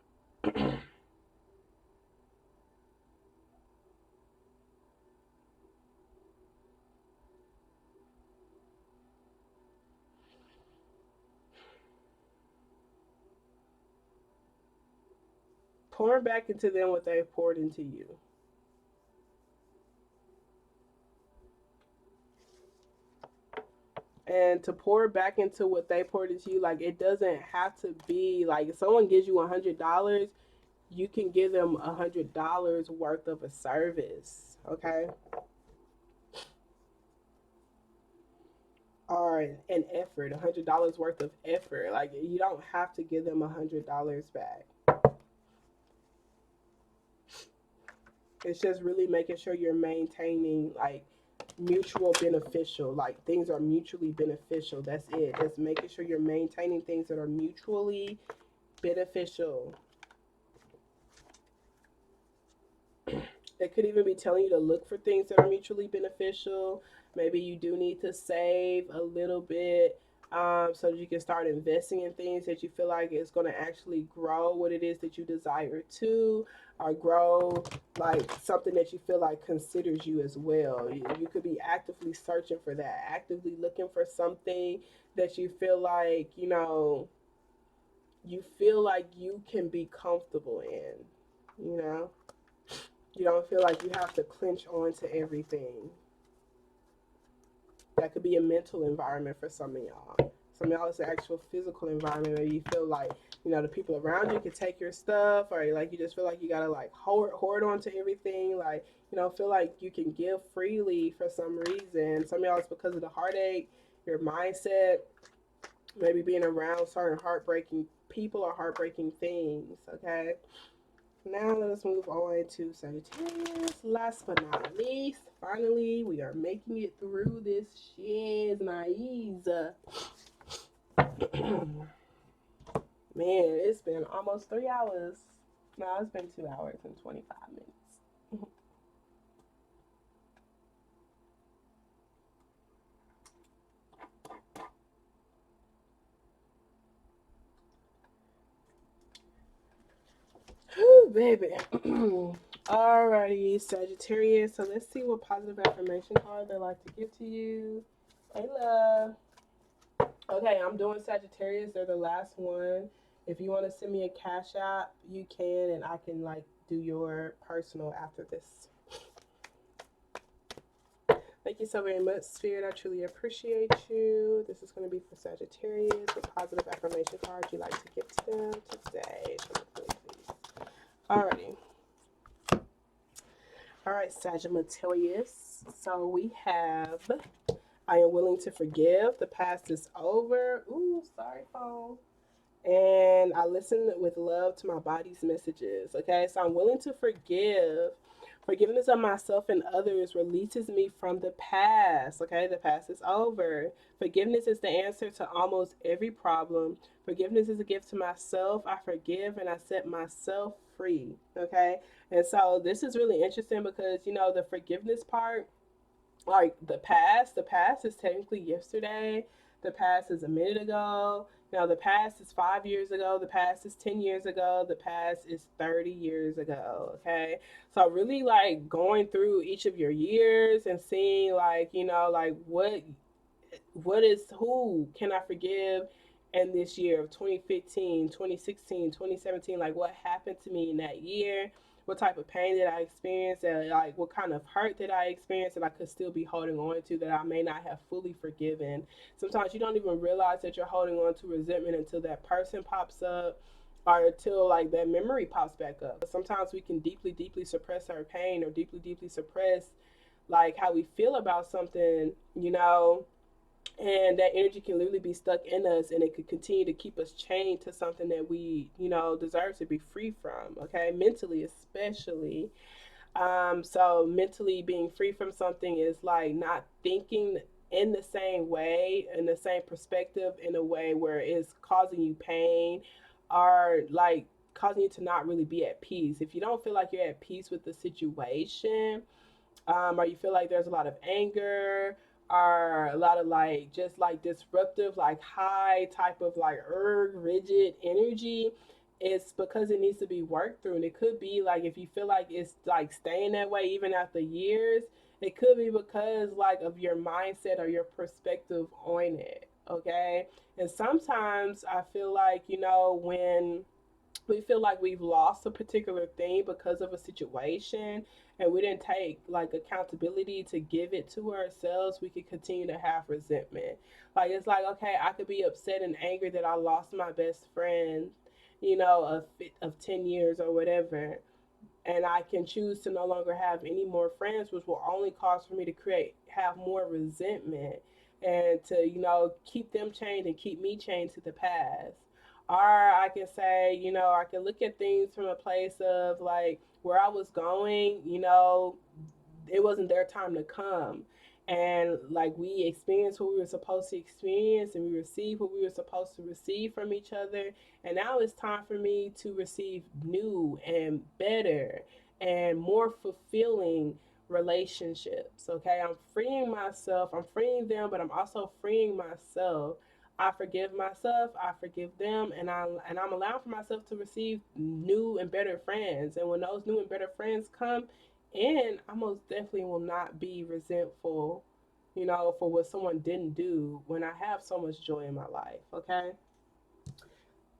pour back into them what they've poured into you. And to pour back into what they poured into you, like it doesn't have to be like if someone gives you $100, you can give them $100 worth of a service, okay? Or an effort, $100 worth of effort. Like you don't have to give them $100 back. It's just really making sure you're maintaining like mutual beneficial, like things are mutually beneficial. That's it. Just making sure you're maintaining things that are mutually beneficial. It could even be telling you to look for things that are mutually beneficial. Maybe you do need to save a little bit so that you can start investing in things that you feel like is going to actually grow what it is that you desire to, or grow like something that you feel like considers you as well. You could be actively searching for that, actively looking for something that you feel like, you feel like you can be comfortable in, you know? You don't feel like you have to clinch on to everything. That could be a mental environment for some of y'all. Some of y'all it's an actual physical environment where you feel like, the people around you can take your stuff, or like you just feel like you gotta like hoard onto everything. Like, feel like you can give freely for some reason. Some of y'all it's because of the heartache, your mindset, maybe being around certain heartbreaking people or heartbreaking things, okay? Now let us move on to Sagittarius. Last but not least, finally, we are making it through this shit. Nice. Man, it's been almost 3 hours. No, it's been 2 hours and 25 minutes. Whew, baby. Alrighty, Sagittarius. So let's see what positive affirmation card they like to give to you. Hey, love. Okay, I'm doing Sagittarius. They're the last one. If you want to send me a cash app, you can, and I can like do your personal after this. Thank you so very much, Spirit. I truly appreciate you. This is going to be for Sagittarius. What positive affirmation card you like to give to them today? Alrighty. Alright, Sagittarius. So we have I am willing to forgive. The past is over. Ooh, sorry, phone. And I listen with love to my body's messages. Okay, so I'm willing to forgive. Forgiveness of myself and others releases me from the past. Okay, the past is over. Forgiveness is the answer to almost every problem. Forgiveness is a gift to myself. I forgive and I set myself free. Okay, and so this is really interesting because the forgiveness part, like the past is technically yesterday. The past is a minute ago. Now the past is 5 years ago. The past is 10 years ago. The past is 30 years ago. Okay, so really like going through each of your years and seeing like like what is who can I forgive in this year of 2015, 2016, 2017, like what happened to me in that year, what type of pain did I experience, and like what kind of hurt did I experience that I could still be holding on to that I may not have fully forgiven. Sometimes you don't even realize that you're holding on to resentment until that person pops up, or until like that memory pops back up. Sometimes we can deeply, deeply suppress our pain, or deeply, deeply suppress like how we feel about something, you know, and that energy can literally be stuck in us, and it could continue to keep us chained to something that we, you know, deserve to be free from. Okay, mentally especially. So mentally being free from something is like not thinking in the same way, in the same perspective, in a way where it's causing you pain, or like causing you to not really be at peace. If you don't feel like you're at peace with the situation, or you feel like there's a lot of anger, or a lot of like just like disruptive, like high type of like rigid energy, it's because it needs to be worked through. And it could be like, if you feel like it's like staying that way even after years, it could be because like of your mindset or your perspective on it. Okay. And sometimes I feel like, you know, when we feel like we've lost a particular thing because of a situation, and we didn't take like accountability to give it to ourselves, we could continue to have resentment. Like, it's like, okay, I could be upset and angry that I lost my best friend, you know, of 10 years or whatever, and I can choose to no longer have any more friends, which will only cause for me to have more resentment, and to, you know, keep them chained and keep me chained to the past. Or I can say, you know, I can look at things from a place of like where I was going, you know, it wasn't their time to come. And like we experienced what we were supposed to experience, and we received what we were supposed to receive from each other. And now it's time for me to receive new and better and more fulfilling relationships. Okay, I'm freeing myself, I'm freeing them, but I'm also freeing myself. I forgive myself, I forgive them, and I'm allowing for myself to receive new and better friends. And when those new and better friends come, and I most definitely will not be resentful, you know, for what someone didn't do when I have so much joy in my life. Okay.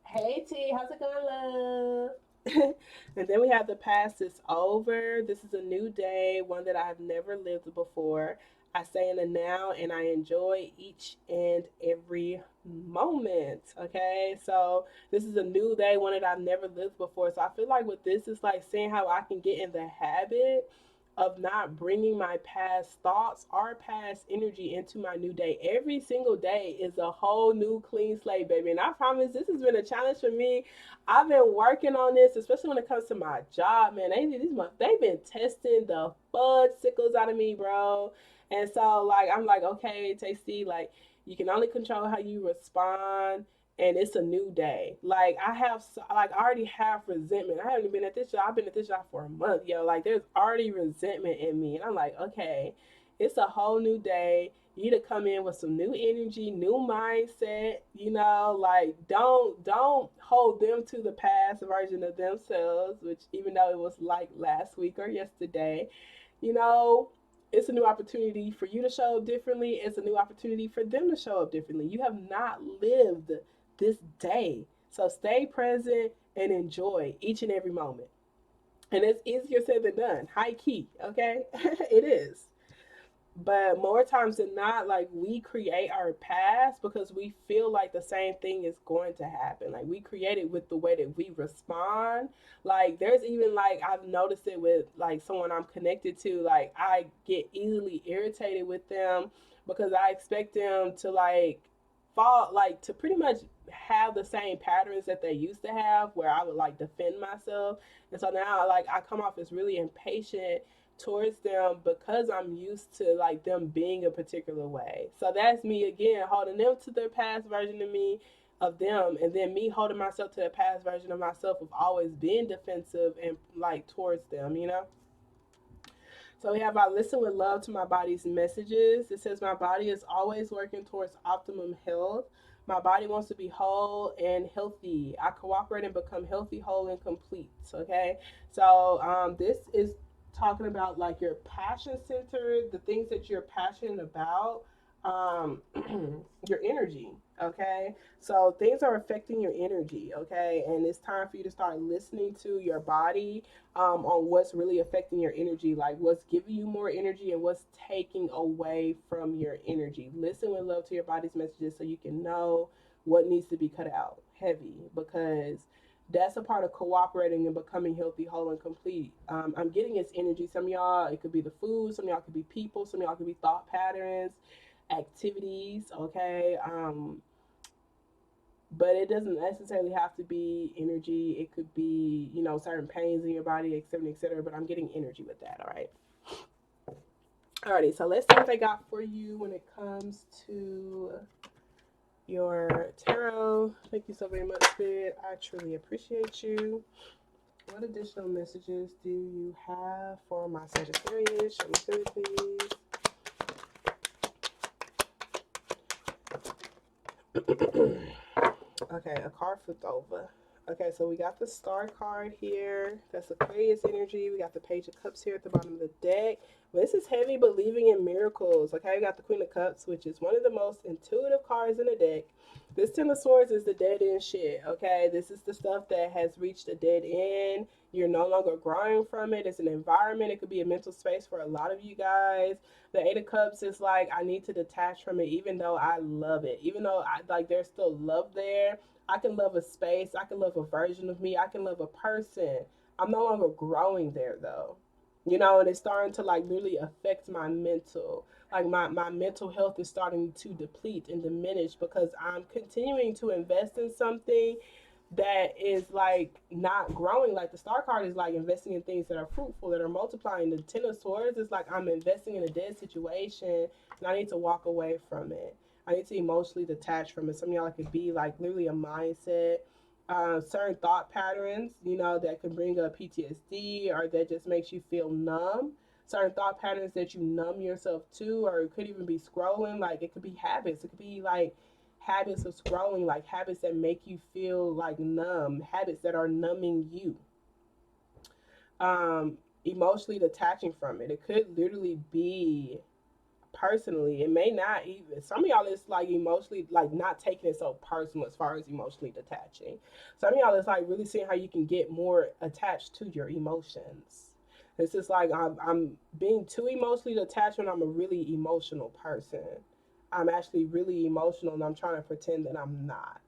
Hey T, how's it going, love? And then we have the past is over. This is a new day, one that I've never lived before. I stay in the now and I enjoy each and every moment. Okay, so this is a new day, one that I've never lived before. So I feel like with this, it's like seeing how I can get in the habit of not bringing my past thoughts or past energy into my new day. Every single day is a whole new clean slate, baby. And I promise this has been a challenge for me. I've been working on this, especially when it comes to my job, man. They've been testing the fudge sickles out of me, bro. And so like I'm like, okay, Tastee, like you can only control how you respond, and it's a new day. Like I already have resentment. I haven't been at this job. I've been at this job for a month, yo. Like there's already resentment in me, and I'm like, okay, it's a whole new day. You need to come in with some new energy, new mindset. You know, like don't hold them to the past version of themselves, which even though it was like last week or yesterday, you know, it's a new opportunity for you to show up differently. It's a new opportunity for them to show up differently. You have not lived this day. So stay present and enjoy each and every moment. And it's easier said than done. High key, okay? It is. But more times than not, like we create our past because we feel like the same thing is going to happen. Like we create it with the way that we respond. Like there's even like I've noticed it with like someone I'm connected to. Like I get easily irritated with them because I expect them to like fall, like to pretty much have the same patterns that they used to have, where I would like defend myself. And so now like I come off as really impatient towards them because I'm used to like them being a particular way. So that's me again holding them to their past version of me, of them, and then me holding myself to the past version of myself of always being defensive and like towards them, you know? So we have I listen with love to my body's messages. It says my body is always working towards optimum health. My body wants to be whole and healthy. I cooperate and become healthy, whole, and complete. Okay, so this is talking about like your passion center, the things that you're passionate about. your energy. Okay, so things are affecting your energy. Okay, and it's time for you to start listening to your body, on what's really affecting your energy, like what's giving you more energy and what's taking away from your energy. Listen with love to your body's messages so you can know what needs to be cut out heavy, because that's a part of cooperating and becoming healthy, whole, and complete. I'm getting its energy. Some of y'all, it could be the food. Some of y'all could be people. Some of y'all could be thought patterns, activities. Okay. But it doesn't necessarily have to be energy. It could be, certain pains in your body, etc., etc. But I'm getting energy with that. All right. Alrighty. So let's see what I got for you when it comes to your tarot. Thank you so very much, Spirit. I truly appreciate you. What additional messages do you have for my Sagittarius? Show me through, please. Okay, a card flipped over. Okay, so we got the Star card here. That's Aquarius energy. We got the Page of Cups here at the bottom of the deck. This is heavy believing in miracles. Okay, we got the Queen of Cups, which is one of the most intuitive cards in the deck. This Ten of Swords is the dead end shit. Okay, this is the stuff that has reached a dead end. You're no longer growing from it. It's an environment. It could be a mental space for a lot of you guys. The Eight of Cups is like, I need to detach from it, even though I love it. Even though there's still love there. I can love a space. I can love a version of me. I can love a person. I'm no longer growing there though. And it's starting to like really affect my mental. Like my mental health is starting to deplete and diminish because I'm continuing to invest in something that is like not growing. Like the Star card is like investing in things that are fruitful, that are multiplying. The Ten of Swords is like I'm investing in a dead situation and I need to walk away from it. I need to emotionally detach from it. Some of y'all, it could be like literally a mindset, certain thought patterns, that can bring up PTSD or that just makes you feel numb. Certain thought patterns that you numb yourself to, or it could even be scrolling. Like it could be habits. It could be like habits of scrolling, like habits that make you feel like numb, habits that are numbing you. Emotionally detaching from it. It could literally be personally. It may not even. Some of y'all is like emotionally, like not taking it so personal as far as emotionally detaching. Some of y'all is like really seeing how you can get more attached to your emotions. It's just like I'm being too emotionally detached when I'm a really emotional person. I'm actually really emotional and I'm trying to pretend that I'm not.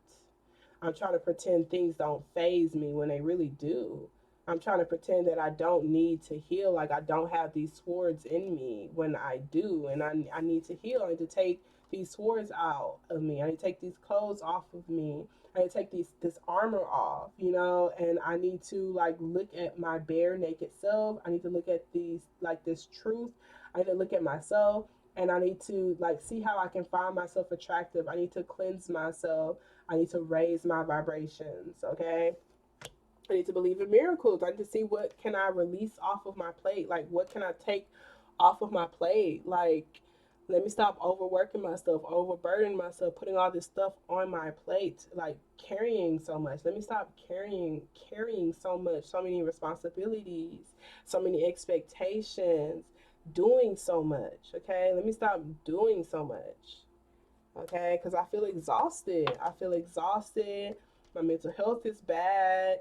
I'm trying to pretend things don't phase me when they really do. I'm trying to pretend that I don't need to heal, like I don't have these swords in me when I do. And I need to heal. I need to take these swords out of me. I need to take these clothes off of me. I need to take this armor off, and I need to like look at my bare naked self. I need to look at this truth. I need to look at myself and I need to like see how I can find myself attractive. I need to cleanse myself. I need to raise my vibrations, okay? I need to believe in miracles. I need to see what can I release off of my plate. Like what can I take off of my plate? Like let me stop overworking myself, overburdening myself, putting all this stuff on my plate, like carrying so much. Let me stop carrying so much, so many responsibilities, so many expectations, doing so much, okay? Let me stop doing so much. Okay, because I feel exhausted. I feel exhausted. My mental health is bad.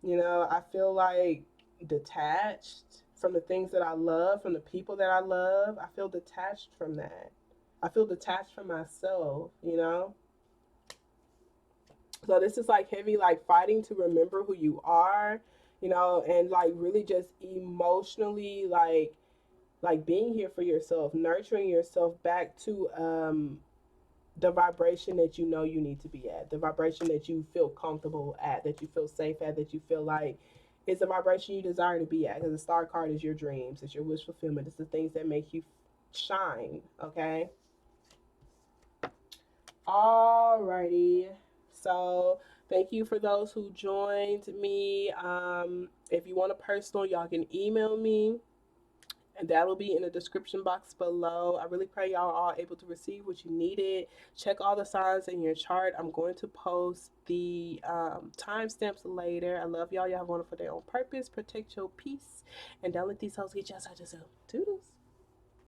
I feel like detached from the things that I love, from the people that I love. I feel detached from that. I feel detached from myself. So this is like heavy, like fighting to remember who you are, and like really just emotionally like being here for yourself, nurturing yourself back to the vibration that you know you need to be at, the vibration that you feel comfortable at, that you feel safe at, that you feel like is the vibration you desire to be at. Because the Star card is your dreams, it's your wish fulfillment, it's the things that make you shine. Okay. Alrighty. So thank you for those who joined me. If you want a personal, y'all can email me and that'll be in the description box below. I really pray y'all are able to receive what you needed. Check all the signs in your chart. I'm going to post the timestamps later. I love y'all. Y'all have a wonderful day on purpose. Protect your peace. And don't let these hoes get you outside yourself. Toodles.